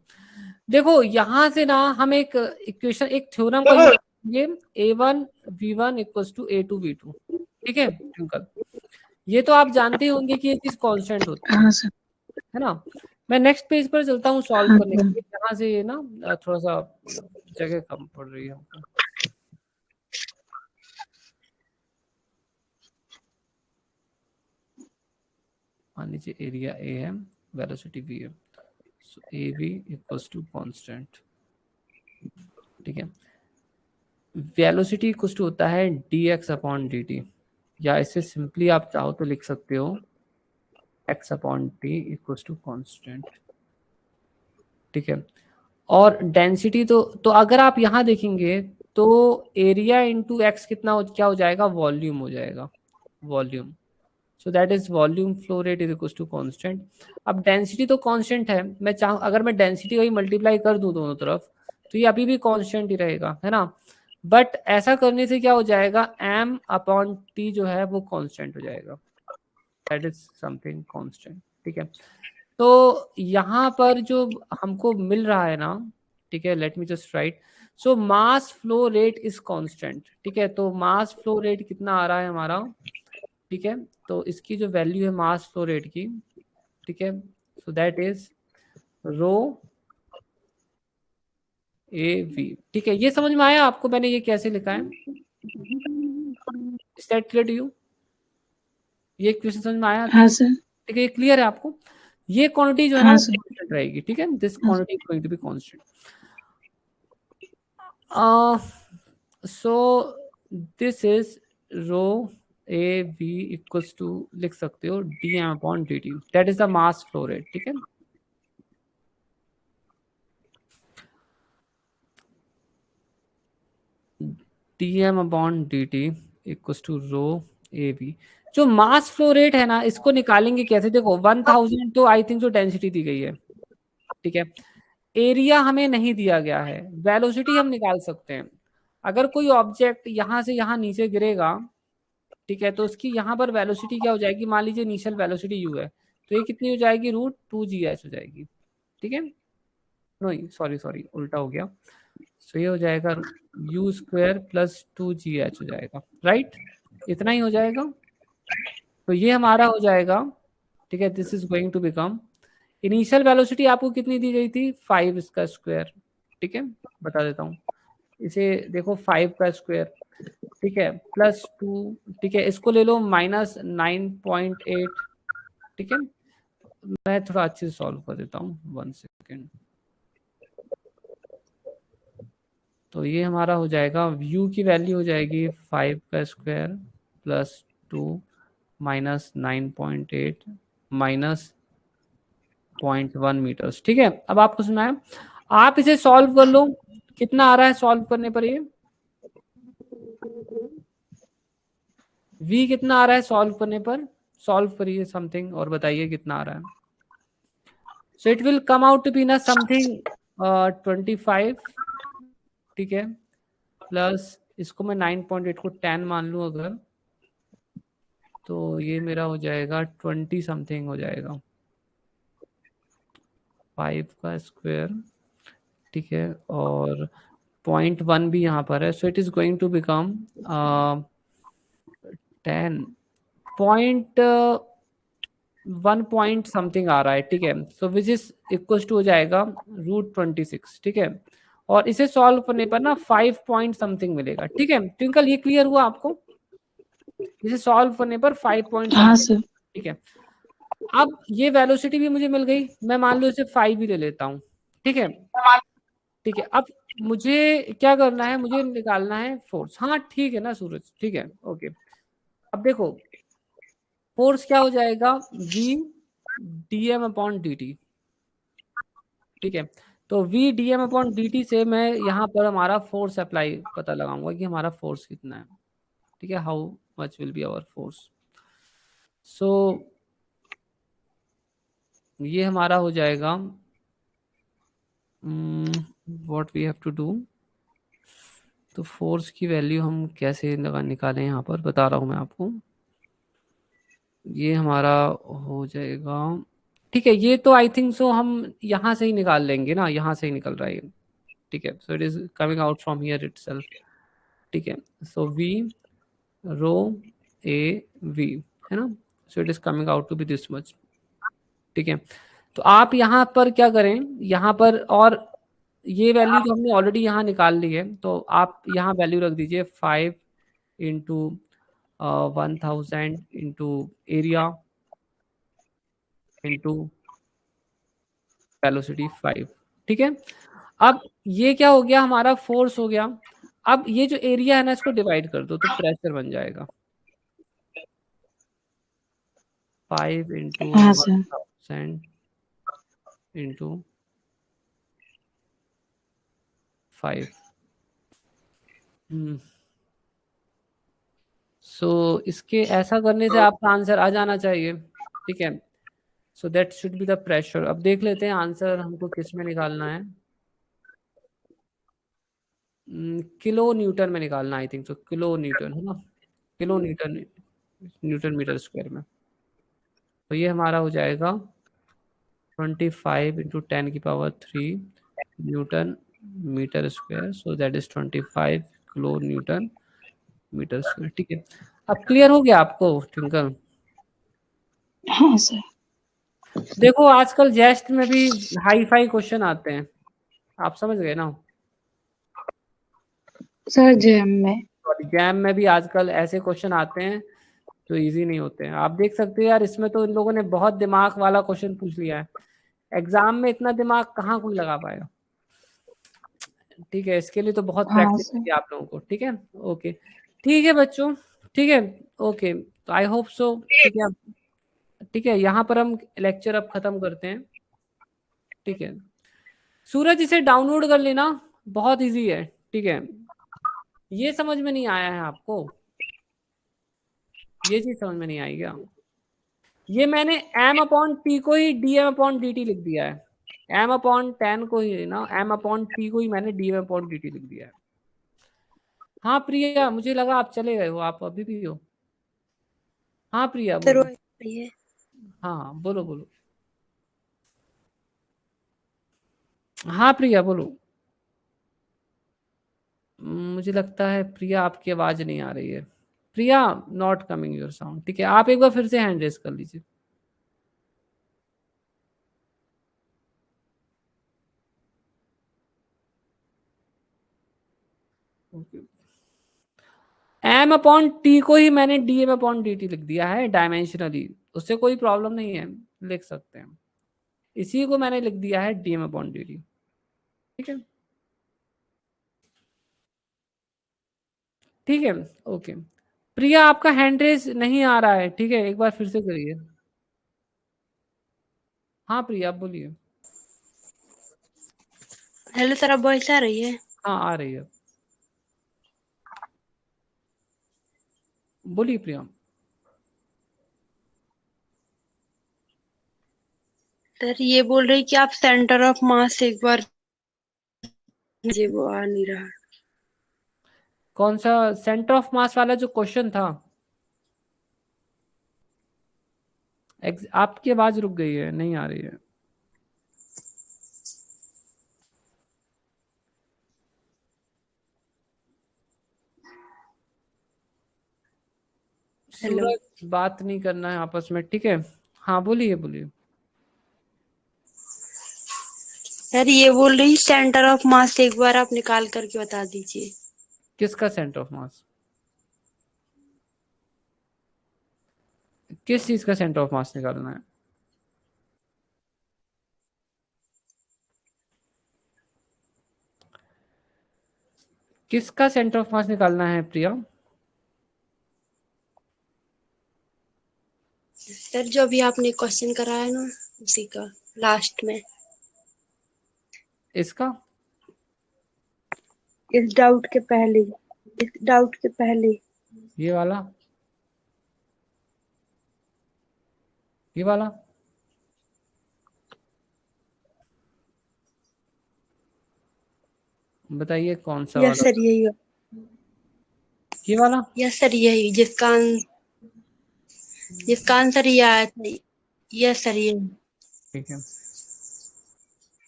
देखो यहाँ से ना हम एक इक्वेशन, एक थ्योरम का यूज करेंगे, A1 V1 equals to A2 V2, ठीक है ट्विंकल। ये तो आप जानते ही होंगे कि ये चीज कांस्टेंट होती हाँ सर। है ना। मैं नेक्स्ट पेज पर चलता हूँ सॉल्व हाँ करने के सर। लिए, यहाँ से ये ना थोड़ा सा जगह कम पड़ रही है हमको। मान लीजिए एरिया ए है, वेलोसिटी v है, सो AV इक्वल्स टू कांस्टेंट, ठीक है। वेलोसिटी इक्वल्स टू होता है dx अपॉन dt, या इसे सिंपली आप चाहो तो लिख सकते हो x upon t equals to constant, ठीक है। और डेंसिटी तो अगर आप यहाँ देखेंगे तो एरिया इंटू एक्स कितना क्या हो जाएगा, वॉल्यूम हो जाएगा, volume. So that is volume flow rate is equal to constant. अब डेंसिटी तो कांस्टेंट है, मैं चाहूँ अगर मैं डेंसिटी वही मल्टीप्लाई कर दूं दोनों तरफ तो ये अभी भी कांस्टेंट ही रहेगा, है ना। बट ऐसा करने से क्या हो जाएगा, m अपॉन t जो है वो कांस्टेंट हो जाएगा, दैट इज समथिंग कांस्टेंट, ठीक है। तो यहाँ पर जो हमको मिल रहा है ना, ठीक है, let me just right, so mass flow rate is constant, ठीक है। तो मास फ्लो रेट कितना आ रहा है हमारा, ठीक है। तो इसकी जो वैल्यू है मास फ्लो रेट की, ठीक है, so that is rho AV, ठीक है। ये समझ में आया आपको मैंने ये कैसे लिखा है, is that clear to you? ये क्वेश्चन समझ में आया? हाँ सर। ठीक है, ये क्लियर है आपको? ये क्वांटिटी जो है ना हाँ वो सर। कांस्टेंट रहेगी, ठीक है, दिस हाँ quantity is going to be constant. So this is rho AV equals to लिख सकते हो dm upon dt, that is the mass flow rate, ठीक है। dm upon dt equals to rho AV। जो मास फ्लो रेट है ना इसको निकालेंगे कैसे, देखो 1000 तो आई थिंक जो डेंसिटी दी गई है, ठीक है। एरिया हमें नहीं दिया गया है, वेलोसिटी हम निकाल सकते हैं। अगर कोई ऑब्जेक्ट यहाँ से यहाँ नीचे गिरेगा, ठीक है, तो उसकी यहाँ पर वेलोसिटी क्या हो जाएगी, मान लीजिए इनिशियल वेलोसिटी u है, तो ये कितनी हो जाएगी, √2gh हो जाएगी, ठीक है। नहीं सॉरी उल्टा हो गया, सो ये हो जाएगा u² प्लस 2gh हो जाएगा, राइट, इतना ही हो जाएगा। तो ये हमारा हो जाएगा, ठीक है, this is going to become, initial velocity आपको कितनी दी गई थी, 5 इसका स्क्वायर, ठीक है, बता देता हूँ, इसे देखो 5 का स्क्वायर, ठीक है, प्लस 2, ठीक है, इसको ले लो -9.8, ठीक है। मैं थोड़ा अच्छे से सॉल्व कर देता हूँ, 1 सेकेंड। तो ये हमारा हो जाएगा, u की वैल्यू हो जाएगी 5 का square plus 2 minus 9.8 minus 0.1 metres, ठीक है। अब आपको सुना है, आप इसे सॉल्व कर लो, कितना आ रहा है सॉल्व करने पर, ये v कितना आ रहा है सॉल्व करने पर, सॉल्व करिए समथिंग और बताइए कितना आ रहा है। So it will come out to be ना समथिंग 25, ठीक है, प्लस इसको मैं 9.8 को 10 मान लूँ अगर, तो ये मेरा हो जाएगा 20 समथिंग हो जाएगा, 5 का स्क्वायर, ठीक है, और 0.1 भी यहाँ पर है, so it is going to become 10.1 point something आ रहा है, ठीक है। So which is equal to हो जाएगा √26, ठीक है। और इसे सॉल्व करने पर ना 5 पॉइंट समथिंग मिलेगा, ठीक है। ट्विंकल ये क्लियर हुआ आपको, इसे सॉल्व करने पर 5 पॉइंट हाँ समथिंग, सर। ठीक है। अब ये वेलोसिटी भी मुझे मिल गई, मैं मान लो इसे 5 ही ले लेता हूँ, ठीक है, ठीक है। अब मुझे क्या करना है, मुझे निकालना है फोर्स, हाँ ठीक है ना सूरज, ठीक है, ओके। अब देखो फोर्स क्या हो जाएगा, v dm अपॉन dt, ठीक है। तो v dm अपॉन dt से मैं यहाँ पर हमारा फोर्स अप्लाई पता लगाऊंगा कि हमारा फोर्स कितना है, ठीक है, how much will be our force. So ये हमारा हो जाएगा, what we have to do, तो फोर्स की वैल्यू हम कैसे निकालें, यहाँ पर बता रहा हूँ मैं आपको, ये हमारा हो जाएगा, ठीक है। ये तो आई थिंक सो हम यहाँ से ही निकाल लेंगे ना, यहाँ से ही निकल रहा है ये, ठीक है। So it is coming out from here itself, ठीक है। सो v रो AV है ना, so it is coming out to be this much, ठीक है। तो आप यहाँ पर क्या करें, यहाँ पर, और ये वैल्यू तो हमने ऑलरेडी यहाँ निकाल ली है, तो आप यहाँ वैल्यू रख दीजिए 5 into 1000 into area into velocity 5। ठीक है, अब ये क्या हो गया, हमारा फोर्स हो गया। अब ये जो एरिया है ना, इसको डिवाइड कर दो तो प्रेशर बन जाएगा 5 इंटू हाँ सर। 1000 इंटू 5। सो इसके ऐसा करने से आपका आंसर आ जाना चाहिए। ठीक है, so that should be the pressure. अब देख लेते हैं आंसर हमको किस में निकालना है। किलो न्यूटन में निकालना, आई थिंक। तो किलो न्यूटन है ना, kilo newton, newton metre square में। तो ये हमारा हो जाएगा 25 into 10⁻³ newton metre square. So that is 25 kilo newton metre square. ठीक है, अब क्लियर हो गया आपको ट्विंकल? हाँ सर। देखो आजकल जेस्ट में भी हाई फाई क्वेश्चन आते हैं, आप समझ गए ना। सर जेम में। जैम में भी आजकल ऐसे क्वेश्चन आते हैं जो इजी नहीं होते हैं। आप देख सकते हो यार, इसमें तो इन लोगों ने बहुत दिमाग वाला क्वेश्चन पूछ लिया है। एग्जाम में इतना दिमाग कहाँ कोई लगा पाएगा। ठीक है, इसके लिए तो बहुत हाँ प्रैक्टिस सर। चाहिए आप लोगों को। ठीक है, ओके, ठीक है बच्चों, ठीक है, ओके, तो आई होप सो। ठीक है, ठीक है, यहाँ पर हम लेक्चर अब खत्म करते हैं। ठीक है, सूरज इसे डाउनलोड कर लेना, बहुत इजी है। ठीक है, ये समझ में नहीं आया है आपको, ये चीज समझ में नहीं आई क्या? ये मैंने m/t को ही dm/dt लिख दिया है। m/10 को ही ना, m/t को ही मैंने dm/dt लिख दिया है। हाँ प्रिया, मुझे लगा आप चले गए हो, आप अभी भी हो। हाँ प्रिया बोलो। हाँ बोलो बोलो। हाँ प्रिया बोलो। मुझे लगता है प्रिया आपकी आवाज नहीं आ रही है। प्रिया, नॉट कमिंग योर साउंड। ठीक है, आप एक बार फिर से हैंड रेस कर लीजिए। m/t को ही मैंने dm/dt लिख दिया है डायमेंशनली, उससे कोई प्रॉब्लम नहीं है, लिख सकते हैं। इसी को मैंने लिख दिया है dm/dt। ठीक है, ठीक है, ओके। प्रिया आपका हैंड रेस नहीं आ रहा है, ठीक है, एक बार फिर से करिए। हाँ प्रिया आप बोलिए। हेलो सर, अब वॉइस आ रही है? हाँ आ रही है, बोलिए प्रिया। सर ये बोल रही कि आप सेंटर ऑफ मास एक बार, जी वो आ नहीं रहा। कौन सा सेंटर ऑफ मास वाला जो क्वेश्चन था? आपकी आवाज रुक गई है, नहीं आ रही है। हेलो सूरज, बात नहीं करना है आपस में, ठीक है। हाँ बोलिए बोलिए। सर ये बोल रही सेंटर ऑफ मास एक बार आप निकाल करके बता दीजिए। किसका सेंटर ऑफ मास? किस चीज का सेंटर ऑफ मास निकालना है? किसका सेंटर ऑफ मास निकालना है प्रिया? सर जो अभी आपने क्वेश्चन कराया ना, उसी का लास्ट में। इसका? इस डाउट के पहले, इस डाउट के पहले। ये वाला? ये वाला? बताइए कौन सा यस वाला? सर यही। ये वाला? यस सर यही, जिसका आंसर ये आया था। यस सर यही। ठीक है,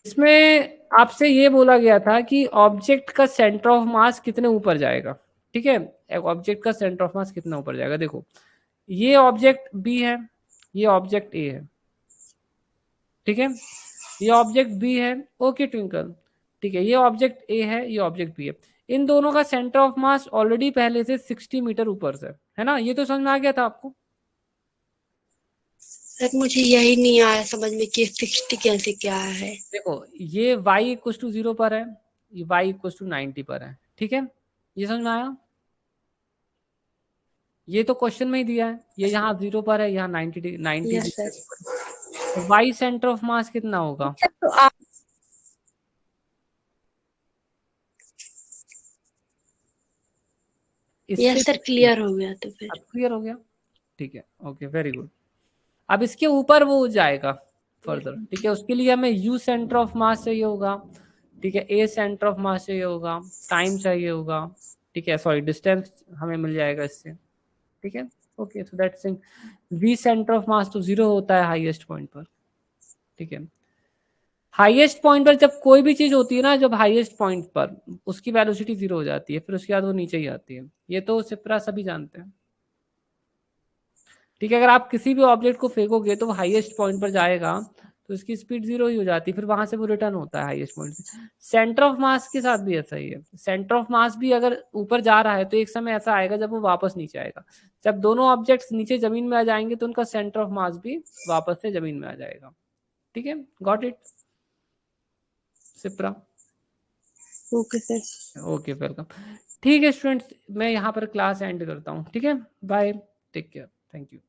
इसमें आपसे ये बोला गया था कि ऑब्जेक्ट का सेंटर ऑफ मास कितने ऊपर जाएगा। ठीक है, एक ऑब्जेक्ट का सेंटर ऑफ मास कितना ऊपर जाएगा। देखो ये ऑब्जेक्ट बी है, ये ऑब्जेक्ट ए है। ठीक है, ये ऑब्जेक्ट बी है, ओके ट्विंकल। ठीक है, ये ऑब्जेक्ट ए है, ये ऑब्जेक्ट बी है। इन दोनों का सेंटर ऑफ मास ऑलरेडी पहले से 60 मीटर ऊपर से है ना, ये तो समझ में आ गया था आपको। सर मुझे यही नहीं आया समझ में कि 60 कैसे क्या है। देखो ये y इक्वल टू 0 पर है, ये y इक्वल टू 90 पर है, ठीक है, ये समझ में आया? ये तो क्वेश्चन में ही दिया है, ये यहाँ 0 पर है, यहाँ 90 यस सर। डिग्री पर है। तो y सेंटर ऑफ मास कितना होगा? तो आप इससे यस सर क्लियर हो गया तो फिर। अब क्लियर हो गया, ठीक है, ओके वेरी गुड। अब इसके ऊपर वो जाएगा फर्दर, ठीक है, उसके लिए हमें u सेंटर ऑफ मास चाहिए होगा, ठीक है, a सेंटर ऑफ मास चाहिए होगा, टाइम चाहिए होगा, ठीक है, सॉरी डिस्टेंस हमें मिल जाएगा इससे, ठीक है, okay, so that's v centre of मास तो 0 होता है हाईएस्ट पॉइंट पर, ठीक है। हाईएस्ट पॉइंट पर जब कोई भी चीज होती है ना, जब हाईएस्ट पॉइंट पर उसकी वेलोसिटी 0 हो जाती है, फिर उसके बाद वो नीचे ही आती है, ये तो सिप्रा सभी जानते हैं, ठीक है। अगर आप किसी भी ऑब्जेक्ट को फेंकोगे तो वो हाईएस्ट पॉइंट पर जाएगा, तो इसकी स्पीड 0 ही हो जाती है, फिर वहां से वो रिटर्न होता है हाईएस्ट पॉइंट से। सेंटर ऑफ मास के साथ भी ऐसा ही है, सेंटर ऑफ मास भी अगर ऊपर जा रहा है तो एक समय ऐसा आएगा जब वो वापस नीचे आएगा, जब दोनों ऑब्जेक्ट्स नीचे जमीन में आ जाएंगे तो उनका सेंटर ऑफ मास भी वापस से जमीन में आ जाएगा, ठीक है, got it Shipra? Okay sir. Okay welcome, ठीक है स्टूडेंट्स, मैं यहाँ पर क्लास एंड करता हूँ, ठीक है, bye, take care, thank you.